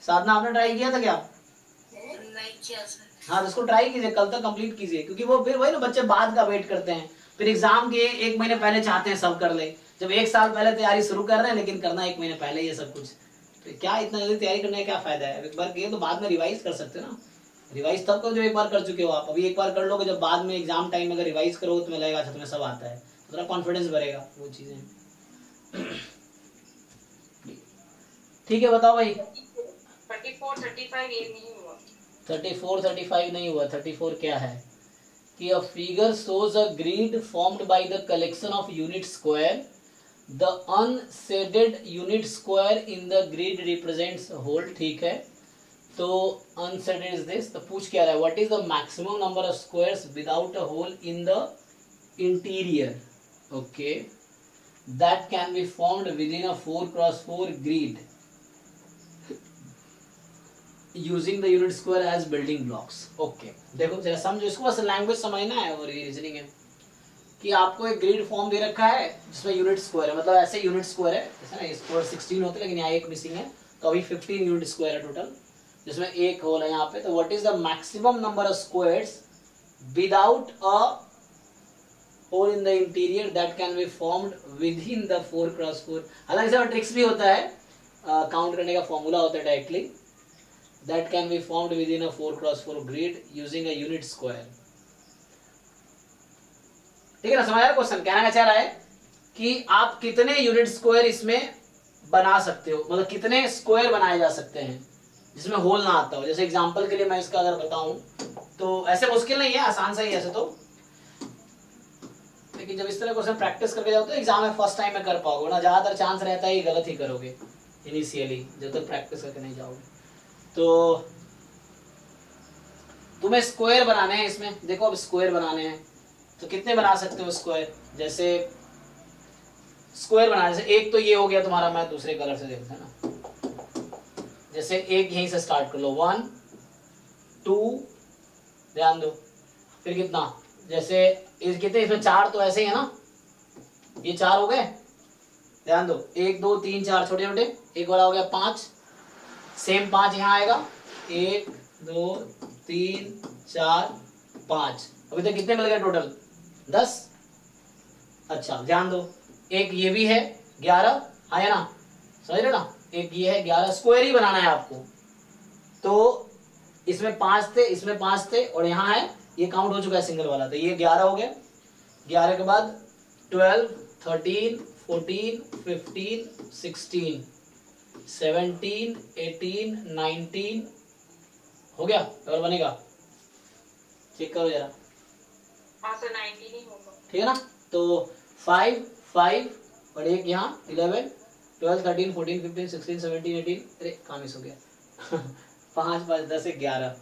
साधना आपने ट्राई किया था क्या? नहीं किया सर। हाँ तो इसको ट्राई कीजिए, कल तक कंप्लीट कीजिए, क्योंकि वो फिर वही ना बच्चे बाद का वेट करते हैं, फिर एग्जाम के 1 महीने पहले चाहते हैं सब कर ले, जब 1 साल पहले तैयारी शुरू कर रहे हैं लेकिन करना 1 महीने पहले ये सब कुछ, तो क्या इतना जल्दी तैयारी करने का क्या फायदा है? एक बार किए तो बाद में रिवाइज कर सकते हो ना, रिवाइज तब करो जब एक बार कर चुके हो आप। अभी एक बार कर लोगे, जब बाद में एग्जाम टाइम अगर रिवाइज करो तुम्हें लगेगा अच्छा तुम्हें सब आता है, थोड़ा कॉन्फिडेंस बढ़ेगा, वो चीजें। ठीक है बताओ भाई। 34 35 ये नहीं हुआ। 34 35 नहीं हुआ। 34 क्या है कि a figure shows a grid formed by the collection of unit square. The unshaded unit square in the grid represents whole. ठीक है, तो unshaded is this. तो पूछ क्या रहा है, what is the maximum number of squares without a hole in the interior? Okay, that can be formed within a 4x4 grid using the unit square as building blocks. Okay, देखो जरा समझो इसको, बस लैंग्वेज समझना है और ये reasoning है कि आपको एक ग्रिड फॉर्म दे रखा है जिसमें यूनिट स्क्वायर है, मतलब ऐसे यूनिट स्क्वायर है, जैसे ना स्क्वायर 16 होते हैं लेकिन यहाँ एक मिसिंग है, तो अभी 15 यूनिट स्क्वायर है टोटल, जिसमें एक होल है यहाँ पे। तो what is the maximum number of squares without a hole in the interior that can be formed with in the 4x4। हालांकि इसका ट्रिक्स भी होता है, काउंट करने का फॉर्मूला होता है directly, that can be formed within a 4x4 grid using a unit square. ठीक है ना, समझ आया क्वेश्चन? कहना क्या चाह रहा है कि आप कितने यूनिट स्क्वायर इसमें बना सकते हो, मतलब कितने स्क्वायर बनाए जा सकते हैं जिसमें होल ना आता हो। जैसे एग्जांपल के लिए मैं इसका अगर बताऊं तो ऐसे मुश्किल नहीं है, आसान सा ही है ऐसे तो, लेकिन जब इस तरह क्वेश्चन प्रैक्टिस करके जाओ तो एग्जाम में फर्स्ट टाइम में कर पाओगे ना, ज्यादातर चांस रहता है गलत ही करोगे इनिशियली जब तक प्रैक्टिस करके नहीं जाओगे। तो तुम्हें स्क्वायर बनाने हैं इसमें, देखो अब स्क्वायर बनाने हैं तो कितने बना सकते हो स्क्वायर, जैसे स्क्वायर बनाने से एक तो ये हो गया तुम्हारा, मैं दूसरे कलर से देखता है ना, जैसे एक यहीं से स्टार्ट कर लो 1 2, ध्यान दो, फिर कितना, जैसे इस कितने, इसमें 4 तो ऐसे ही है ना, ये 4 हो गए, ध्यान दो 1 2 3 4 छोटे छोटे, एक बड़ा हो गया 5, सेम 5 यहाँ आएगा 1 2 3 4 5, अभी तक कितने मिल गए टोटल 10। अच्छा ध्यान दो एक ये भी है 11, आया ना, समझ रहे ना, एक ये है 11, स्क्वायर ही बनाना है आपको। तो इसमें 5 थे, इसमें 5 थे और यहाँ है, ये काउंट हो चुका है सिंगल वाला, तो ये 11 हो गया, 11 के बाद 12 13 14 15 16 17 18 19 हो गया, और बनेगा, चेक करो जरा, हाँ सर 19 ही होगा। ठीक है ना। तो 5 5 और एक यहाँ 11 12 13 14 15 16 17 18, अरे काम मिस हो गया 5 5 10 11,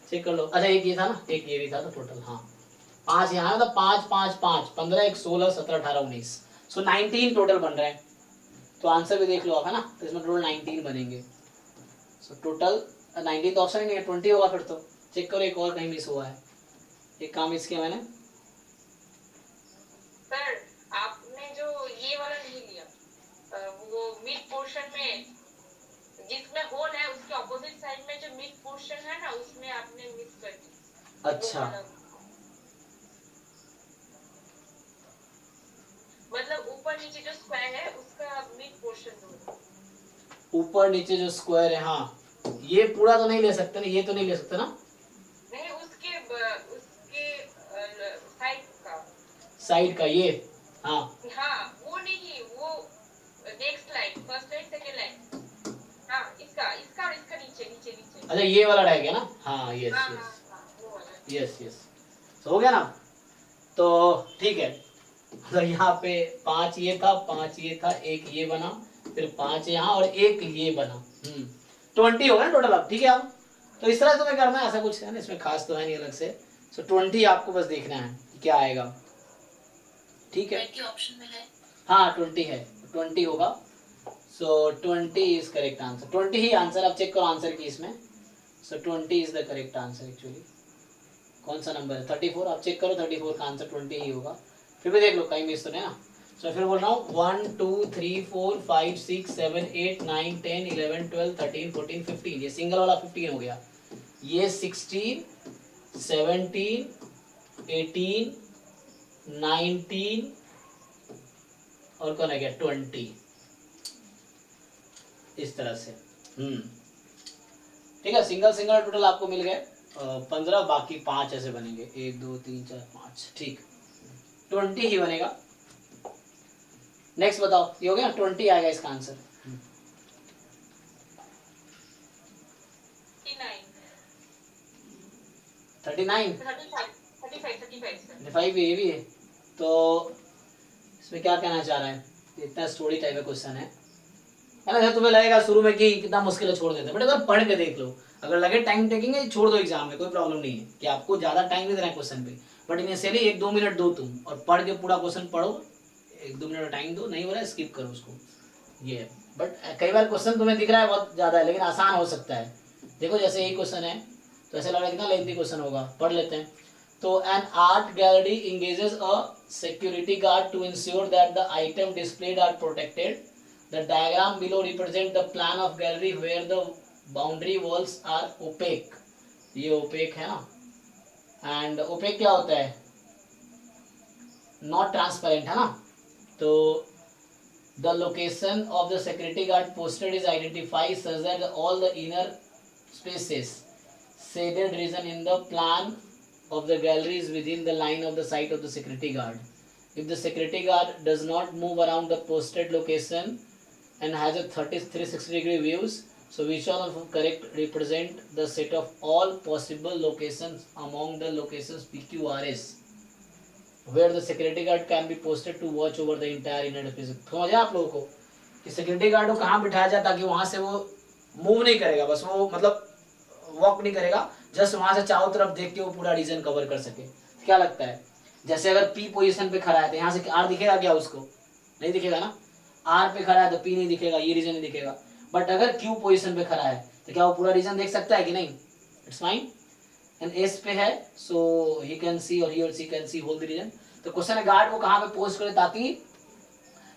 चेक कर लो। अच्छा एक ये था ना, एक ये भी था, तो टोटल हाँ 5 यहाँ, मतलब 5 5 5 15 1 16 17 18 19, सो 19 टोटल बन रहे हैं। तो आंसर भी देख लो आप, है ना, तो इसमें टोटल 19 बनेंगे। सो टोटल 19 तो ऑप्शन ही नहीं है, 20 होगा फिर तो। चेक करो एक और कहीं मिस हुआ है, एक काम मिस किया मैंने। सर आपने जो ये वाला नहीं लिया, वो मिड पोर्शन में जिसमें होल है उसके ऑपोजिट साइड में जो मिड पोर्शन है ना, उसमें आपने मिस कर दी। अच्छा मतलब ऊपर नीचे जो स्क्वायर है उसका मिड पोर्शन दो, ऊपर नीचे जो स्क्वायर है, हाँ ये पूरा तो नहीं ले सकते ना, ये तो नहीं ले सकते ना, नहीं उसके साइड का ये, हाँ वो नहीं, वो next line, first line second line, हाँ इसका इसका और इसका नीचे नीचे नीचे। अच्छा ये वाला रह गया ना, हाँ यस हाँ, यस हाँ, वो वाला। यस यस, हो गया ना। तो ठीक है, तो यहाँ पे 5 ये था, 5 ये था, एक ये बना, फिर 5 यहाँ और एक ये बना, 20 हो गया ना टोटल अब, ठीक है। अब तो इस तरह तुम्हें करना है, ऐसा कुछ है ना इसमें खास तो है नहीं अलग से। सो 20 आपको बस देखना है क्या आएगा, ठीक है। ऑप्शन में है, हाँ 20 है, 20 होगा। सो 20 is correct answer, 20 he answer. आप चेक करो आंसर की इसमें। सो 20 is the correct answer actually. कौन सा नंबर है? 34। आप चेक करो 34 का आंसर 20 ही होगा। फिर भी देख लो कहीं मिस तो नहीं ना। सो फिर बोल रहा हूँ 1 2 3 4 5 6 7 8 9 10 11 12 13 14 15, ये सिंगल वाला 15 हो गया। ये 16 17 18 19 और कौन है गया 20, इस तरह से। ठीक है, सिंगल सिंगल टोटल आपको मिल गए 15, बाकी 5 ऐसे बनेंगे 1 2 3 4 5, ठीक 20 ही बनेगा। नेक्स्ट बताओ, ये हो गया 20 आएगा इसका आंसर। 39 35 ये भी है। तो इसमें क्या कहना चाह रहा है, इतना स्टोरी टाइप का क्वेश्चन है ना। तुम्हें लगेगा शुरू में कि कितना मुश्किल है, छोड़ देते हैं, बट अगर पढ़ के देख लो, अगर लगे टाइम टेकिंग है छोड़ दो एग्जाम में, कोई प्रॉब्लम नहीं है कि आपको ज्यादा टाइम नहीं देना है क्वेश्चन पे, बट इनिशियली 1-2 मिनट दो तुम और पढ़ के पूरा क्वेश्चन पढ़ो, 1-2 मिनट टाइम दो, नहीं हो रहा है स्किप करो उसको, ये है। बट कई बार क्वेश्चन तुम्हें दिख रहा है बहुत ज्यादा है, लेकिन आसान हो सकता है। देखो जैसे यही क्वेश्चन है तो ऐसा लग रहा है कितना लेंथी क्वेश्चन होगा, पढ़ लेते हैं। तो an art gallery engages a security guard to ensure that the item displayed are protected. The diagram below represent the plan of gallery where the boundary walls are opaque. ये opaque है ना, and opaque क्या होता है, not transparent है ना। तो the location of the security guard posted is identified such that all the inner spaces shaded region in the plan of the gallery is within the line of the sight of the security guard. If the security guard does not move around the posted location and has a 360 degree views, So which all of correct represent the set of all possible locations among the locations PQRS where the security guard can be posted to watch over the entire inner space. समझे आप लोगों को कि security guard को कहाँ बिठाया जाए ताकि वहां से वो मूव नहीं करेगा, बस वो मतलब वॉक नहीं करेगा, जस्ट वहां से चारों तरफ देख के वो पूरा रीजन कवर कर सके। क्या लगता है, जैसे अगर पी पोजीशन पे खड़ा है तो यहाँ से आर दिखेगा क्या, उसको नहीं दिखेगा ना, आर पे खड़ा है तो पी नहीं दिखेगा, ये रीजन नहीं दिखेगा। बट अगर क्यू पोजीशन पे खड़ा है तो क्या वो पूरा रीजन देख सकता है कि नहीं, इट्स फाइन। एंड एस पे है सो ही कैन सी और ही और C can see whole the region. तो क्वेश्चन है गार्ड को कहाँ पे पोस्ट करे ताकि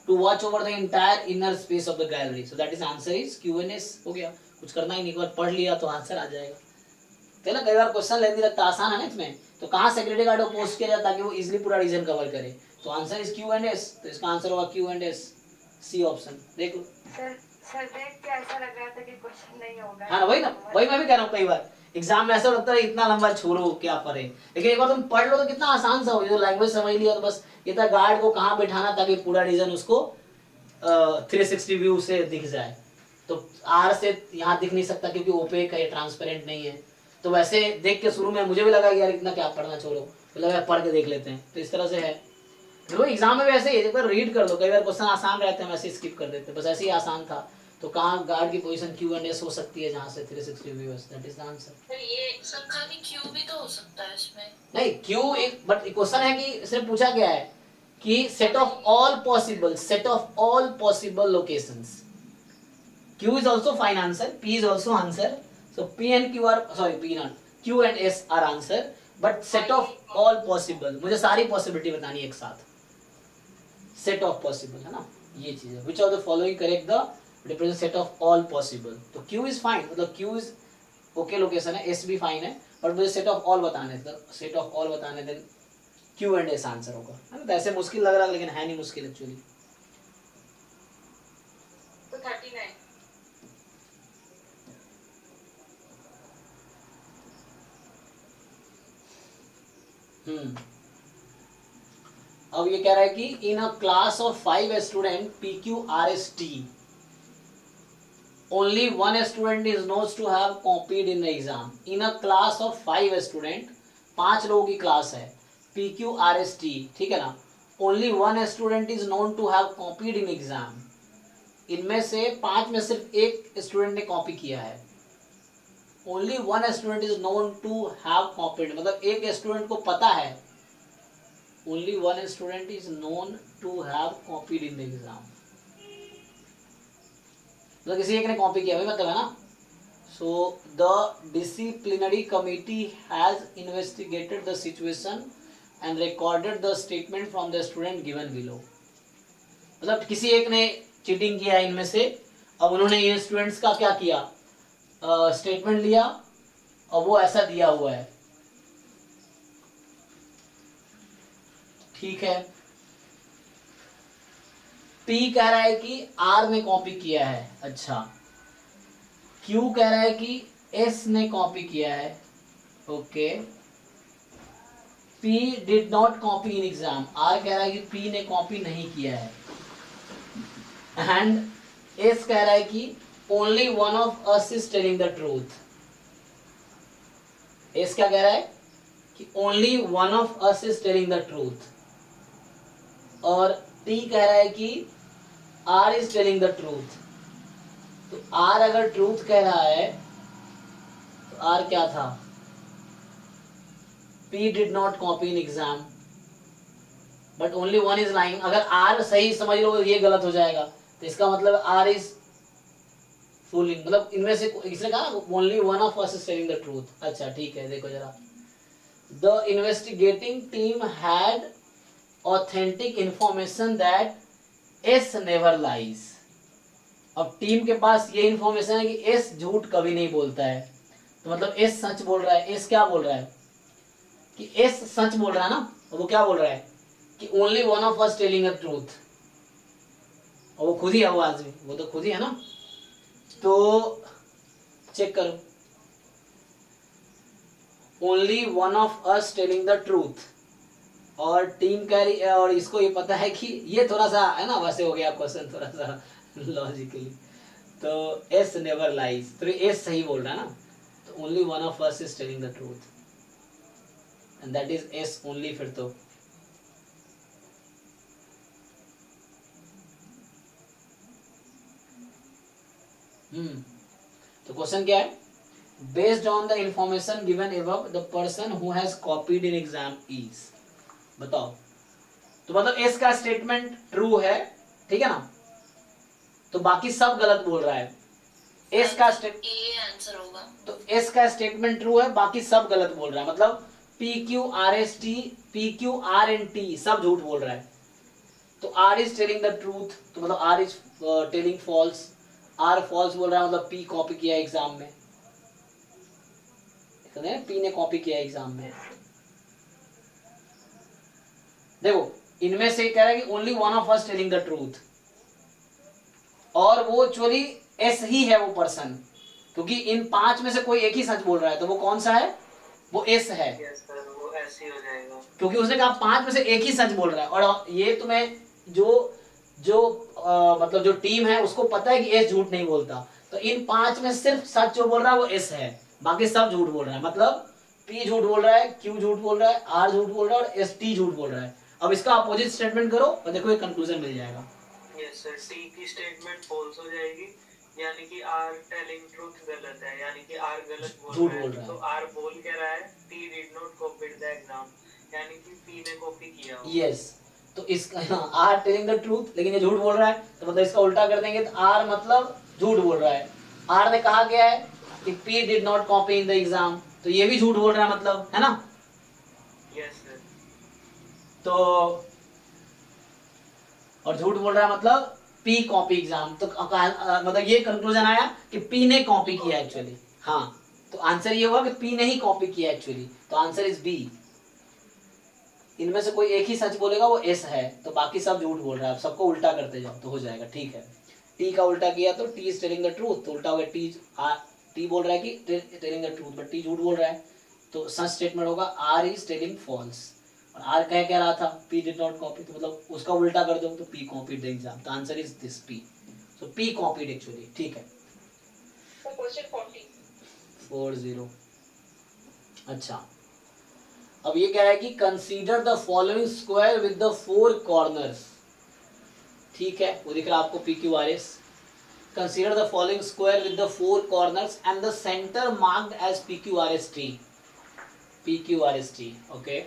to watch over the entire inner space of the gallery, so that is answer is Q and S. हो गया, कुछ करना ही नहीं, एक बार पढ़ लिया तो आंसर आ जाएगा। तो ना कई बार क्वेश्चन लेंदी लगता, आसान है ना इसमें, तो कहाँ सिक्योरिटी गार्ड को पोस्ट किया जाए ताकि वो इजिली पूरा रीजन कवर करे, तो answer is Q and S. तो इसका आंसर होगा Q and S, C option. देख लो सर देख के ऐसा लग रहा था कि क्वेश्चन नहीं होगा। हाँ वही ना, वही मैं भी कह रहा हूँ, कई बार एग्जाम में ऐसा लगता है इतना लंबा छोड़ो क्या पढ़े, लेकिन एक बार तुम पढ़ लो तो कितना आसान सा हो, जो लैंग्वेज समझ लिया तो बस ये था गार्ड को कहाँ बिठाना ताकि पूरा रीजन उसको 360 व्यू से दिख जाए। तो आर से यहाँ दिख नहीं सकता क्योंकि ओपेक है, ट्रांसपेरेंट नहीं है। तो वैसे देख के शुरू में मुझे भी लगा यार इतना क्या पढ़ना, छोड़ो, तो लगा पढ़ के देख लेते हैं। तो इस तरह से है, देखो एग्जाम में वैसे ही एक बार रीड कर लो, कई बार क्वेश्चन आसान रहते हैं वैसे स्किप कर देते हैं, बस ऐसे ही आसान था। तो कहाँ गार्ड की पोजीशन क्यू एंड एस हो सकती है जहाँ से 360 view, that is the answer. फिर ये सब खाली क्यू भी तो हो सकता है इसमें। नहीं क्यू एक, बट क्वेश्चन है कि इसने पूछा क्या है कि set of all possible locations. Q is also fine answer, P is also answer, so P and Q are, sorry P not, Q and S are answer, but set of all possible, मुझे सारी possibility बतानी है एक साथ, set of possible है ना, ये चीज है। Which of the following correct the represent set of all possible, तो Q is fine, मतलब Q is okay location है, S भी fine है, but मुझे set of all बताने हैं, set of all बताने then Q and S answer होगा, है ना। तो ऐसे मुश्किल लग रहा है लेकिन है नहीं मुश्किल एक्चुअली। तो 39 अब ये कह रहा है कि in a class of 5 student PQRST only 1 student is knowns to have copied in the exam. In a class of 5 student, 5 लोगों की क्लास है PQRST, ठीक है ना, only 1 student is known to have copied in exam. इनमें से 5 में सिर्फ एक स्टूडेंट ने कॉपी किया है। Only 1 student is known to have copied, मतलब एक स्टूडेंट को पता है, only 1 student is known to have copied in the exam, मतलब किसी एक ने कॉपी किया, वही मतलब है ना। So the disciplinary committee has investigated the situation and recorded the statement from the student given below, मतलब किसी एक ने चीटिंग किया है इनमें से, अब उन्होंने ये स्टूडेंट्स का क्या किया, स्टेटमेंट लिया और वो ऐसा दिया हुआ है, ठीक है। P कह रहा है कि R ने कॉपी किया है, अच्छा। Q कह रहा है कि S ने कॉपी किया है, okay. P did not copy in exam, R कह रहा है कि P ने कॉपी नहीं किया है, एंड S कह रहा है कि only one of us is telling the truth। S क्या कह रहा है कि only one of us is telling the truth, और T कह रहा है कि R is telling the truth। तो R अगर ट्रूथ कह रहा है तो R क्या था, P did not copy in exam but only one is lying। अगर R सही समझ लो ये गलत हो जाएगा, तो इसका मतलब R is फूलिंग, मतलब इनमें से इसने कहा ना only 1 of us is telling the truth. अच्छा ठीक है, देखो जरा, the investigating team had authentic information that S never lies. अब टीम के पास ये इंफॉर्मेशन है कि एस झूठ कभी नहीं बोलता है, तो मतलब एस सच बोल रहा है। एस क्या बोल रहा है कि एस सच बोल रहा है ना, और वो क्या बोल रहा है कि only 1 of us telling the truth, और वो खुद ही है, वो आदमी वो तो खुद ही है ना। तो चेक करो, only 1 of us telling the truth, और टीम कैरी, और इसको ये पता है कि ये थोड़ा सा है ना, वैसे हो गया क्वेश्चन थोड़ा सा लॉजिकली, तो एस नेवर लाइज, तो एस सही बोल रहा है ना, तो only one of us is telling the truth and that is S only. फिर तो तो क्वेश्चन क्या है, based on the information given above the person who has copied in exam is, बताओ। तो मतलब एस का स्टेटमेंट ट्रू है, ठीक है ना, तो बाकी सब गलत बोल रहा है। एस का ए आंसर होगा, तो एस का स्टेटमेंट ट्रू है, बाकी सब गलत बोल रहा है, मतलब P Q R S T, P Q R N T सब झूठ बोल रहा है। तो R is telling the truth, तो मतलब R is telling false, R false बोल रहा है, मतलब पी कॉपी किया एग्जाम में, पी ने कॉपी किया एग्जाम में। देखो इनमें से कह रहा है कि only one of us telling the truth, और वो एक्चुअली एस ही है वो पर्सन, क्योंकि इन 5 में से कोई एक ही सच बोल रहा है, तो वो कौन सा है, वो एस है। यस सर, वो ऐसे ही हो जाएगा, क्योंकि उसने कहा 5 में से एक ही सच बोल रहा है, और ये तुम्हें मतलब जो टीम है उसको पता है कि एस झूठ नहीं बोलता, तो इन 5 में सिर्फ सच जो बोल रहा है वो एस है, बाकी सब झूठ बोल रहा है। मतलब पी झूठ बोल रहा है, क्यू झूठ बोल रहा है, आर झूठ बोल रहा है, और एस टी झूठ बोल रहा है। अब इसका अपोजिट स्टेटमेंट करो और देखो एक कंक्लूजन मिल जाएगा। यस सर, टी की स्टेटमेंट फॉल्स हो जाएगी, यानी कि आर टेलिंग ट्रूथ गलत है, यानी कि आर गलत बोल रहा है, तो आर बोल कह रहा है T did not copied the exam, यानी कि पी ने कॉपी किया। यस, तो इसका आर टेलिंग द ट्रूथ, लेकिन ये झूठ बोल रहा है, तो मतलब इसका उल्टा कर देंगे, तो आर मतलब झूठ बोल रहा है। आर ने कहा गया है कि P did not copy in the exam, तो ये भी झूठ बोल रहा है, मतलब है ना। यस सर, तो और झूठ बोल रहा है मतलब पी कॉपी एग्जाम, तो मतलब ये कंक्लूजन आया कि पी ने कॉपी किया एक्चुअली। हाँ, तो आंसर ये हुआ कि पी ने ही कॉपी किया एक्चुअली, तो आंसर इज बी। इनमें से कोई एक ही सच बोलेगा वो एस है, तो बाकी सब झूठ बोल रहा है। सबको उल्टा करते जाओ तो हो जाएगा, ठीक है। टी का उल्टा किया तो T is telling the truth, तो उल्टा हो गया टी बोल रहा है कि telling the truth, but T झूठ बोल रहा है, तो सच स्टेटमेंट होगा आर इज टेलिंग फॉल्स। और आर कह रहा था पी डिड नॉट कॉपी, तो मतलब उसका उल्टा कर दो तो पी कॉपीड द एग्जाम, तो answer is this P. So P copied actually, ठीक है। क्वेश्चन 40। अच्छा, अब ये कह रहा है कि consider the following square with the 4 corners, ठीक है, वो दिख रहा है आपको P Q R S. Consider the following square with the 4 corners and the centre marked as P Q R S T, P Q R S T, okay.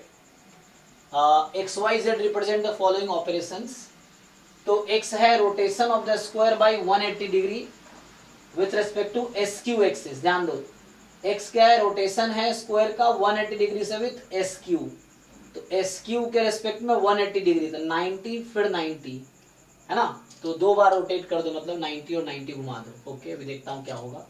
X Y Z represent the following operations, तो X है rotation of the square by 180 degree with respect to S Q axis, ध्यान दो x क्या है, rotation है square का 180 degree से with S Q, तो एस क्यू के रेस्पेक्ट में 180 डिग्री, तो 90 फिर 90 है ना, तो 2 बार रोटेट कर दो, मतलब 90 और 90 घुमा दो, ओके। अभी देखता हूँ क्या होगा।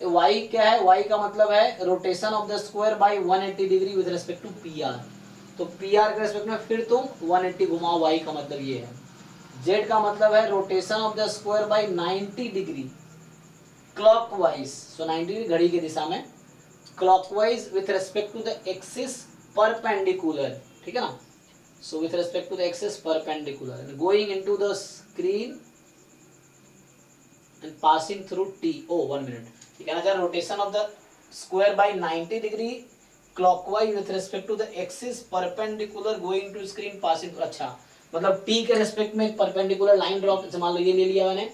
y क्या है, y का मतलब है rotation of the square by 180 degree with respect to P R, तो पी आर के रेस्पेक्ट में फिर तुम 180 घुमाओ, y का मतलब ये है। z का मतलब है rotation of the square by 90 degree clockwise, so 90 degree घड़ी की दिशा में, clockwise with respect to the axis perpendicular, ठीक है ना, so with respect to the axis perpendicular and going into the screen and passing through t, oh 1 minute, ये कहना चाह रहा rotation of the square by 90 degree clockwise with respect to the axis perpendicular going to screen passing, अच्छा मतलब t के respect में एक perpendicular line draw, मान लो ये ले लिया मैंने,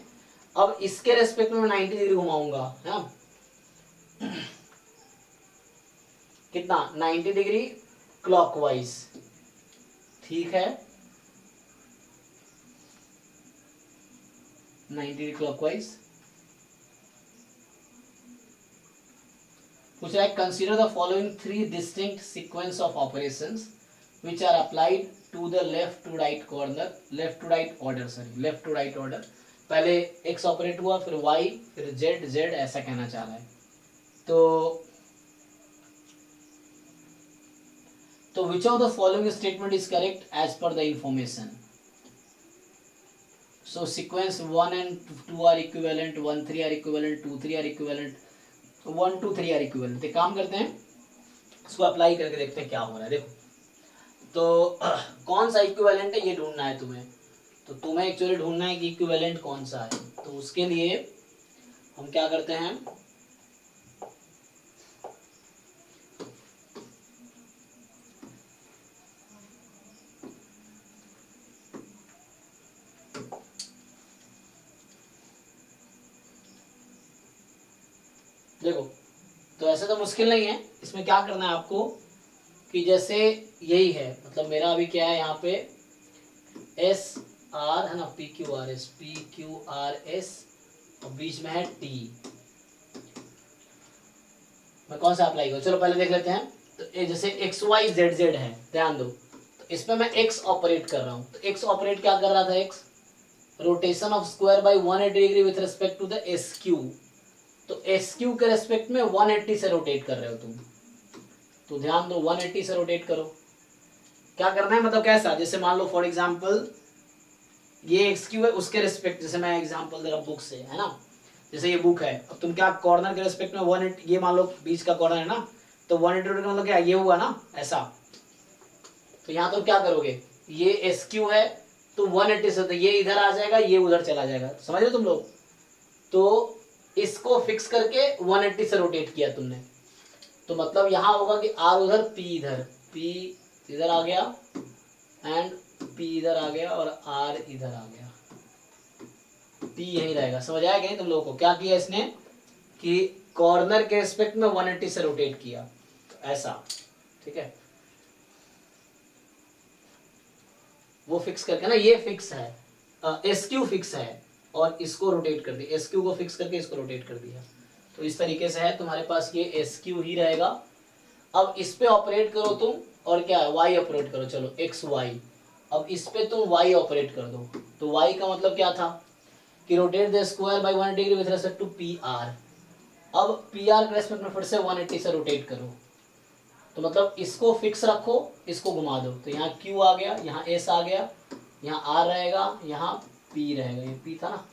अब इसके रेस्पेक्ट में मैं 90 डिग्री घुमाऊंगा, है ना, कितना 90 डिग्री क्लॉकवाइज, ठीक है, 90 डिग्री क्लॉकवाइज। पूछ रहा है consider the following 3 distinct sequence of operations which are applied to the left to right corner, left to right order, sorry left to right order. पहले x ऑपरेट हुआ, फिर y, फिर z, ऐसा कहना चाह रहा है। तो which of the following statement is correct as per the information? So sequence 1 and 2 are equivalent, 1 3 are equivalent, 2 3 are equivalent, 1 2 3 are equivalent। तो काम करते हैं, इसको अप्लाई करके देखते हैं क्या हो रहा है। देखो तो कौन सा इक्विवेलेंट है ये ढूंढना है तुम्हें, तो तुम्हें एक्चुअली ढूंढना है कि इक्विवेलेंट कौन सा है। तो उसके लिए हम क्या करते हैं, देखो तो ऐसे तो मुश्किल नहीं है, इसमें क्या करना है आपको कि जैसे यही है, मतलब मेरा अभी क्या है यहाँ पे एस आर है ना, P Q R S, P Q R S और बीच में है टी। मैं कौन सा अप्लाई करूँ, चलो पहले देख लेते हैं। तो ये जैसे एक्स वाई जेड जेड है, ध्यान दो, तो इसमें मैं एक्स ऑपरेट कर रहा हूँ। तो एक्स ऑपरेट क्या कर रहा था, X rotation of square by 180 degree with respect to the S Q. तो एस क्यू के रेस्पेक्ट में 180 से रोटेट कर रहे हो तुम, तो ध्यान दो 180 से रोटेट करो। क्या करना है, मतलब कैसा, जैसे मान लो फॉर एग्जांपल ये एक्स क्यू है, उसके रेस्पेक्ट, जैसे मैं एग्जांपल दे रहा हूँ बुक से, है ना, जैसे ये बुक है, अब तुम क्या कॉर्नर के रेस्पेक्ट में 180, ये मान लो बीच का कॉर्नर है ना, तो 180 का मतलब क्या, ये हुआ ना ऐसा। तो यहाँ तुम क्या करोगे, ये एस क्यू है तो 180 से, तो ये इधर आ जाएगा, ये उधर चला जाएगा, समझ रहे हो तुम लोग। तो इसको फिक्स करके 180 से रोटेट किया तुमने, तो मतलब यहाँ होगा कि आर उधर, पी इधर, पी इधर आ गया एंड पी इधर आ गया और आर इधर आ गया, टी यही रहेगा। समझ आया कि नहीं तुम लोगों को, क्या किया इसने कि कॉर्नर के रिस्पेक्ट में 180 से रोटेट किया, तो ऐसा, ठीक है, वो फिक्स करके ना, ये फिक्स है, एस क्यू फिक्स है और इसको रोटेट कर दिया, एस क्यू को फिक्स करके इसको रोटेट कर दिया। तो इस तरीके से है, तुम्हारे पास ये एस क्यू ही रहेगा। अब इस पे ऑपरेट करो तुम, और क्या है, वाई ऑपरेट करो, चलो एक्स वाई, अब इस पे तुम वाई ऑपरेट कर दो। तो वाई का मतलब क्या था कि rotate the square by 180 degree with respect to P R. अब पी आर के रेस्पेक्ट में फिर से 180 से रोटेट करो, तो मतलब इसको फिक्स रखो, इसको घुमा दो, तो यहाँ क्यू आ गया, यहाँ एस आ गया, यहाँ आर रहेगा, यहाँ पी रहेगा, ये पी था ना,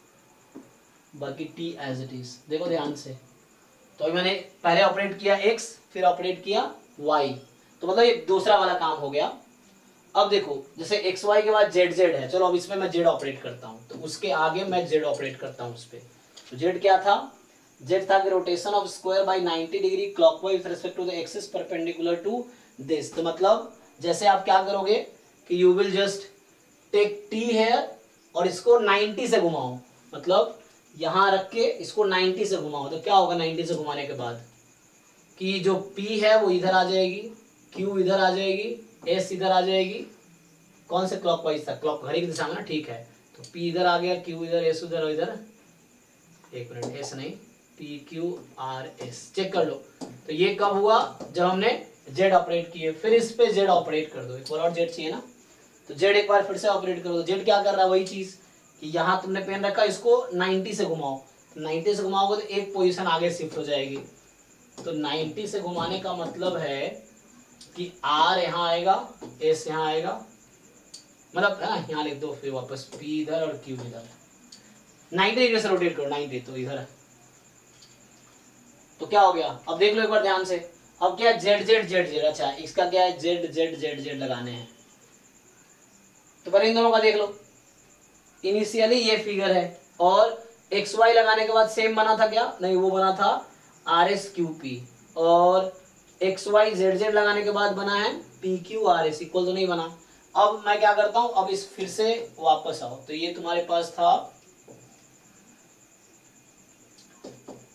बाकी टी एज इट इज। देखो ध्यान से, तो अभी मैंने पहले ऑपरेट किया एक्स, फिर ऑपरेट किया वाई, तो मतलब ये दूसरा वाला काम हो गया। अब देखो जैसे एक्स वाई के बाद जेड जेड है, चलो अब इसमें मैं जेड ऑपरेट करता हूँ, तो उसके आगे मैं जेड ऑपरेट करता हूँ उस पर। तो जेड क्या था, जेड था कि rotation of square by 90 degree clockwise with respect to the axis perpendicular to this. तो मतलब जैसे आप क्या करोगे कि you will just take T here और इसको 90 से घुमाओ, मतलब यहाँ रख के इसको 90 से घुमाओ, तो क्या होगा 90 से घुमाने के बाद कि जो P है वो इधर आ जाएगी, Q इधर आ जाएगी, S इधर आ जाएगी, कौन से क्लॉकवाइज था, क्लॉक घड़ी की दिशा में ना, ठीक है, तो P इधर आ गया, Q इधर, S उधर, इधर, एक मिनट, S नहीं, PQRS, चेक कर लो। तो ये कब हुआ, जब हमने Z ऑपरेट किए, फिर इस पे Z ऑपरेट कर दो, एक और Z चाहिए ना, तो Z एक बार फिर से ऑपरेट करो। Z क्या कर रहा है, वही चीज कि यहाँ तुमने पेन रखा, इसको 90 से घुमाओ, 90 से घुमाओगे तो एक पोजीशन आगे शिफ्ट हो जाएगी। तो 90 से घुमाने का मतलब है कि R यहाँ आएगा, S यहाँ आएगा, मतलब है ना, यहाँ लिख दो, फिर वापस P इधर और Q इधर, 90 डिग्री से रोटेट करो, 90, तो इधर, तो क्या हो गया, अब देख लो एक बार ध्यान से। अब क्या जेड जेड जेड जेड, अच्छा इसका क्या है, जेड जेड जेड जेड लगाने हैं, तो पहले इन दोनों का देख लो। इनिशियली ये फिगर है और एक्स वाई लगाने के बाद सेम बना था क्या, नहीं, वो बना था आर एस क्यू पी, और एक्स वाई जेड जेड लगाने के बाद बना है P Q R S, equal तो नहीं बना। अब मैं क्या करता हूं, अब इस फिर से वापस आओ, तो ये तुम्हारे पास था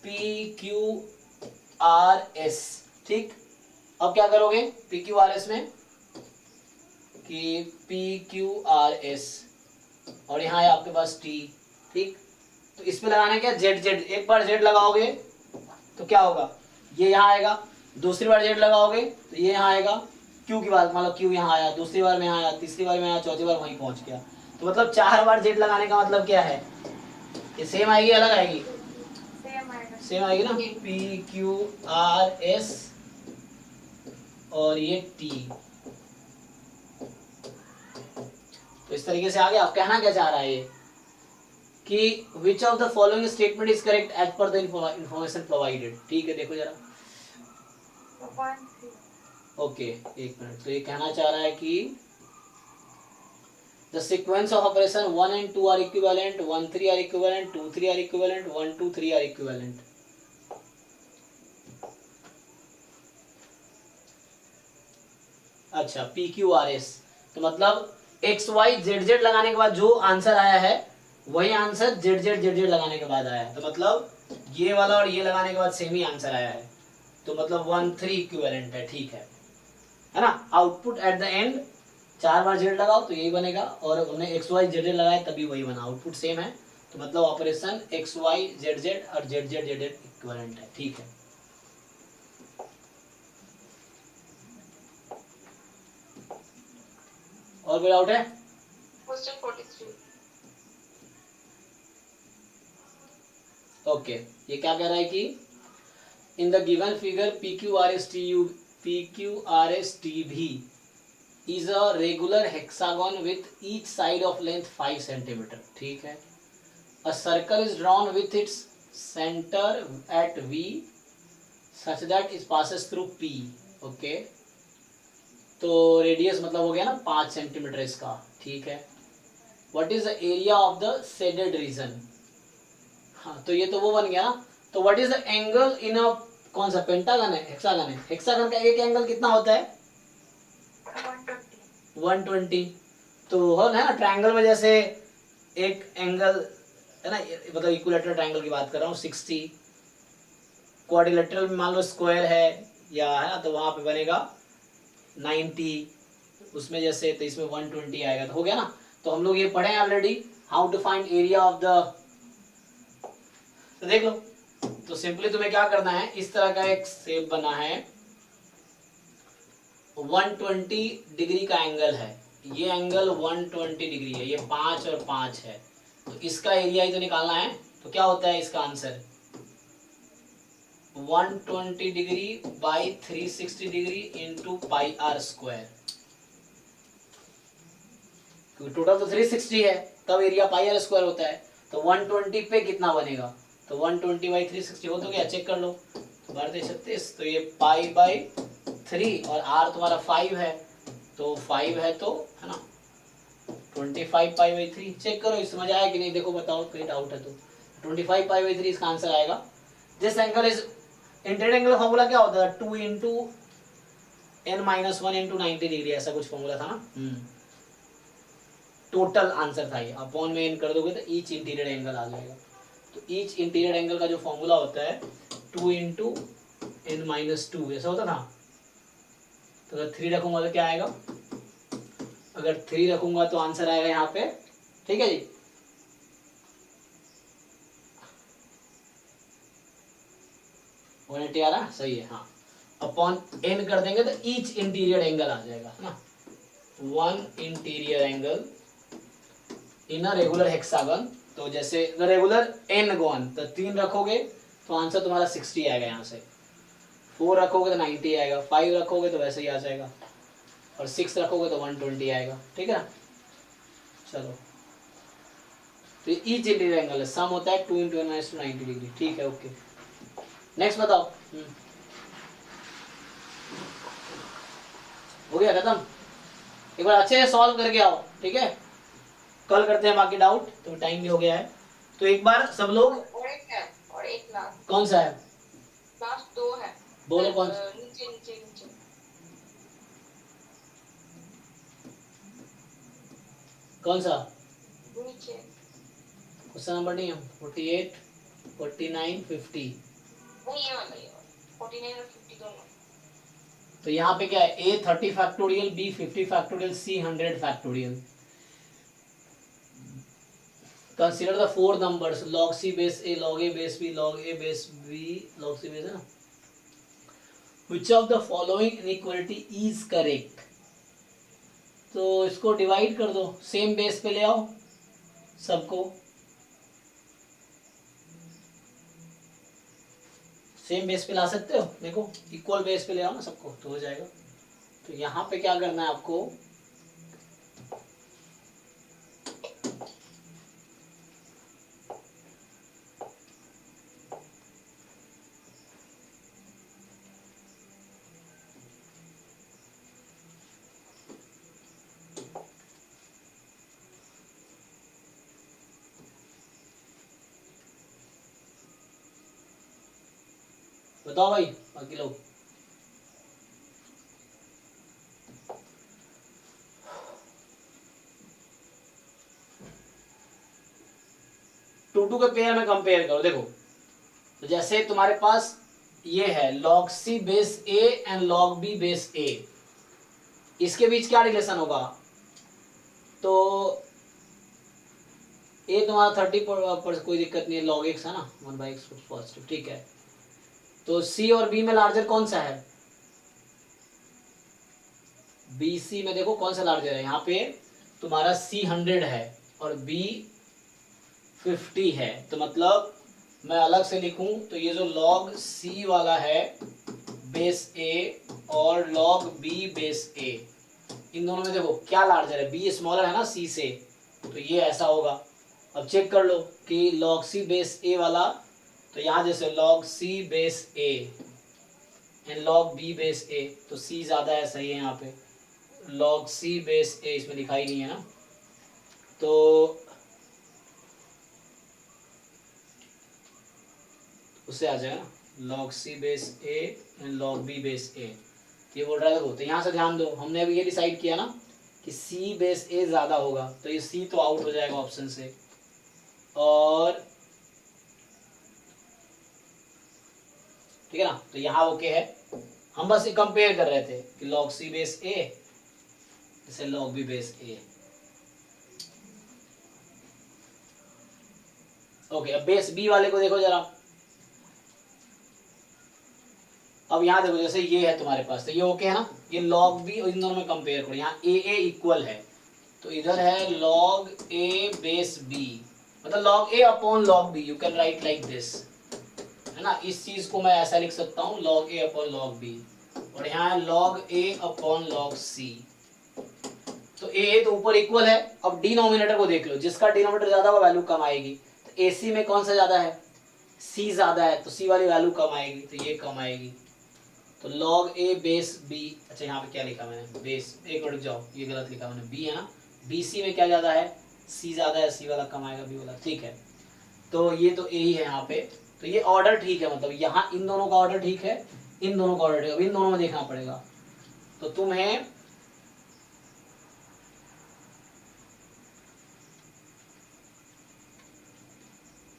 पी क्यू आर एस, ठीक। अब क्या करोगे पी क्यू आर एस में कि पी क्यू आर एस, और यहाँ है आपके पास टी, ठीक। तो इसमें लगाना क्या, जेड जेड, एक बार जेड लगाओगे तो क्या होगा, ये यहाँ आएगा, दूसरी बार जेड लगाओगे तो ये यहाँ आएगा, क्यू की बात, मान लो क्यू यहाँ आया, दूसरी बार में यहाँ आया, तीसरी बार में आया, चौथी बार वहीं पहुंच गया। तो मतलब 4 बार जेड लगाने का मतलब क्या है, ये सेम आएगी अलग आएगी, सेम आएगी ना, पी क्यू आर एस और ये टी। तो इस तरीके से आ गया। आप कहना क्या चाह रहा है ये कि which of the following statement is correct as per the information provided, ठीक है, देखो जरा, ओके, एक मिनट। तो ये कहना चाह रहा है कि The sequence of operation 1 and 2 are equivalent, 1 3 are equivalent, 2 3 are equivalent, 1 2 3 are equivalent. अच्छा PQRS तो मतलब XYZZ लगाने के बाद जो आंसर आया है वही आंसर ZZ लगाने के बाद आया है, तो मतलब ये वाला और ये लगाने के बाद सेम ही आंसर आया है, तो मतलब 1 3 इक्विवेलेंट है, ठीक है ना। Output at the end 4 bar Z लगाओ तो यही बनेगा, और हमने XYZZ लगाया तभी वही बना, आउटपुट सेम है, तो मतलब ऑपरेशन XYZZ और ZZZZ इक्विवेलेंट है, ठीक है। और कोई डाउट है? क्वेश्चन 43। ओके ये क्या कह रहा है कि in the given figure PQRSTV is a regular hexagon with each side of length 5 centimeter, ठीक है। A circle is drawn with its center at V such that it passes through P, okay तो radius मतलब हो गया ना 5 centimetre इसका, ठीक है। What is the area of the shaded region, हाँ तो ये तो वो बन गया ना। तो what is the angle in a कौन सा पेंटागन है, हेक्सागन है, हेक्सागन का एक एंगल कितना होता है 120, तो हो ना ट्रायंगल में जैसे एक एंगल है ना, मतलब इक्विलेटरल ट्रायंगल की बात कर रहा हूँ 60, क्वाड्रिलेटरल में मान लो स्क्वायर है या है ना, तो वहां पे बनेगा 90, उसमें जैसे तो इसमें 120 आएगा, तो हो गया ना। तो हम लोग ये पढ़े हैं already, how to find area of the, तो देख लो। तो सिंपली तुम्हें क्या करना है, इस तरह का एक शेप बना है, 120 डिग्री का एंगल है, ये एंगल 120 डिग्री है, ये 5 और 5 है, तो इसका एरिया ही तो निकालना है। तो क्या होता है इसका answer 120 degree by 360 degree into pi R square, क्योंकि टोटल तो 360 है, तब एरिया पाई आर स्क्वायर होता है, तो 120 पे कितना बनेगा, तो 120 बाई 360 हो तो क्या, चेक कर लो, 1236, तो ये पाई बाई 3 और आर तुम्हारा 5 है, तो 5 है तो है ना 25 पाई बाई 3, चेक करो समझ आया कि नहीं, देखो बताओ कोई डाउट है तो 25 पाई बाई 3 इसका आंसर आएगा। This angle is interior angle का फॉर्मूला क्या होता है 2 into n minus 1 into 90 degree, ऐसा कुछ फॉर्मूला था ना, टोटल आंसर था ये, अपॉन में n कर दोगे तो ईच इंटीरियर एंगल आ जाएगा। तो ईच इंटीरियर एंगल का जो फॉर्मूला होता है 2 इंटू n माइनस 2 ऐसा होता था। तो अगर 3 रखूंगा तो क्या आएगा, अगर 3 रखूंगा तो आंसर आएगा यहाँ पे, ठीक है जी। वन आ रहा सही है, हाँ अपॉन n कर देंगे तो ईच इंटीरियर एंगल आ जाएगा, है ना, 1 interior angle in a regular hexagon. तो जैसे रेगुलर n गॉन, तो 3 रखोगे तो आंसर तुम्हारा 60 आएगा, यहाँ से 4 रखोगे तो 90 आएगा, 5 रखोगे तो वैसे ही आ जाएगा, और 6 रखोगे तो 120 आएगा, ठीक है। चलो तो ईच इंटीरियर एंगल है, सम होता है 2 इंटू 90 डिग्री, ठीक है ओके। नेक्स्ट बताओ, हो गया खत्म, एक बार अच्छे से सॉल्व करके आओ, ठीक है, कल करते हैं बाकी डाउट, तो टाइम भी हो गया है। तो एक बार सब लोग, और एक लास्ट, कौन सा है, लास्ट 2 है, बोलो कौन, नीचे नीचे नीचे, कौन सा नीचे क्वेश्चन नंबर नहीं है 48 49 50, वो ये वाला 49 और 50 दोनों। तो यहाँ पे क्या है, A 30 factorial, B 50 factorial, C 100 factorial. Consider the 4 numbers log C base A, log A base B, log A base B, log C base है ना। Which of the following inequality is correct? तो इसको divide कर दो, same base पे ले आओ सबको, सेम बेस पे ला सकते हो, देखो इक्वल बेस पे ले आओ ना सबको तो हो जाएगा। तो यहाँ पे क्या करना है आपको, बताओ भाई बाकी लोग। टू के पेयर में कंपेयर करो। देखो तो जैसे तुम्हारे पास ये है log c base a and log b base a, इसके बीच क्या रिलेशन होगा? तो a तुम्हारा 30 पर कोई दिक्कत नहीं है, log x है ना, 1/x पॉजिटिव, ठीक है। तो c और b में लार्जर कौन सा है? bc में देखो कौन सा लार्जर है, यहाँ पे तुम्हारा c 100 है और b 50 है। तो मतलब मैं अलग से लिखूं तो ये जो log c वाला है बेस a और log b बेस a, इन दोनों में देखो क्या लार्जर है, b स्मॉलर है ना c से, तो ये ऐसा होगा। अब चेक कर लो कि log c बेस a वाला, तो यहाँ जैसे log c base a and log b base a, तो c ज़्यादा है, सही है। यहाँ पे log c बेस a इसमें लिखा ही नहीं है ना, तो उससे आ जाएगा ना log c base a and log b base a, ये बोल रहा है। देखो तो यहाँ से ध्यान दो, हमने अभी ये डिसाइड किया ना कि c बेस a ज़्यादा होगा, तो ये c तो आउट हो जाएगा ऑप्शन से। और ठीक है ना, तो यहाँ ओके है। हम बस ये कंपेयर कर रहे थे कि log c बेस a जैसे log b base a। Okay, अब बेस b वाले को देखो जरा। अब यहाँ देखो जैसे ये है तुम्हारे पास, तो ये ओके है ना, ये log b और इन दोनों में कंपेयर करो। यहाँ a a इक्वल है, तो इधर है log a बेस b, मतलब log a upon log b, you can write like this, है ना। इस चीज को मैं ऐसा लिख सकता हूँ log a upon log b, और यहाँ है log a upon log c। तो a तो ऊपर इक्वल है। अब डिनोमिनेटर को देख लो, जिसका डिनोमिनेटर ज्यादा वो वैल्यू कम आएगी। तो ac में कौन सा ज्यादा है? c ज्यादा है, तो c वाली वैल्यू कम आएगी, तो ये कम आएगी। तो log a बेस b, अच्छा यहाँ पे क्या लिखा मैंने, बेस, एक मिनट जाओ, ये गलत लिखा मैंने, b है ना, bc में क्या ज्यादा है? c ज्यादा है, c वाला कम आएगा, b वाला, ठीक है। तो ये तो a ही है यहाँ पे, तो ये ऑर्डर ठीक है, मतलब यहाँ इन दोनों का ऑर्डर ठीक है, इन दोनों का ऑर्डर ठीक है। अब इन दोनों में देखना पड़ेगा, तो तुम्हें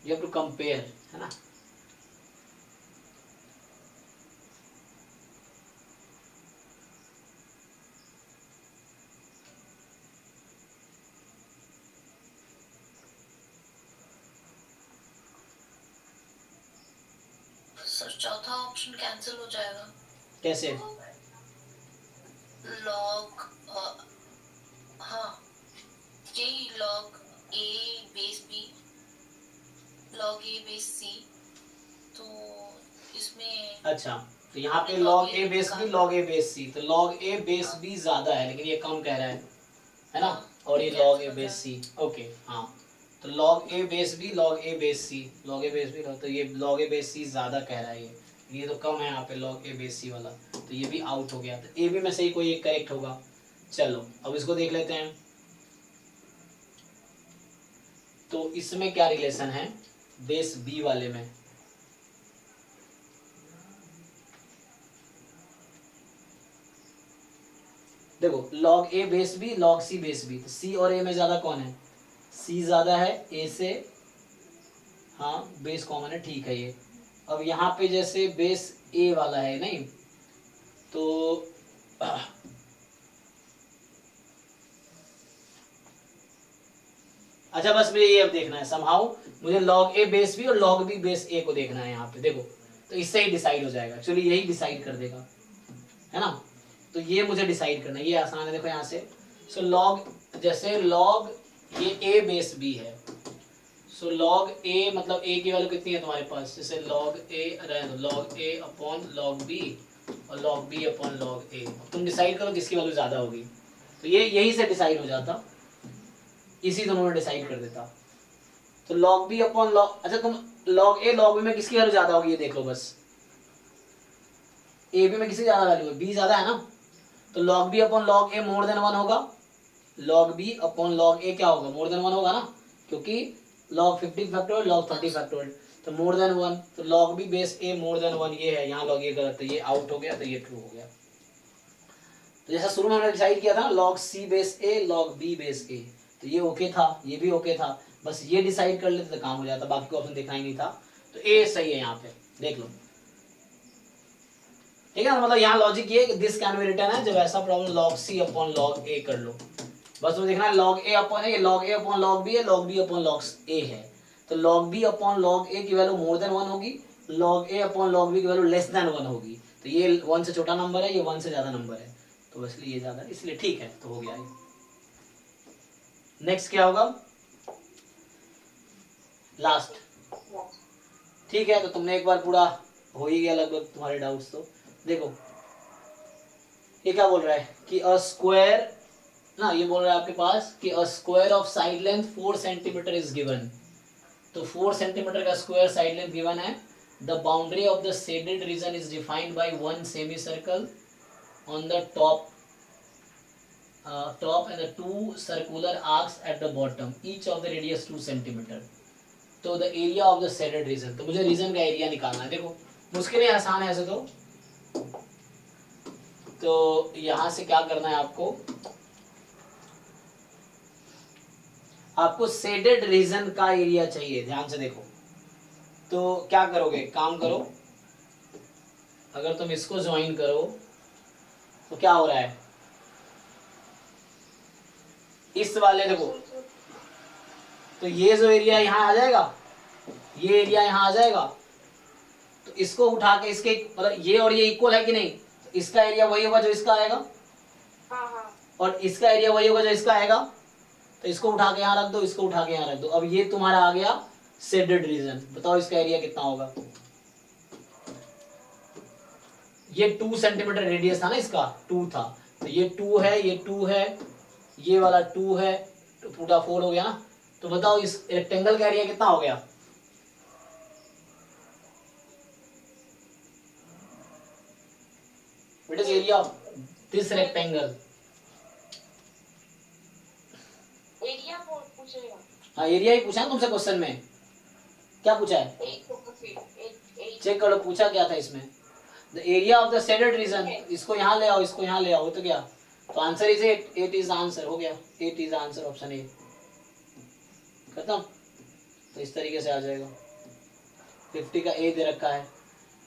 यू हैव टू कंपेयर, है ना। सर चौथा ऑप्शन कैंसिल हो जाएगा कैसे? लॉग हाँ, यही log a base b, log a base c, तो इसमें अच्छा, तो यहाँ पे log a base b, log a base c, तो log a बेस b ज्यादा है, लेकिन ये कम कह रहा है ना, और ये log a base c, okay हाँ। तो log a base b, log a base c, log a base b, तो ये log a बेस c ज्यादा कह रहा है, ये तो कम है यहाँ पे log a बेस c वाला, तो ये भी आउट हो गया। तो a b में से ही कोई एक करेक्ट होगा। चलो अब इसको देख लेते हैं, तो इसमें क्या रिलेशन है बेस b वाले में? देखो log a base b, log c base b, तो c और a में ज्यादा कौन है? c ज्यादा है a से, हाँ बेस कॉमन है, ठीक है ये। अब यहाँ पे जैसे बेस a वाला है नहीं, तो अच्छा बस मुझे ये अब देखना है समहाउ, मुझे log a बेस b और log b बेस a को देखना है यहाँ पे। देखो तो इससे ही डिसाइड हो जाएगा, एक्चुअली यही डिसाइड कर देगा, है ना। तो ये मुझे डिसाइड करना है, ये आसान है। देखो यहाँ से, सो log, जैसे log ये a बेस b है, सो log a मतलब a की वैल्यू कितनी है तुम्हारे पास? जैसे log a, log a upon log b और log b upon log a। तुम डिसाइड करो किसकी वैल्यू ज्यादा होगी, तो ये यही से डिसाइड हो जाता, इसी दोनों में डिसाइड कर देता। तो log b अपॉन log, अच्छा तुम log a log b में किसकी वैल्यू ज्यादा होगी ये देख लो बस। a b में किसकी ज्यादा वैल्यू है? b ज्यादा है ना, तो log b upon log a more than 1 होगा, log b upon log a क्या होगा? मोर देन 1 होगा ना, क्योंकि log 50 फैक्टोरियल log 30 फैक्टोरियल। तो मोर देन 1, तो log b base a more than 1 ये है, यहाँ log a गलत, तो ये आउट हो गया, तो ये ट्रू हो गया। तो जैसा शुरू में हमने डिसाइड किया था ना log c base a log b base a, तो ये ओके था, ये भी ओके था, बस ये डिसाइड कर लेते तो काम हो जाता, बाकी को ऑप्शन देखना ही नहीं था। तो a सही है यहाँ पे, देख लो, ठीक है ना। मतलब यहाँ लॉजिक ये दिस कैन बी रिटन है, जब ऐसा problem log c upon log a कर लो, बस वो देखना है log a अपॉन है, ये log a upon log b है, log b upon log a है, तो log b upon log a की वैल्यू मोर देन 1 होगी, log a upon log b की वैल्यू लेस देन 1 होगी, तो ये 1 से छोटा नंबर है, ये 1 से ज्यादा नंबर है, तो इसलिए ये ज्यादा है, इसलिए ठीक है, तो हो गया ये। नेक्स्ट क्या होगा, लास्ट, ठीक है। तो तुमने एक बार पूरा हो ही गया लगभग तुम्हारे डाउट्स। तो देखो ये क्या बोल रहा है कि अ स्क्वायर ना, ये बोल रहा है आपके पास कि a square of side length 4 centimetre is given, तो 4 सेंटीमीटर का स्क्वायर साइड लेंथ गिवन है। The boundary of the shaded reason is defined by 1 semi circle on the top and the 2 circular arcs at the bottom, each of the radius 2 centimeter. तो the area of the shaded region, तो मुझे reason का area निकालना है। देखो मुश्किल है, आसान है ऐसे तो यहां से क्या करना है आपको शेडेड रीजन का एरिया चाहिए, ध्यान से देखो। तो क्या करोगे, काम करो, अगर तुम इसको ज्वाइन करो तो क्या हो रहा है, इस वाले देखो, तो ये जो एरिया यहाँ आ जाएगा, ये एरिया यहाँ आ जाएगा, तो इसको उठा के इसके मतलब ये और ये इक्वल है कि नहीं, तो इसका एरिया वही होगा जो इसका आएगा, और इसका एरिया वही होगा जो इसका आएगा, तो इसको उठा के यहाँ रख दो, इसको उठा के यहाँ रख दो। अब ये तुम्हारा आ गया शेडेड रीजन, बताओ इसका एरिया कितना होगा। ये 2 सेंटीमीटर रेडियस था ना, इसका 2 था, तो ये 2 है, ये 2 है, ये वाला 2 है, तो पूरा 4 हो गया ना। तो बताओ इस रेक्टेंगल का एरिया कितना हो गया, what is area of this rectangle. Area पूछेगा, हाँ एरिया ही पूछा ना तुमसे क्वेश्चन में, क्या पूछा है चेक करो, पूछा क्या था इसमें, the area of the shaded reason. इसको यहाँ ले आओ, इसको यहाँ ले आओ, तो क्या, तो आंसर इज 8, 8 इज आंसर, हो गया 8 इज आंसर, ऑप्शन ए खत्म। तो इस तरीके से आ जाएगा, 50 का ए दे रखा है।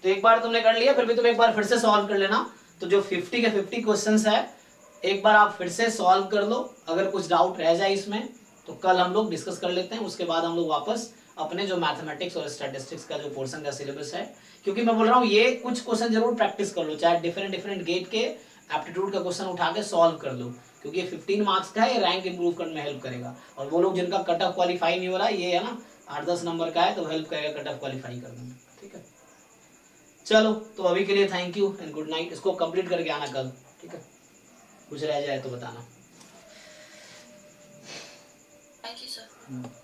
तो एक बार तुमने कर लिया, फिर भी तुम एक बार फिर से सॉल्व कर लेना। तो जो 50 के 50 क्वेश्चंस है, एक बार आप फिर से सॉल्व कर लो, अगर कुछ डाउट रह जाए इसमें तो कल हम लोग डिस्कस कर लेते हैं, उसके बाद हम लोग वापस अपने जो मैथमेटिक्स और स्टैटिस्टिक्स का जो पोर्शन का सिलेबस है, क्योंकि मैं बोल रहा हूँ ये कुछ क्वेश्चन जरूर प्रैक्टिस कर लो, चाहे डिफरेंट गेट के एप्टीट्यूड का क्वेश्चन उठा के सॉल्व कर लो, क्योंकि ये 15 मार्क्स का है, ये रैंक इंप्रूव करने में हेल्प करेगा। और वो लोग जिनका कट ऑफ क्वालिफाई नहीं हो रहा है, ये है ना 8-10 नंबर का है, तो हेल्प करेगा कट ऑफ क्वालिफाई करने में, ठीक है। चलो तो अभी के लिए thank you and good night. इसको कंप्लीट करके आना कल, ठीक है, कुछ रह जाए तो बताना। Thank you sir.